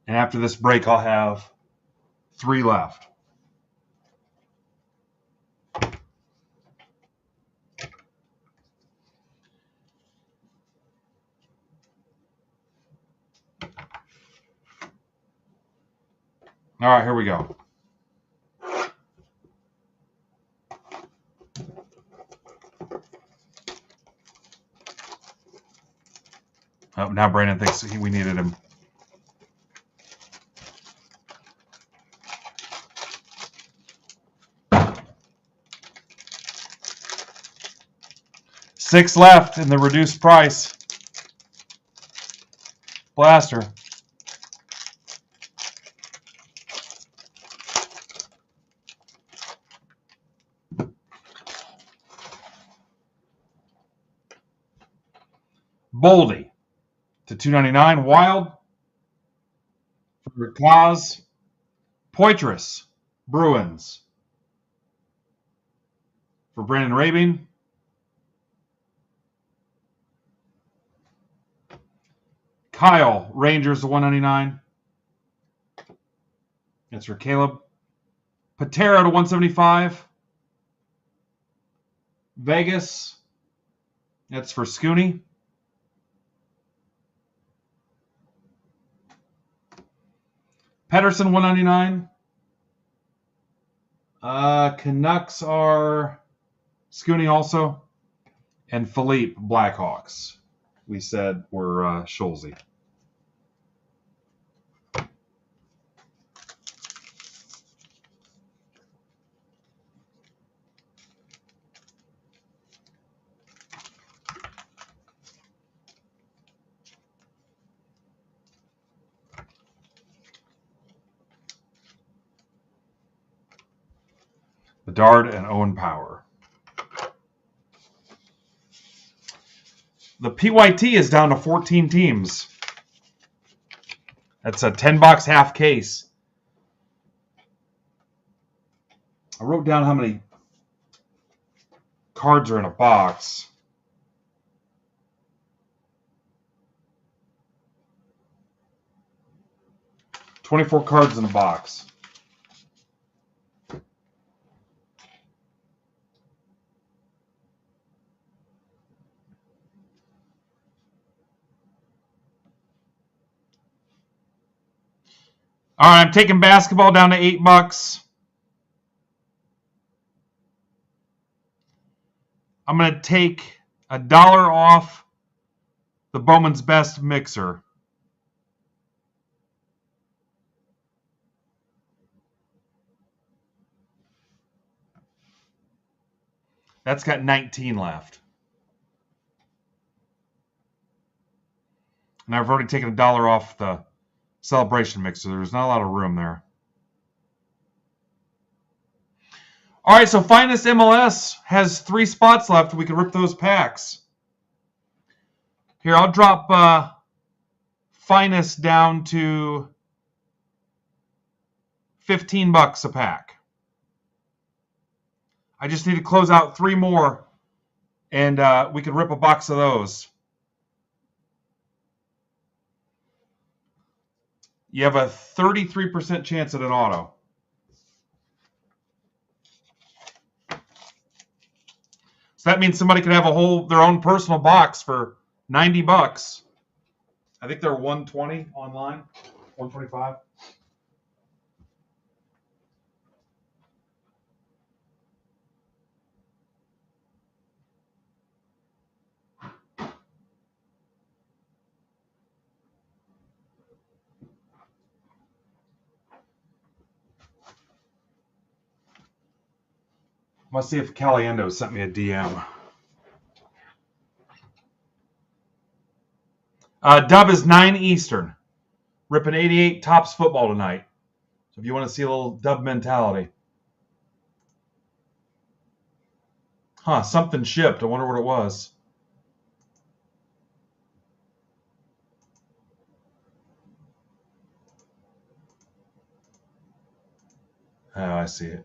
And after this break, I'll have 3 left. All right, here we go. Oh, now Brandon thinks we needed him. Six left in the reduced price. Blaster. Boldy to $2.99. Wild for Kaz. Poitras, Bruins for Brandon Rabin. Kyle, Rangers to 199. That's for Caleb. Patera to 175. Vegas. That's for Scooney. Pedersen 199. Canucks are Scooney also. And Philippe Blackhawks. We said were Schulze. Bedard and Owen Power. The PYT is down to 14 teams. That's a 10-box half case. I wrote down how many cards are in a box. $24 cards in a box. All right, I'm taking basketball down to $8. I'm going to take $1 off the Bowman's Best mixer. That's got 19 left. And I've already taken $1 off the Celebration mixer. There's not a lot of room there. All right, so Finest MLS has 3 spots left. We can rip those packs. Here, I'll drop Finest down to $15 a pack. I just need to close out 3 more, and we can rip a box of those. You have a 33% chance at an auto. So that means somebody could have their own personal box for $90. I think they're 120 online, 125. Let's see if Caliendo sent me a DM. Dub is 9 Eastern. Ripping 88 Tops football tonight. So if you want to see a little Dub mentality. Huh, something shipped. I wonder what it was. Oh, I see it.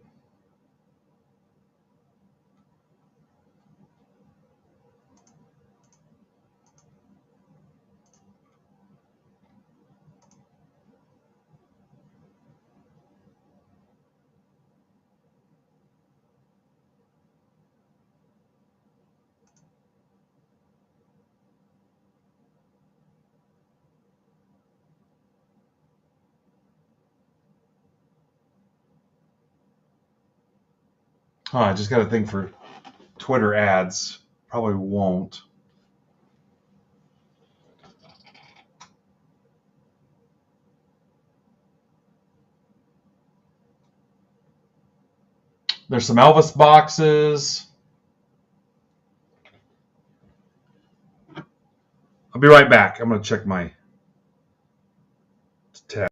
Huh, I just got a thing for Twitter ads. Probably won't. There's some Elvis boxes. I'll be right back. I'm going to check my tab.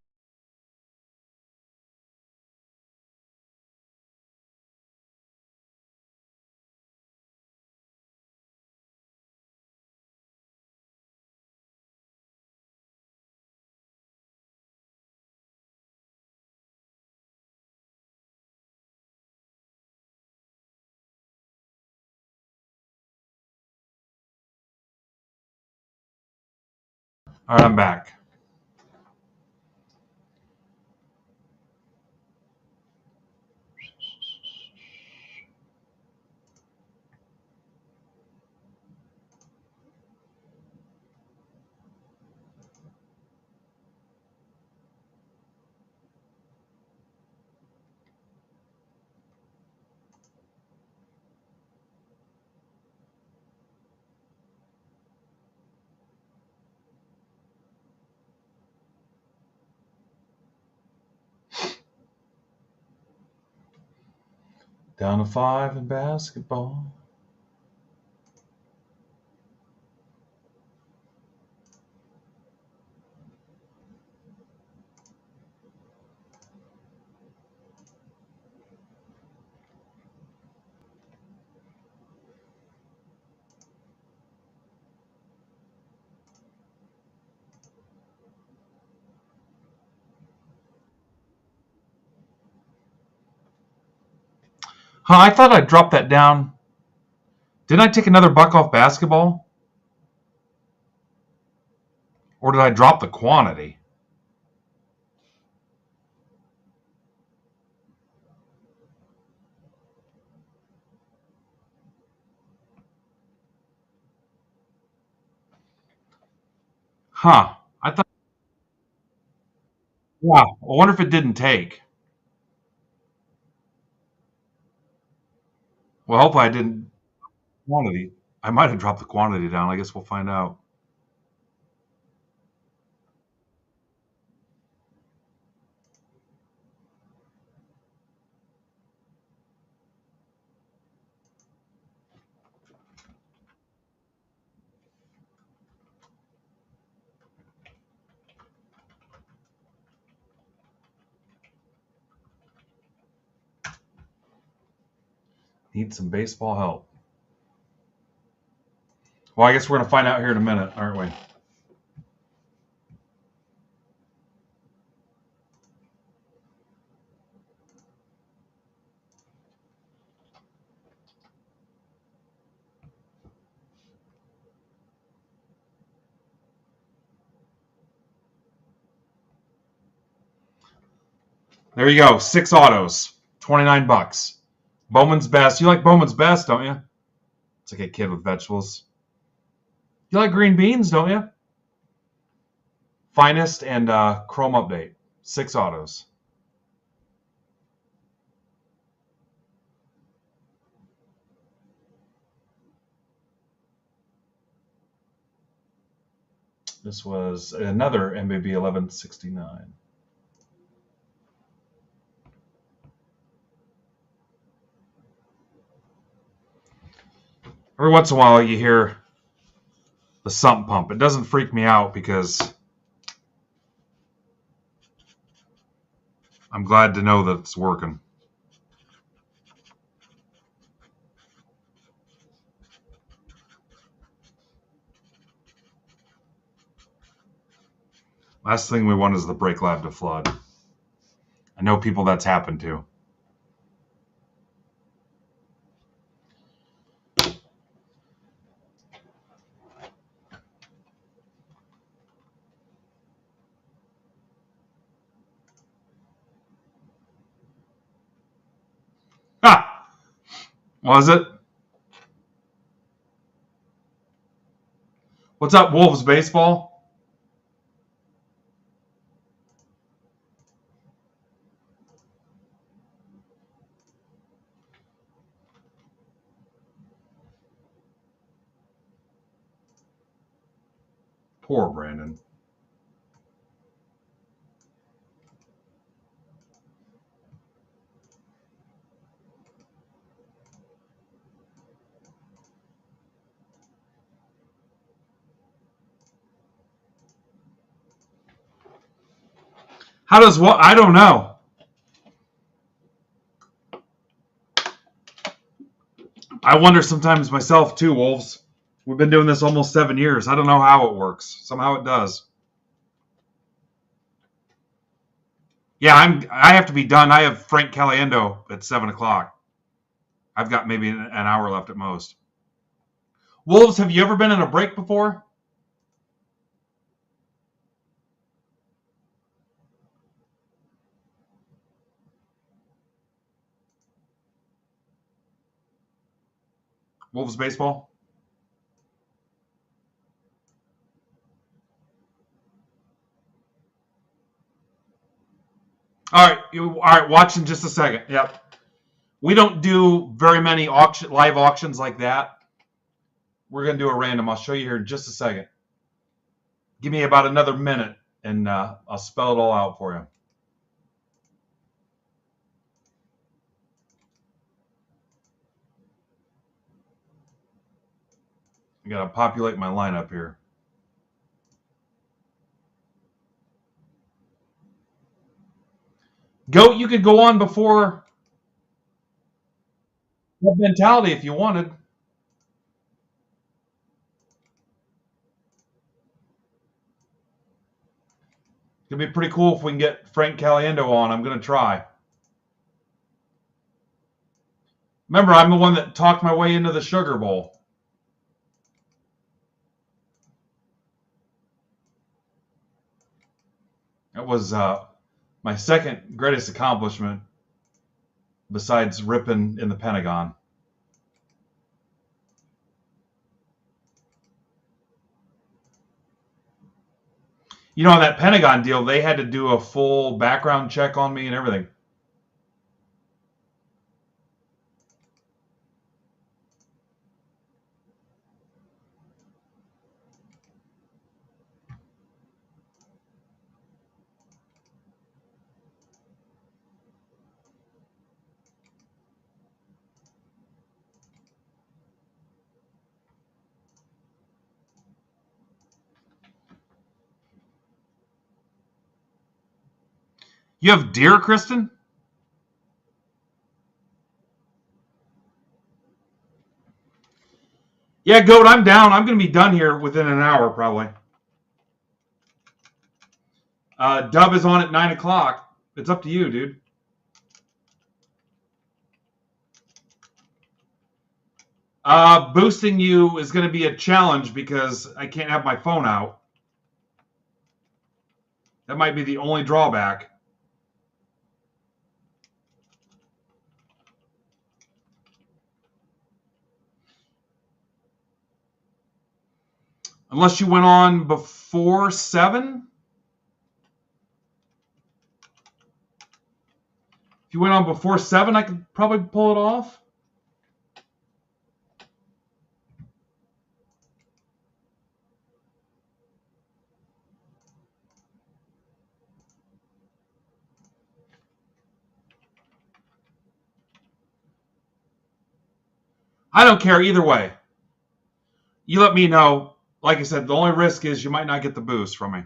All right, I'm back. Down to 5 in basketball. Huh, I thought I dropped that down. Didn't I take another buck off basketball? Or did I drop the quantity? Huh. I thought, yeah. I wonder if it didn't take. Well, hopefully I didn't. Quantity. I might have dropped the quantity down. I guess we'll find out. Need some baseball help. Well, I guess we're going to find out here in a minute, aren't we? There you go. 6 autos. 29 bucks. Bowman's Best. You like Bowman's Best, don't you? It's like a kid with vegetables. You like green beans, don't you? Finest and Chrome Update. 6 autos. This was another MBB 1169. Every once in a while you hear the sump pump. It doesn't freak me out because I'm glad to know that it's working. Last thing we want is the brake lab to flood. I know people that's happened to. Ah! Was it? What's up, Wolves Baseball? Poor Brandon. How does what? I don't know. I wonder sometimes myself too, Wolves. We've been doing this almost 7 years. I don't know how it works. Somehow it does. Yeah, I have to be done. I have Frank Caliendo at 7 o'clock. I've got maybe an hour left at most. Wolves, have you ever been in a break before? Wolves baseball. All right, all right. Watch in just a second. Yep. We don't do very many live auctions like that. We're gonna do a random. I'll show you here in just a second. Give me about another minute, and I'll spell it all out for you. I gotta populate my lineup here. Goat, you could go on before Club Mentality if you wanted. It'd be pretty cool if we can get Frank Caliendo on. I'm gonna try. Remember, I'm the one that talked my way into the Sugar Bowl. That was my second greatest accomplishment besides ripping in the Pentagon. You know, on that Pentagon deal, they had to do a full background check on me and everything. You have deer, Kristen? Yeah, Goat, I'm down. I'm going to be done here within an hour, probably. Dub is on at 9 o'clock. It's up to you, dude. Boosting you is going to be a challenge because I can't have my phone out. That might be the only drawback. Unless you went on before 7? If you went on before 7, I could probably pull it off. I don't care either way. You let me know. Like I said, the only risk is you might not get the boost from me.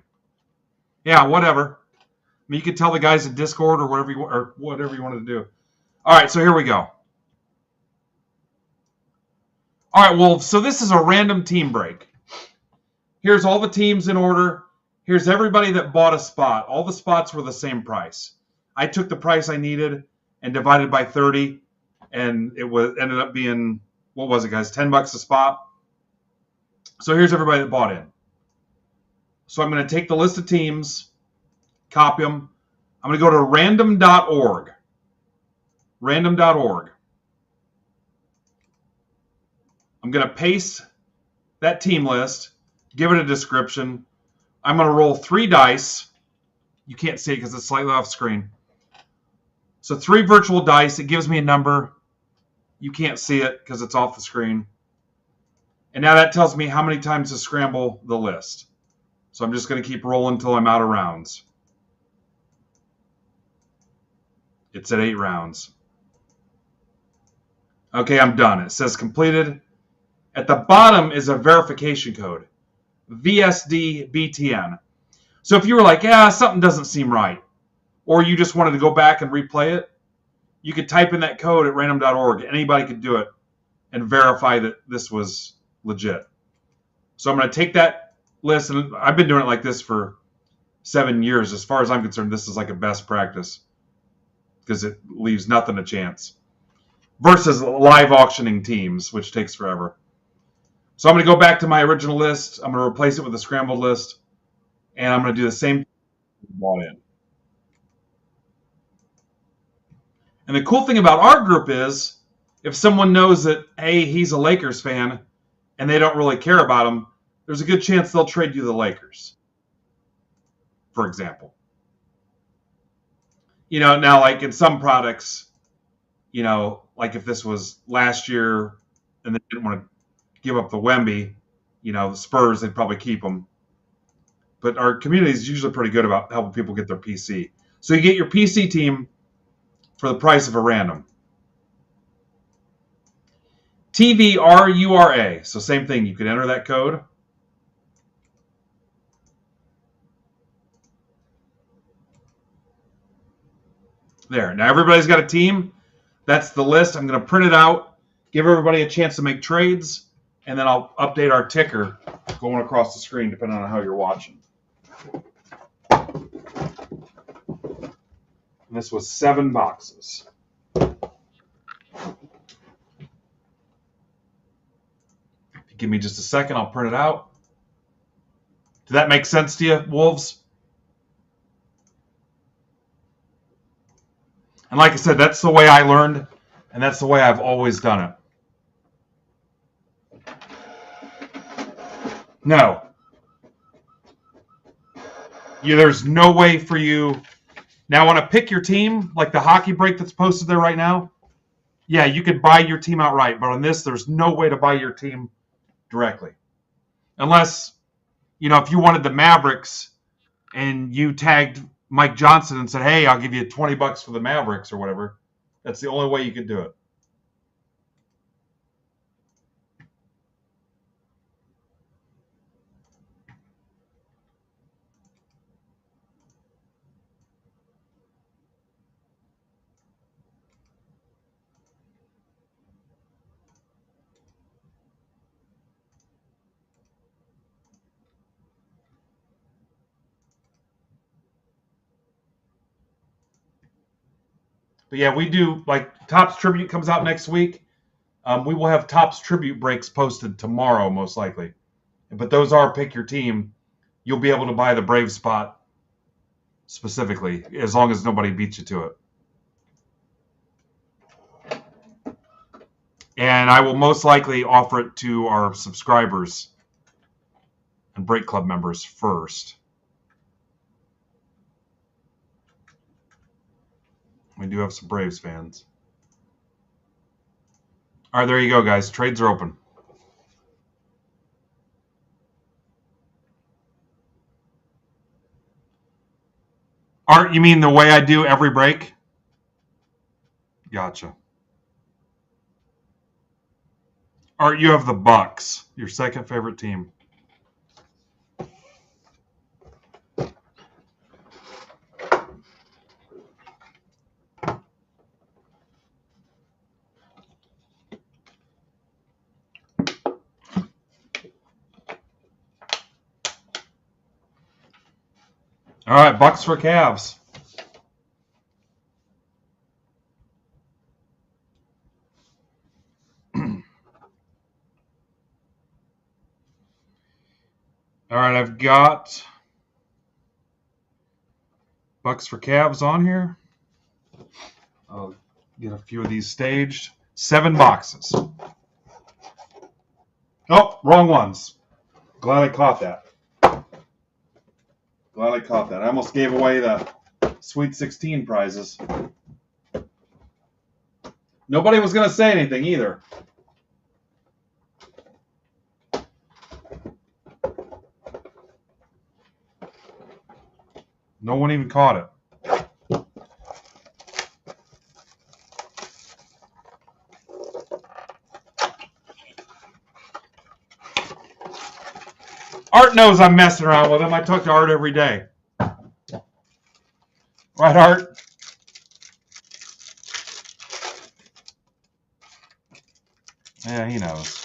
Yeah, whatever. I mean, you could tell the guys in Discord or whatever you wanted to do. All right, so here we go. All right, well, so this is a random team break. Here's all the teams in order. Here's everybody that bought a spot. All the spots were the same price. I took the price I needed and divided by 30, and it ended up being, what was it, guys? $10 a spot. So here's everybody that bought in. So I'm going to take the list of teams, copy them. I'm going to go to random.org. Random.org. I'm going to paste that team list, give it a description. I'm going to roll 3 dice. You can't see it because it's slightly off screen. So 3 virtual dice. It gives me a number. You can't see it because it's off the screen. And now that tells me how many times to scramble the list. So I'm just going to keep rolling until I'm out of rounds. It's at 8 rounds. Okay, I'm done. It says completed. At the bottom is a verification code. VSDBTN. So if you were like, yeah, something doesn't seem right, or you just wanted to go back and replay it, you could type in that code at random.org. Anybody could do it and verify that this was legit. So I'm going to take that list, and I've been doing it like this for 7 years. As far as I'm concerned, this is like a best practice because it leaves nothing to chance versus live auctioning teams, which takes forever. So I'm going to go back to my original list. I'm going to replace it with a scrambled list, and I'm going to do the same thing bought in. And the cool thing about our group is if someone knows that, hey, he's a Lakers fan and they don't really care about him, there's a good chance they'll trade you the Lakers, for example. Now, like in some products, like if this was last year and they didn't want to give up the Wemby, the Spurs, they'd probably keep them. But our community is usually pretty good about helping people get their PC. So you get your PC team for the price of a random. TVRURA. So same thing. You could enter that code. There. Now everybody's got a team. That's the list. I'm going to print it out, give everybody a chance to make trades, and then I'll update our ticker going across the screen depending on how you're watching. And this was 7 boxes. Give me just a second. I'll print it out. Does that make sense to you, Wolves? And like I said, that's the way I learned, and that's the way I've always done it. No. There's no way for you. Now, on a pick your team, like the hockey break that's posted there right now, yeah, you could buy your team outright. But on this, there's no way to buy your team directly. Unless, if you wanted the Mavericks and you tagged Mike Johnson and said, hey, I'll give you $20 for the Mavericks or whatever, that's the only way you could do it. But yeah, we do, like, Topps Tribute comes out next week. We will have Topps Tribute breaks posted tomorrow, most likely. But those are pick your team. You'll be able to buy the Brave spot specifically, as long as nobody beats you to it. And I will most likely offer it to our subscribers and Break Club members first. We do have some Braves fans. All right, there you go, guys. Trades are open. Art, you mean the way I do every break? Gotcha. Art, you have the Bucks, your second favorite team. All right, Bucks for Cavs. All right, I've got Bucks for Cavs on here. I'll get a few of these staged. 7 boxes. Oh, wrong ones. Glad I caught that. I almost gave away the Sweet 16 prizes. Nobody was going to say anything either. No one even caught it. Art knows I'm messing around with him. I talk to Art every day. Right, Art? Yeah, he knows.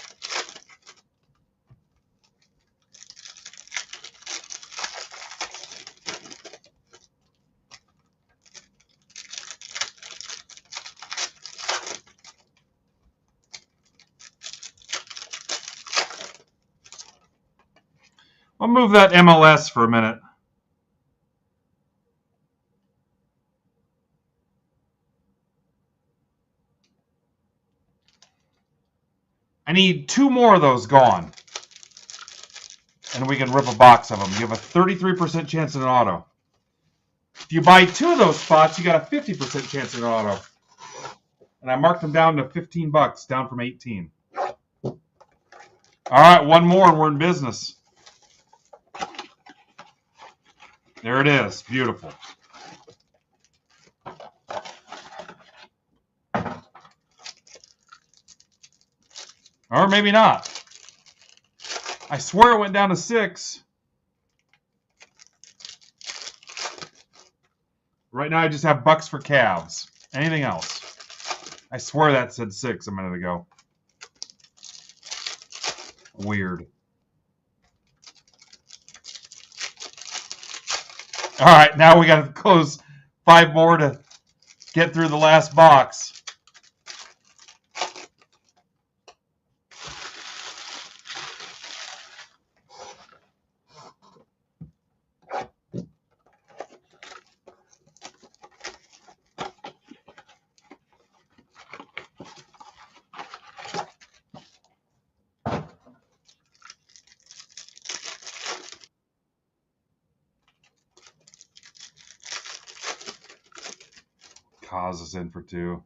I'll move that MLS for a minute. I need 2 more of those gone. And we can rip a box of them. You have a 33% chance at an auto. If you buy 2 of those spots, you got a 50% chance at an auto. And I marked them down to 15 bucks, down from 18. All right, 1 more and we're in business. There it is. Beautiful. Or maybe not. I swear it went down to 6. Right now I just have bucks for calves. Anything else? I swear that said 6 a minute ago. Weird. All right, now we got to close 5 more to get through the last box. Kaz is in for 2.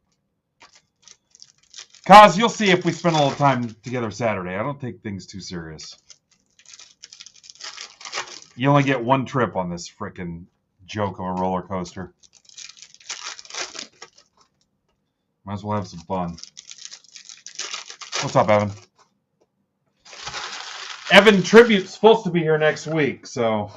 Kaz, you'll see if we spend a little time together Saturday. I don't take things too serious. You only get 1 trip on this frickin' joke of a roller coaster. Might as well have some fun. What's up, Evan? Evan Tribute's supposed to be here next week, so...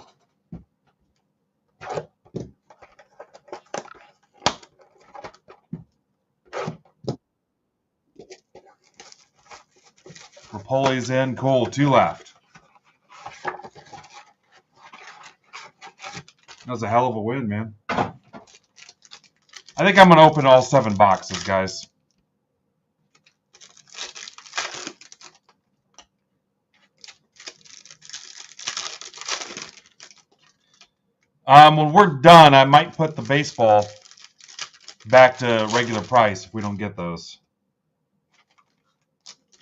Rapoli's in. Cool. 2 left. That was a hell of a win, man. I think I'm going to open all 7 boxes, guys. When we're done, I might put the baseball back to regular price if we don't get those.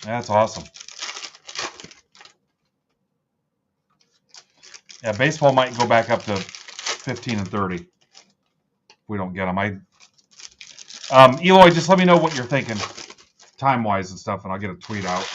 That's awesome. Yeah, baseball might go back up to 15 and 30 if we don't get them. Eloy, just let me know what you're thinking time-wise and stuff, and I'll get a tweet out.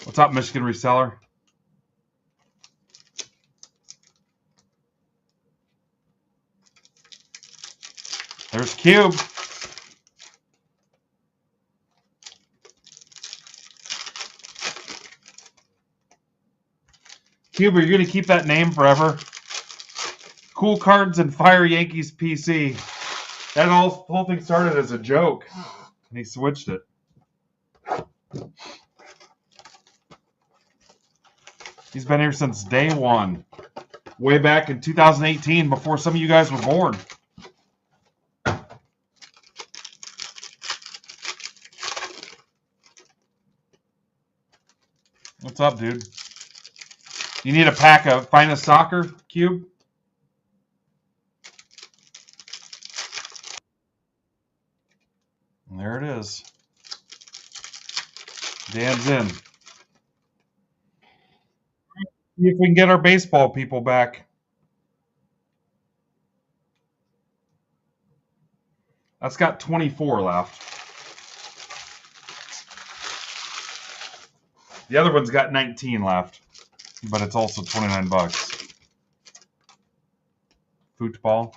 What's up, Michigan Reseller? There's Cube. Cube, are you going to keep that name forever? Cool Cards and Fire Yankees PC. That whole thing started as a joke, and he switched it. He's been here since day 1, way back in 2018, before some of you guys were born. What's up, dude? You need a pack of Finest Soccer, Cube? And there it is. Dan's in. See if we can get our baseball people back. That's got 24 left. The other one's got 19 left, but it's also 29 bucks. Football.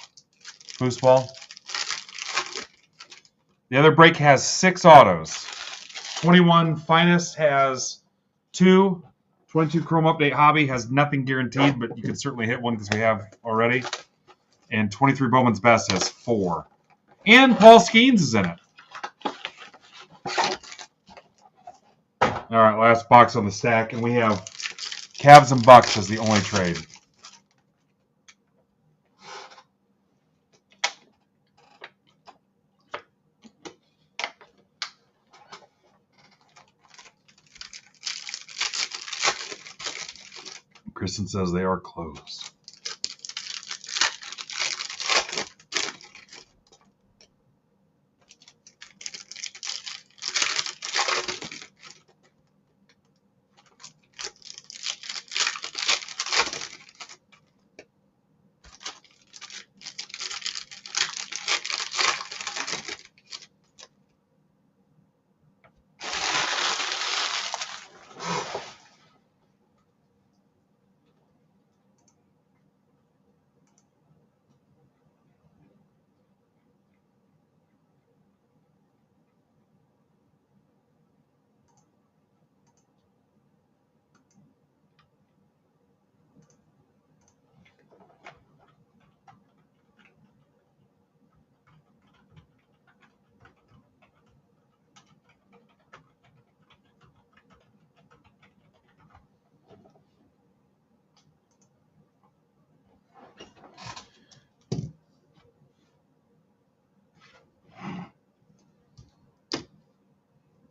The other break has 6 autos. 21 Finest has 2. 22 Chrome Update Hobby has nothing guaranteed, but you can certainly hit one because we have already. And 23 Bowman's Best has 4. And Paul Skeens is in it. All right, last box on the stack, and we have Cavs and Bucks as the only trade. Kristen says they are closed.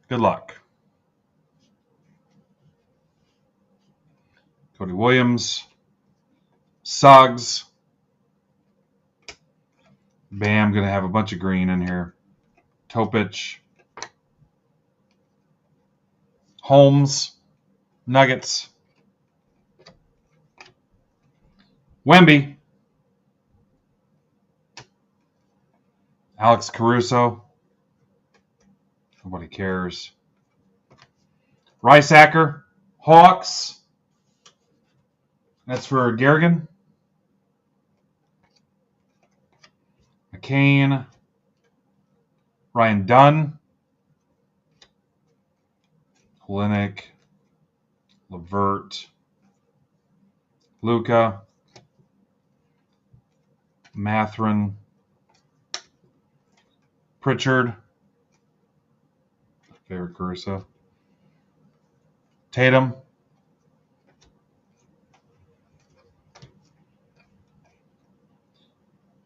Good luck. Cody Williams, Suggs. Bam, going to have a bunch of green in here. Topic. Holmes, Nuggets. Wemby. Alex Caruso. Nobody cares. Riceacker, Hawks. That's for Garrigan. McCain. Ryan Dunn. Holinik. Levert. Luka. Matherin. Pritchard. Favorite Caruso. Tatum.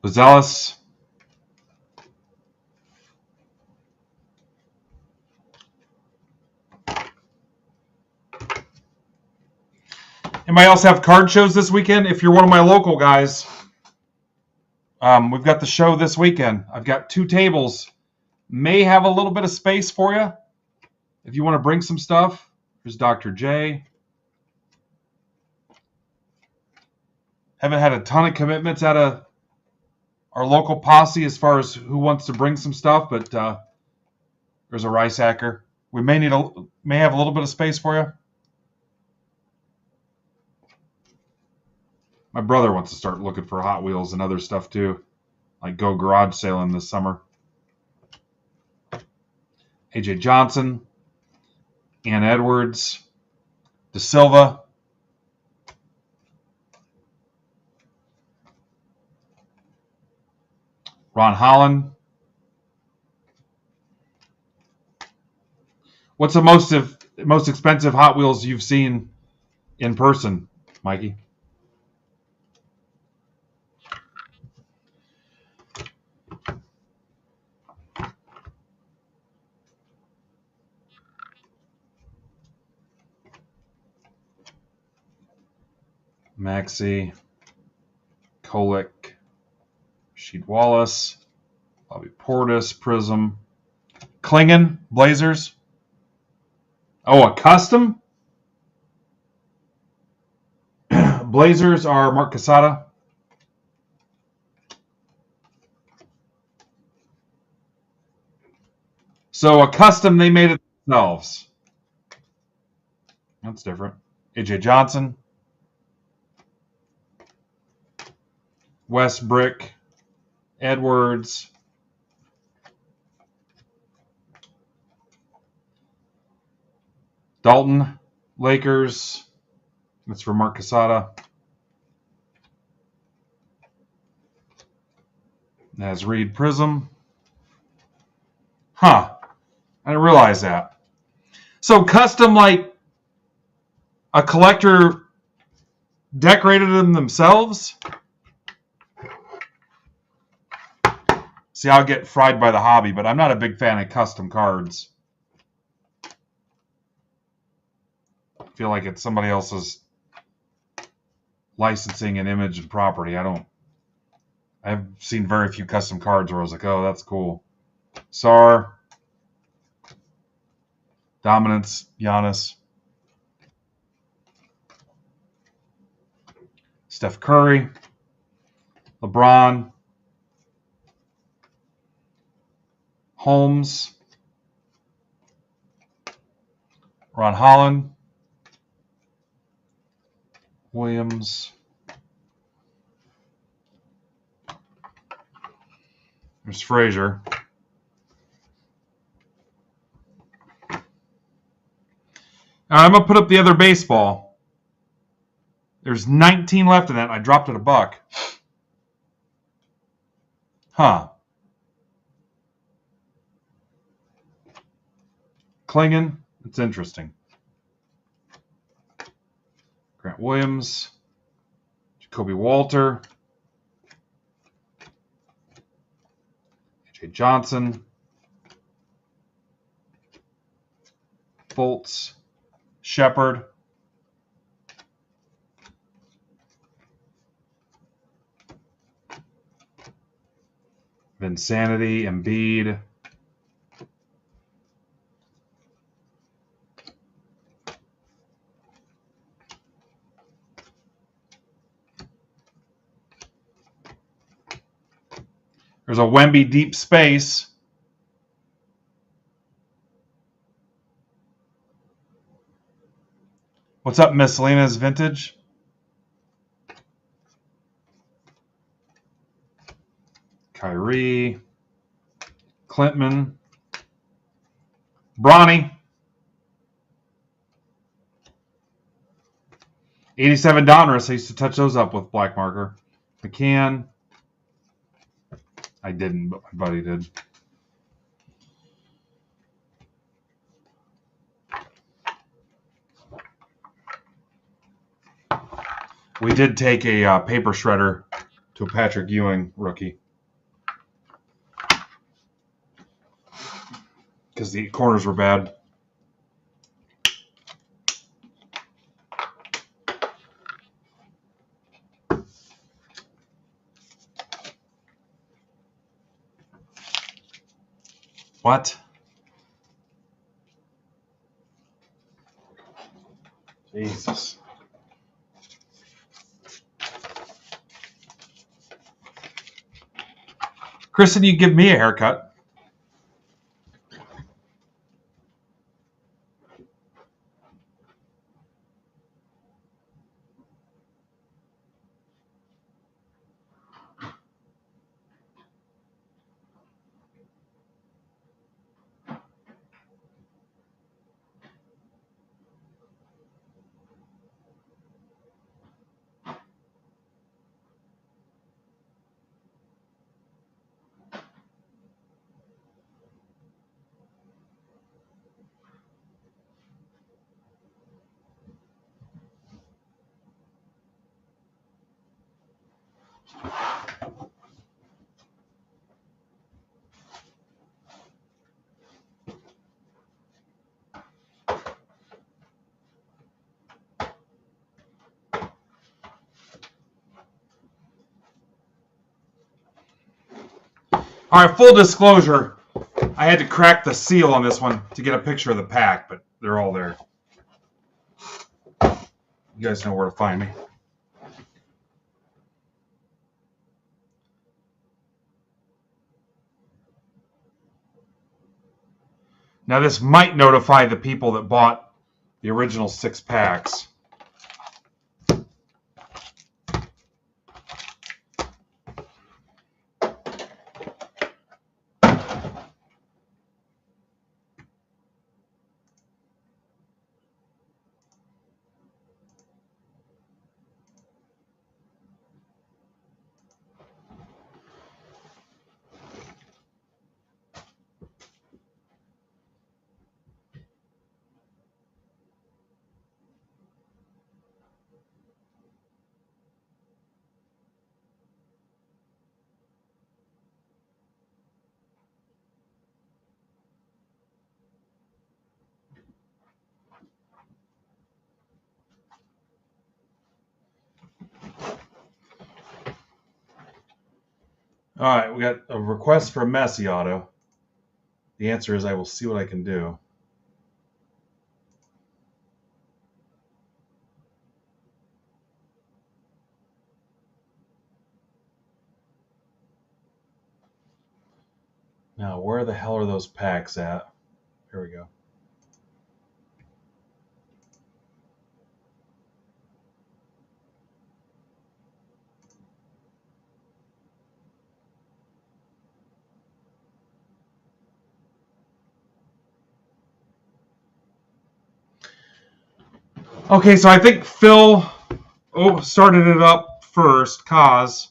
Gonzalez. Anybody else have card shows this weekend? If you're one of my local guys, we've got the show this weekend. I've got 2 tables. May have a little bit of space for you if you want to bring some stuff. There's Dr. J. Haven't had a ton of commitments out of our local posse as far as who wants to bring some stuff, but there's a Riceacker. We may have a little bit of space for you. My brother wants to start looking for Hot Wheels and other stuff too, like go garage sailing this summer. AJ Johnson, Ann Edwards, De Silva, Ron Holland. What's the most expensive Hot Wheels you've seen in person, Mikey? Maxey, Kolick, Sheed Wallace, Bobby Portis, Prism, Klingon, Blazers. Oh, a custom? Blazers are Mark Casada. So a custom, they made it themselves. That's different. AJ Johnson. Westbrick, Edwards, Dalton, Lakers. That's for Mark Casada. Naz Reid, Prism. Huh. I didn't realize that. So custom, like a collector decorated them themselves? See, I'll get fried by the hobby, but I'm not a big fan of custom cards. I feel like it's somebody else's licensing and image and property. I've seen very few custom cards where I was like, oh, that's cool. Sar, Dominance, Giannis, Steph Curry, LeBron, Holmes, Ron Holland, Williams. There's Frazier. Now, I'm going to put up the other baseball. There's 19 left in that. I dropped it $1. Huh. Klingon. It's interesting. Grant Williams. Jacoby Walter. AJ Johnson. Fultz. Shepard. Vinsanity. Embiid. There's a Wemby Deep Space. What's up, Miss Selena's Vintage? Kyrie. Clintman. Bronny. 87 Donruss. I used to touch those up with black marker. McCann. I didn't, but my buddy did. We did take a paper shredder to a Patrick Ewing rookie because the corners were bad. What? Jesus. Kristen, you give me a haircut. All right, full disclosure, I had to crack the seal on this one to get a picture of the pack, but they're all there. You guys know where to find me. Now, this might notify the people that bought the original 6 packs. All right, we got a request for a Messi auto. The answer is I will see what I can do. Now, where the hell are those packs at? Here we go. Okay, so I think Phil started it up first, cause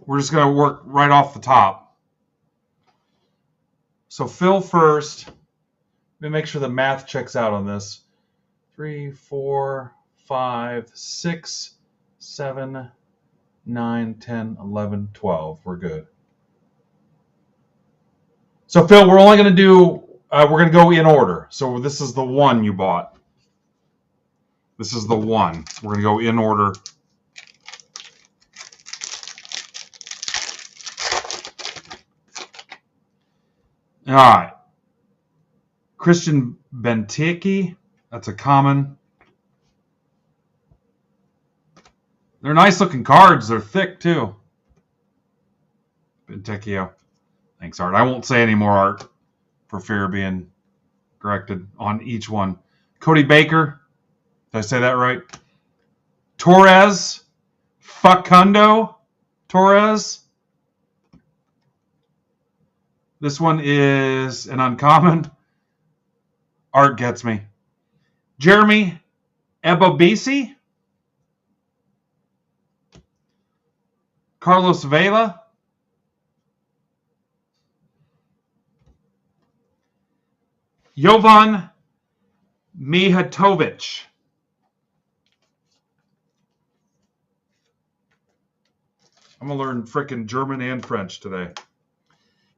we're just going to work right off the top. So Phil first. Let me make sure the math checks out on this. 3, 4, 5, 6, 7, 9, 10, 11, 12. We're good. So Phil, we're only going to do, we're going to go in order. So this is the one you bought. This is the one. We're going to go in order. All right. Christian Benteke. That's a common. They're nice looking cards. They're thick too. Benteke. Thanks, Art. I won't say any more, Art, for fear of being corrected on each one. Cody Baker. Did I say that right? Torres. Facundo Torres. This one is an uncommon. Art gets me. Jeremy Ebobisi. Carlos Vela. Jovan Mijatovic. I'm going to learn frickin' German and French today.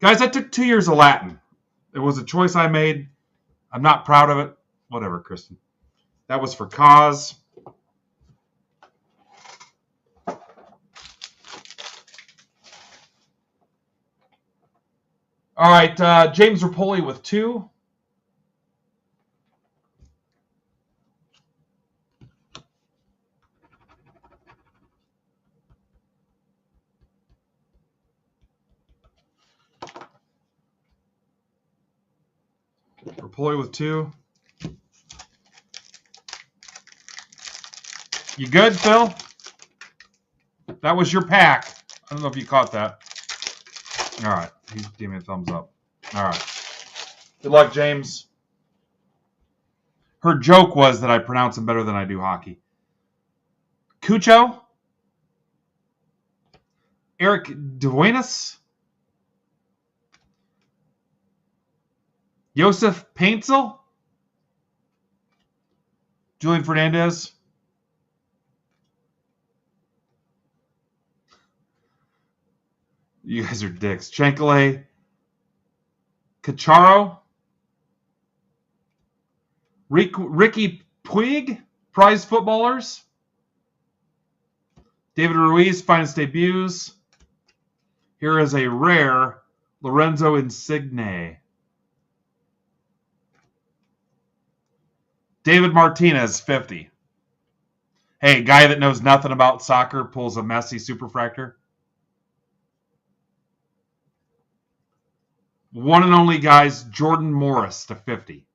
Guys, I took 2 years of Latin. It was a choice I made. I'm not proud of it. Whatever, Kristen. That was for cause. All right, James Rapoli with 2. Rapoli with 2. You good, Phil? That was your pack. I don't know if you caught that. All right. He gave me a thumbs up. All right. Good luck, James. Her joke was that I pronounce him better than I do hockey. Cucho. Eric Duenas. Josef Paintzel. Julian Fernandez. You guys are dicks. Chankale. Cacharo. Ricky Puig. Prize footballers. David Ruiz. Finest debuts. Here is a rare Lorenzo Insigne. David Martinez, 50. Hey, guy that knows nothing about soccer pulls a Messi superfractor. One and only, guys, Jordan Morris to 50.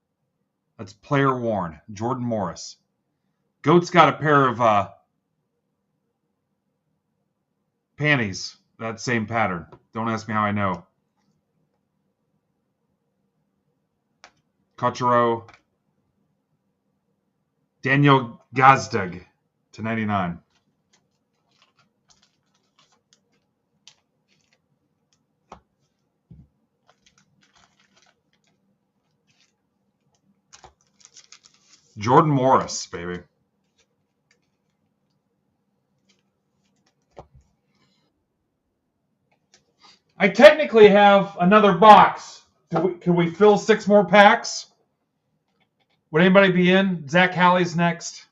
That's player worn. Jordan Morris. Goat's got a pair of panties. That same pattern. Don't ask me how I know. Cacharo. Daniel Gazdag to 99. Jordan Morris, baby. I technically have another box. Can we fill 6 more packs? Would anybody be in? Zach Halley's next.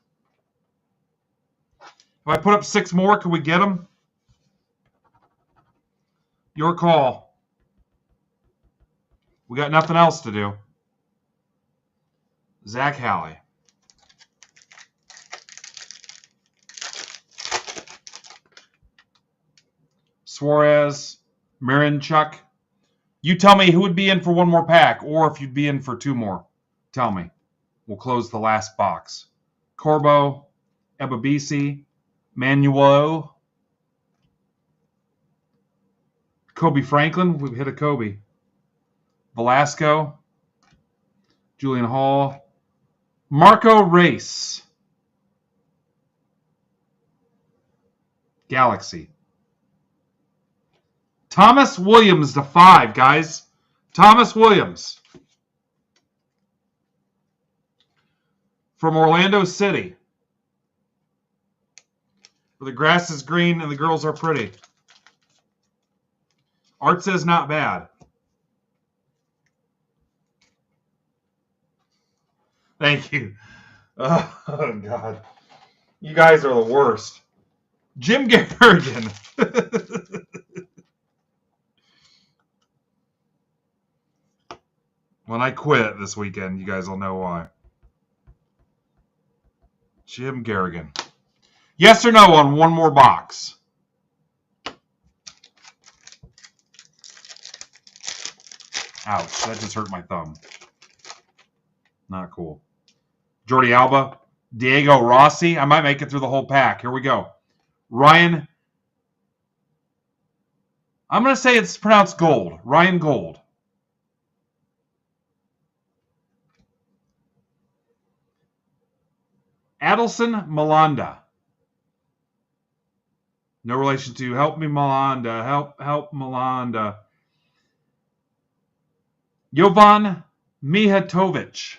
If I put up 6 more, could we get them? Your call. We got nothing else to do. Zach Halley. Suarez, Marinchuk. You tell me who would be in for 1 more pack, or if you'd be in for 2 more. Tell me. We'll close the last box. Corbo, Ebabisi, Manuel, Kobe Franklin. We've hit a Kobe. Velasco, Julian Hall, Marco Reyes, Galaxy. Thomas Williams to 5, guys. Thomas Williams from Orlando City. Where the grass is green and the girls are pretty. Art says not bad. Thank you. Oh, God. You guys are the worst. Jim Garrigan. When I quit this weekend, you guys will know why. Jim Garrigan. Yes or no on 1 more box? Ouch, that just hurt my thumb. Not cool. Jordi Alba, Diego Rossi. I might make it through the whole pack. Here we go. Ryan. I'm going to say it's pronounced Gold. Ryan Gold. Adelson Malanda. No relation to help me Malanda. Help Malanda. Jovan Mijatovic.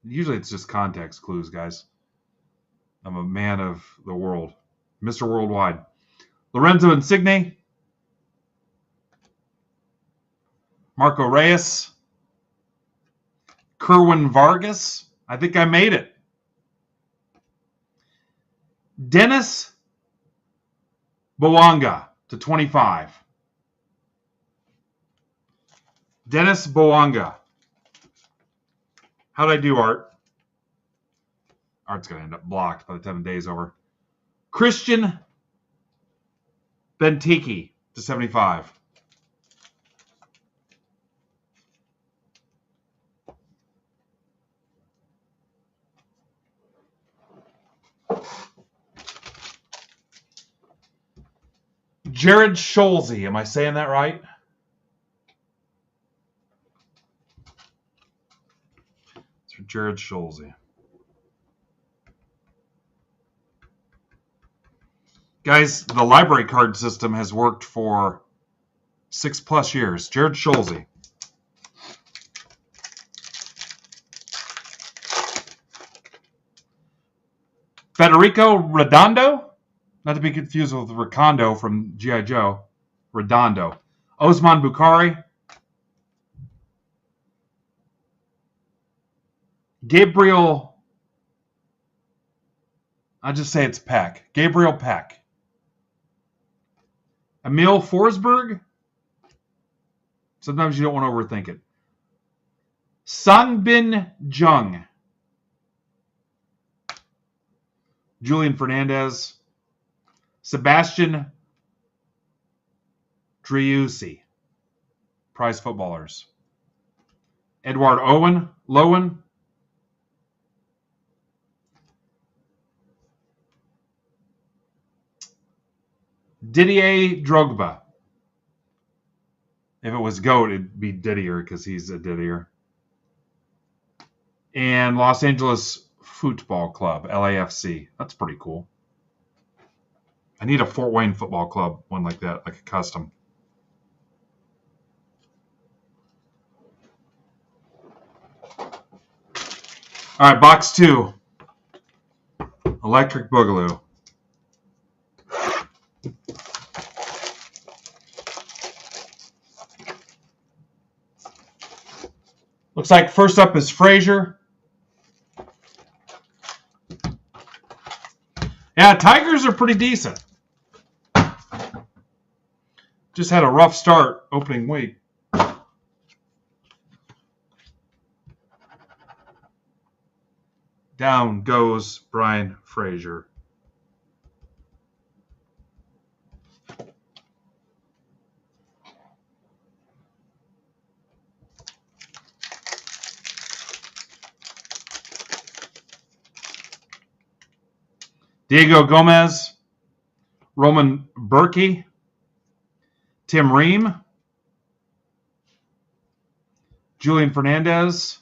Usually it's just context clues, guys. I'm a man of the world. Mr. Worldwide. Lorenzo Insigne. Marco Reyes. Kerwin Vargas. I think I made it. Dennis Bouanga to 25. Dennis Bouanga. How'd I do, Art? Art's going to end up blocked by the time the day's over. Christian Benteke to 75. Jared Scholze. Am I saying that right? It's for Jared Scholze. Guys, the library card system has worked for 6+ years. Jared Scholze. Federico Redondo. Not to be confused with Recondo from G.I. Joe. Redondo. Osman Bukhari. Gabriel. I'll just say it's Peck. Gabriel Peck. Emil Forsberg. Sometimes you don't want to overthink it. Sangbin Jung. Julian Fernandez. Sebastian Driussi. Prize footballers. Edward Lowen. Didier Drogba. If it was GOAT, it'd be Didier because he's a Didier. And Los Angeles Football Club, LAFC. That's pretty cool. I need a Fort Wayne Football Club one like that, like a custom. All right, box 2. Electric Boogaloo. Looks like first up is Frazier. Yeah, Tigers are pretty decent. Just had a rough start opening week. Down goes Brian Frazier. Diego Gomez, Roman Berkey, Tim Ream, Julian Fernandez,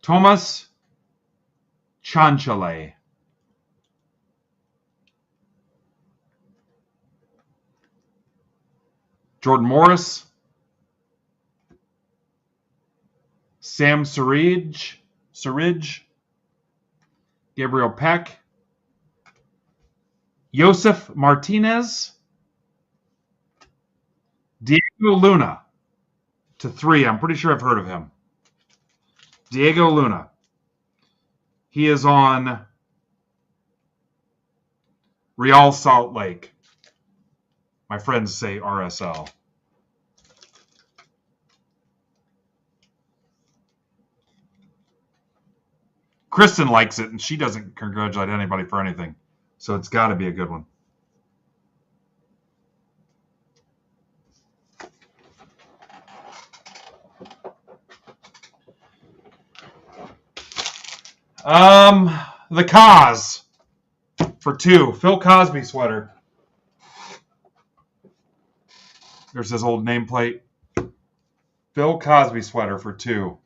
Thomas Chanchale. Jordan Morris, Sam Surridge, Gabriel Peck, Josef Martinez, Diego Luna to 3. I'm pretty sure I've heard of him. Diego Luna. He is on Real Salt Lake. My friends say RSL. Kristen likes it, and she doesn't congratulate anybody for anything. So it's got to be a good one. The Cos for 2. Phil Cosby sweater. There's his old nameplate. Phil Cosby sweater for 2.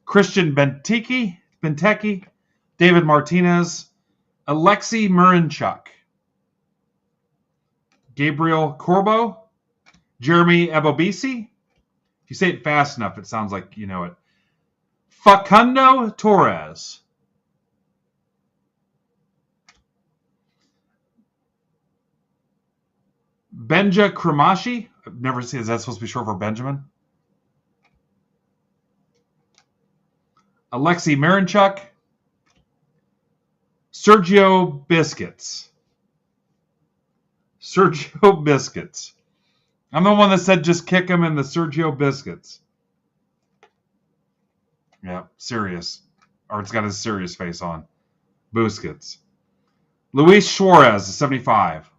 Christian Benteke, David Martinez, Alexei Murinchuk, Gabriel Corbo, Jeremy Ebobisi. If you say it fast enough, it sounds like you know it. Facundo Torres. Benja Kramashi. I've never seen. Is that supposed to be short for Benjamin? Alexei Murinchuk. Sergio Biscuits. I'm the one that said just kick him in the Sergio Biscuits. Yeah, serious. Or it's got his serious face on. Busquets. Luis Suarez, 75.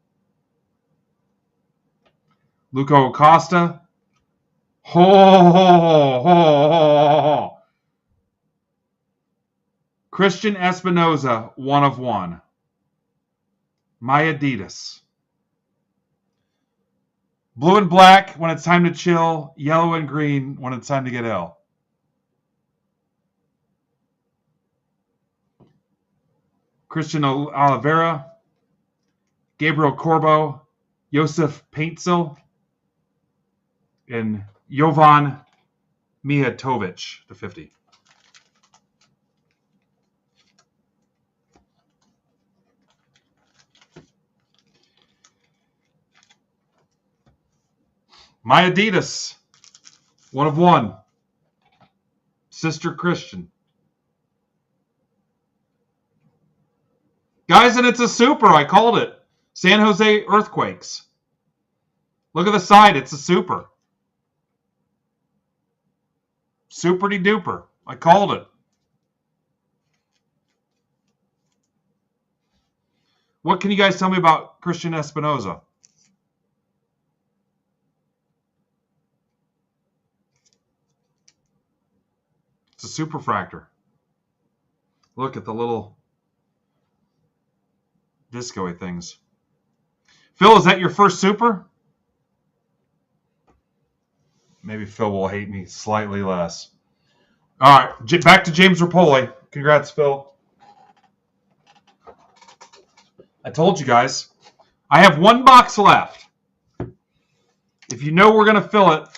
Luco Acosta. Christian Espinoza, 1 of 1. My Adidas. Blue and black when it's time to chill. Yellow and green when it's time to get ill. Christian Oliveira. Gabriel Corbo. Josef Paintsil. And Jovan Mijatovic, to 50. My Adidas, 1 of 1. Sister Christian. Guys, and it's a super. I called it. San Jose Earthquakes. Look at the side. It's a super. Superty duper. I called it. What can you guys tell me about Christian Espinoza? It's a superfractor. Look at the little disco-y things. Phil, is that your first super? Maybe Phil will hate me slightly less. All right, back to James Rapoli. Congrats, Phil. I told you guys. I have 1 box left. If you know we're going to fill it,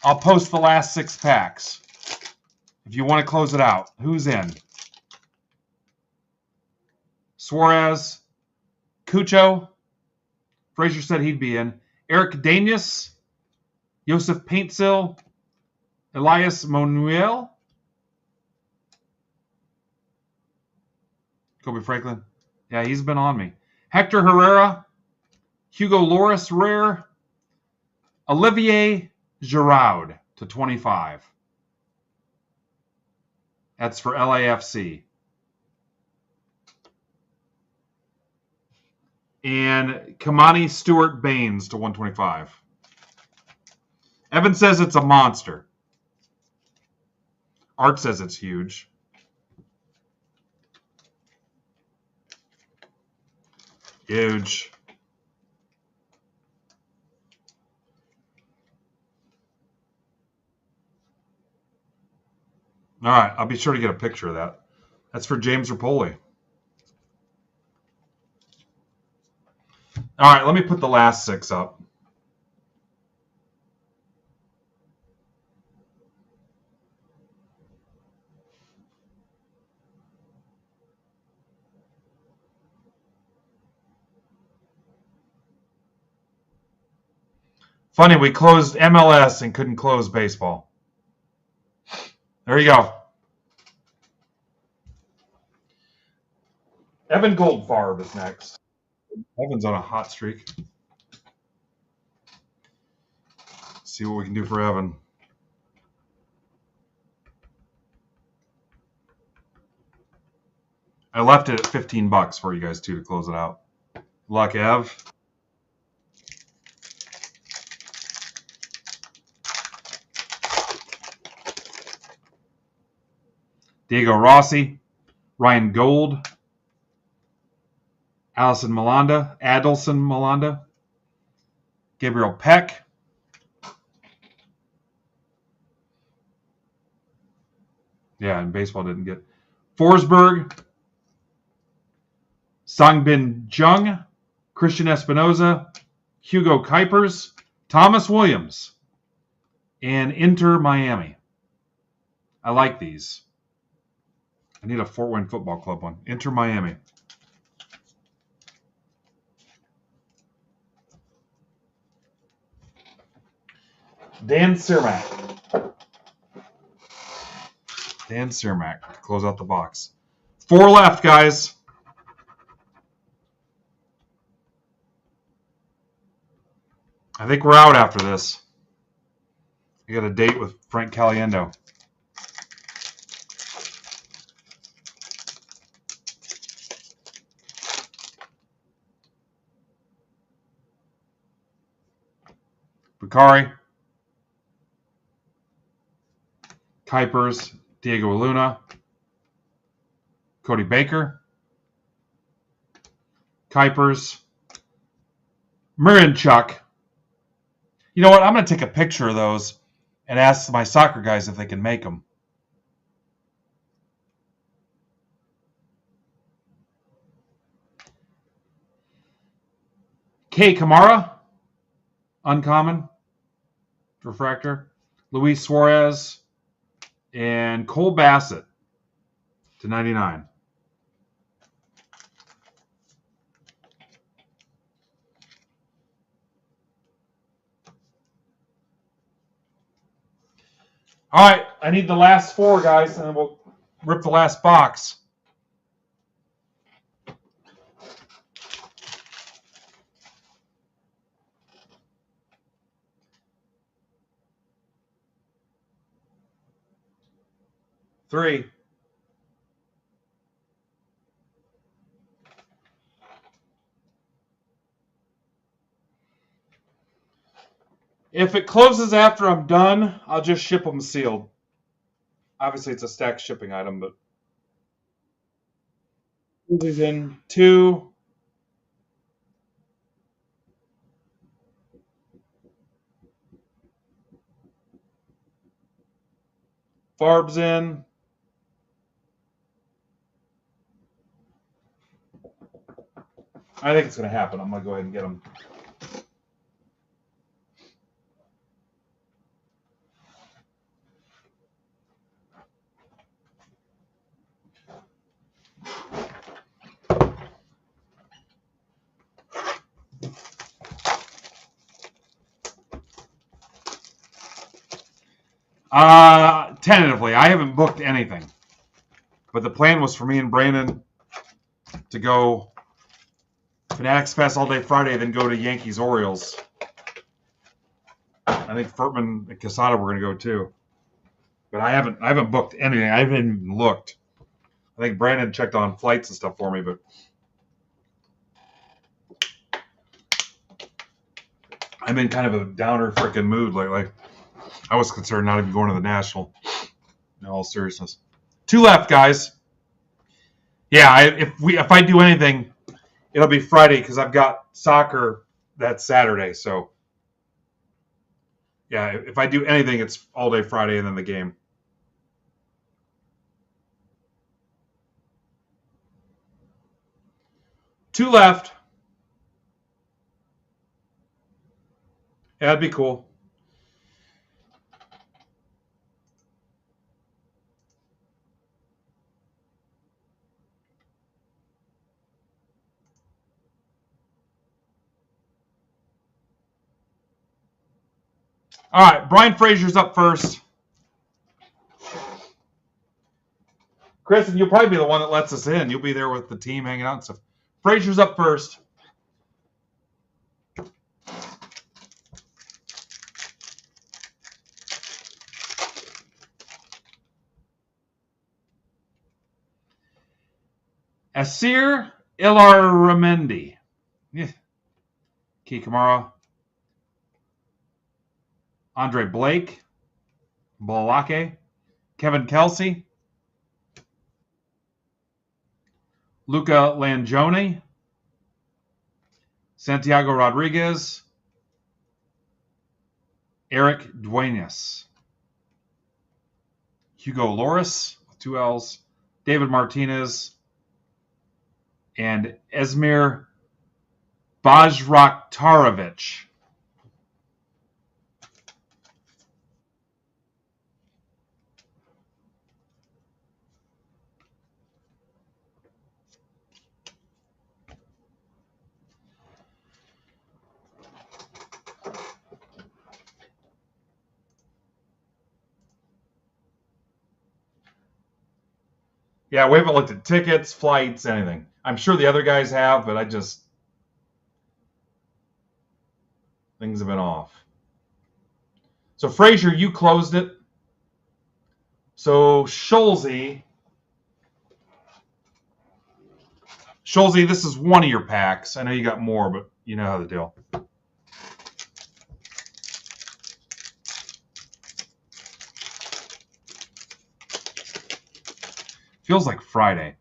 I'll post the last 6 packs. If you want to close it out, who's in? Suarez, Cucho. Frazier said he'd be in. Eric Danius, Joseph Paintsil, Elias Manuel, Kobe Franklin. Yeah, he's been on me. Hector Herrera, Hugo Loris rare, Olivier Giroud to 25. That's for LAFC. And Kamani Stewart Baines to 125. Evan says it's a monster. Art says it's huge. Huge. All right, I'll be sure to get a picture of that. That's for James Rapoli. All right, let me put the last 6 up. Funny, we closed MLS and couldn't close baseball. There you go. Evan Goldfarb is next. Evan's on a hot streak. See what we can do for Evan. I left it at $15 for you guys too to close it out. Good luck, Ev. Diego Rossi, Ryan Gold, Adelson Malanda, Gabriel Peck, yeah, and baseball didn't get Forsberg, Sangbin Jung, Christian Espinoza, Hugo Kuipers, Thomas Williams, and Inter Miami. I like these. I need a Fort Wayne Football Club one. Inter Miami. Dan Cermak. Dan Cermak to close out the box. 4 left, guys. I think we're out after this. I got a date with Frank Caliendo. Bakari, Kuipers, Diego Luna, Cody Baker, Kuipers, Miranchuk. You know what? I'm going to take a picture of those and ask my soccer guys if they can make them. K. Kamara, uncommon, refractor. Luis Suarez and Cole Bassett to 99. All right, I need the last 4, guys, and then we'll rip the last box. Three. If it closes after I'm done, I'll just ship them sealed. Obviously, it's a stacked shipping item, but these in 2. Farb's in. I think it's going to happen. I'm going to go ahead and get them. Tentatively, I haven't booked anything, but the plan was for me and Brandon to go Fanatics Fest all day Friday, then go to Yankees Orioles. I think Furtman and Casada were going to go too, but I haven't booked anything. I haven't even looked. I think Brandon checked on flights and stuff for me, but I'm in kind of a downer freaking mood lately. I was concerned not even going to the National. In all seriousness, 2 left, guys. Yeah, if I do anything, it'll be Friday because I've got soccer that Saturday. So yeah, if I do anything, it's all day Friday and then the game. Two left. Yeah, that'd be cool. All right, Brian Frazier's up first. Chris, you'll probably be the one that lets us in. You'll be there with the team hanging out and stuff. Frazier's up first. Asir Ilarramendi. Yeah. Key Kamara. Andre Blake. Balake. Kevin Kelsey. Luca Langione. Santiago Rodriguez. Eric Duenas. Hugo Loris, 2 L's. David Martinez. And Esmir Bajraktarovic. Yeah, we haven't looked at tickets, flights, anything. I'm sure the other guys have, but things have been off. So Frazier, you closed it. So Scholze, this is one of your packs. I know you got more, but you know how the deal. Feels like Friday.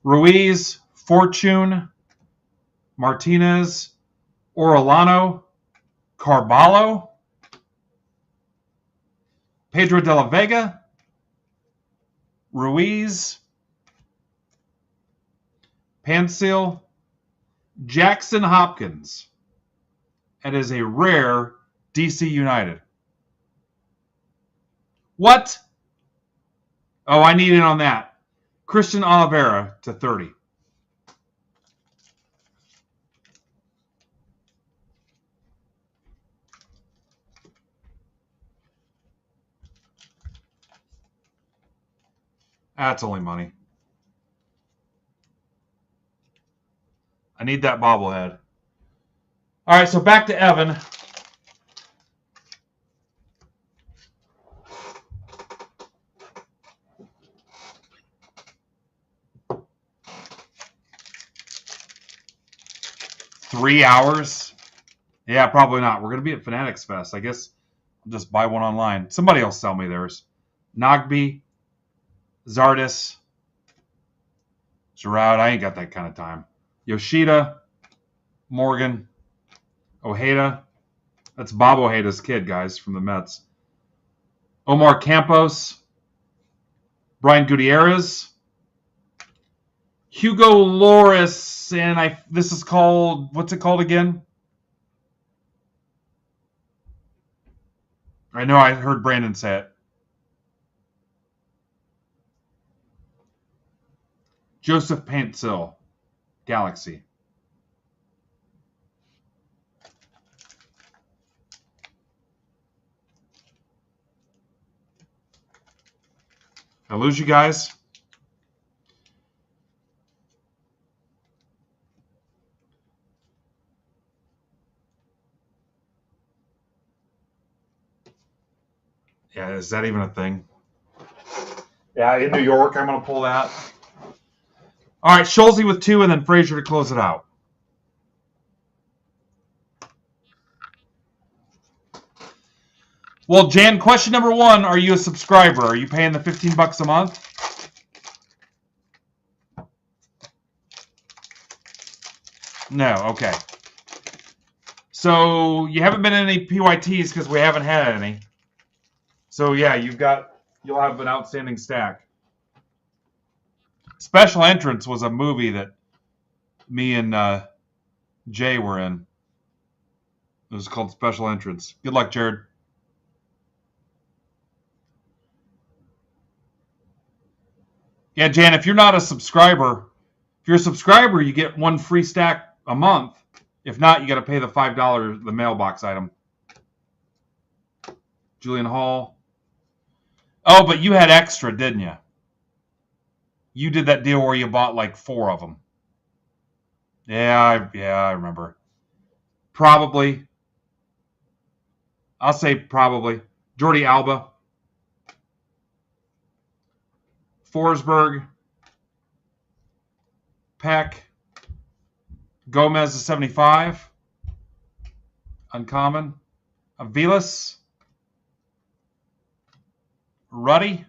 Ruiz, Fortune, Martinez, Orellano, Carballo, Pedro de la Vega, Ruiz, Pansil, Jackson Hopkins. It is a rare DC United. What? Oh, I need in on that. Christian Oliveira to 30. That's only money. I need that bobblehead. All right, so back to Evan. Three hours? Yeah, probably not. We're going to be at Fanatics Fest. I guess I'll just buy one online. Somebody else sell me theirs. Nagbe, Zardis, Giroud. I ain't got that kind of time. Yoshida, Morgan, Ojeda. That's Bob Ojeda's kid, guys, from the Mets. Omar Campos, Brian Gutierrez, Hugo Loris, and this is called, what's it called again? I know I heard Brandon say it. Joseph Pantsil, Galaxy. I lose you guys? Yeah, is that even a thing? Yeah, in New York, I'm going to pull that. All right, Schulze with 2, and then Frazier to close it out. Well, Jan, question number 1, are you a subscriber? Are you paying the $15 a month? No, okay. So you haven't been in any PYTs because we haven't had any. So yeah, you'll have an outstanding stack. Special Entrance was a movie that me and Jay were in. It was called Special Entrance. Good luck, Jared. Yeah, Jan, if you're not a subscriber, if you're a subscriber, you get 1 free stack a month. If not, you got to pay the $5, the mailbox item. Julian Hall. Oh, but you had extra, didn't you? You did that deal where you bought like 4 of them. Yeah, I remember. Probably. I'll say probably. Jordi Alba. Forsberg. Peck. Gomez is 75. Uncommon. Avilas. Ruddy.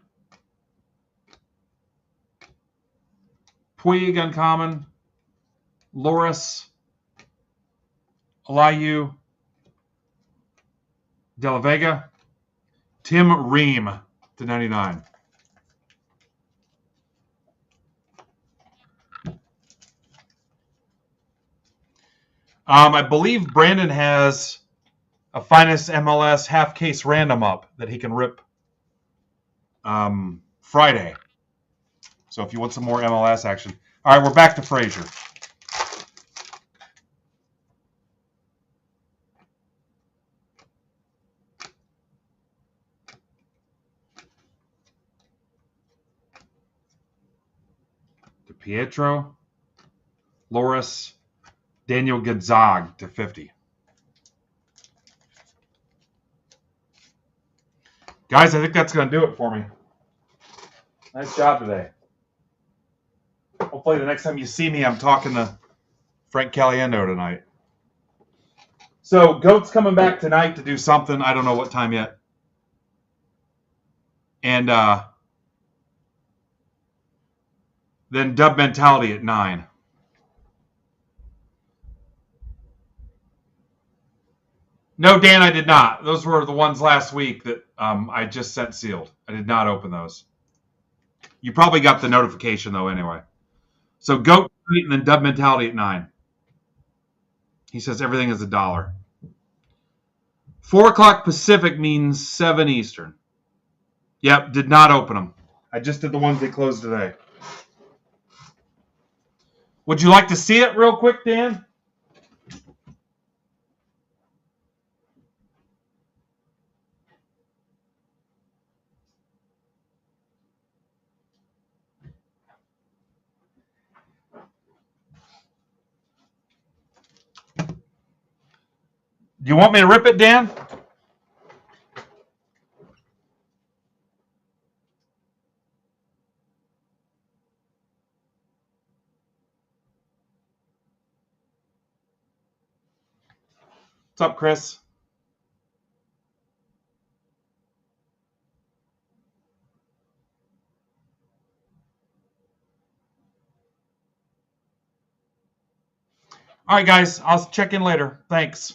Puig, uncommon. Loris. Eliu. De La Vega. Tim Ream to 99. I believe Brandon has a Finest MLS half case random up that he can rip Friday. So if you want some more MLS action. All right, we're back to Frazier. Pietro, Loris, Daniel Gonzag to 50. Guys, I think that's going to do it for me. Nice job today. Hopefully the next time you see me, I'm talking to Frank Caliendo tonight. So, Goat's coming back tonight to do something. I don't know what time yet. And then Dub Mentality at 9. No, Dan, I did not. Those were the ones last week that I just sent sealed. I did not open those. You probably got the notification, though, anyway. So, Goat and then Dub Mentality at 9. He says everything is $1. 4 o'clock Pacific means 7 Eastern. Yep, did not open them. I just did the ones they closed today. Would you like to see it real quick, Dan? Do you want me to rip it, Dan? What's up, Chris? All right, guys. I'll check in later. Thanks.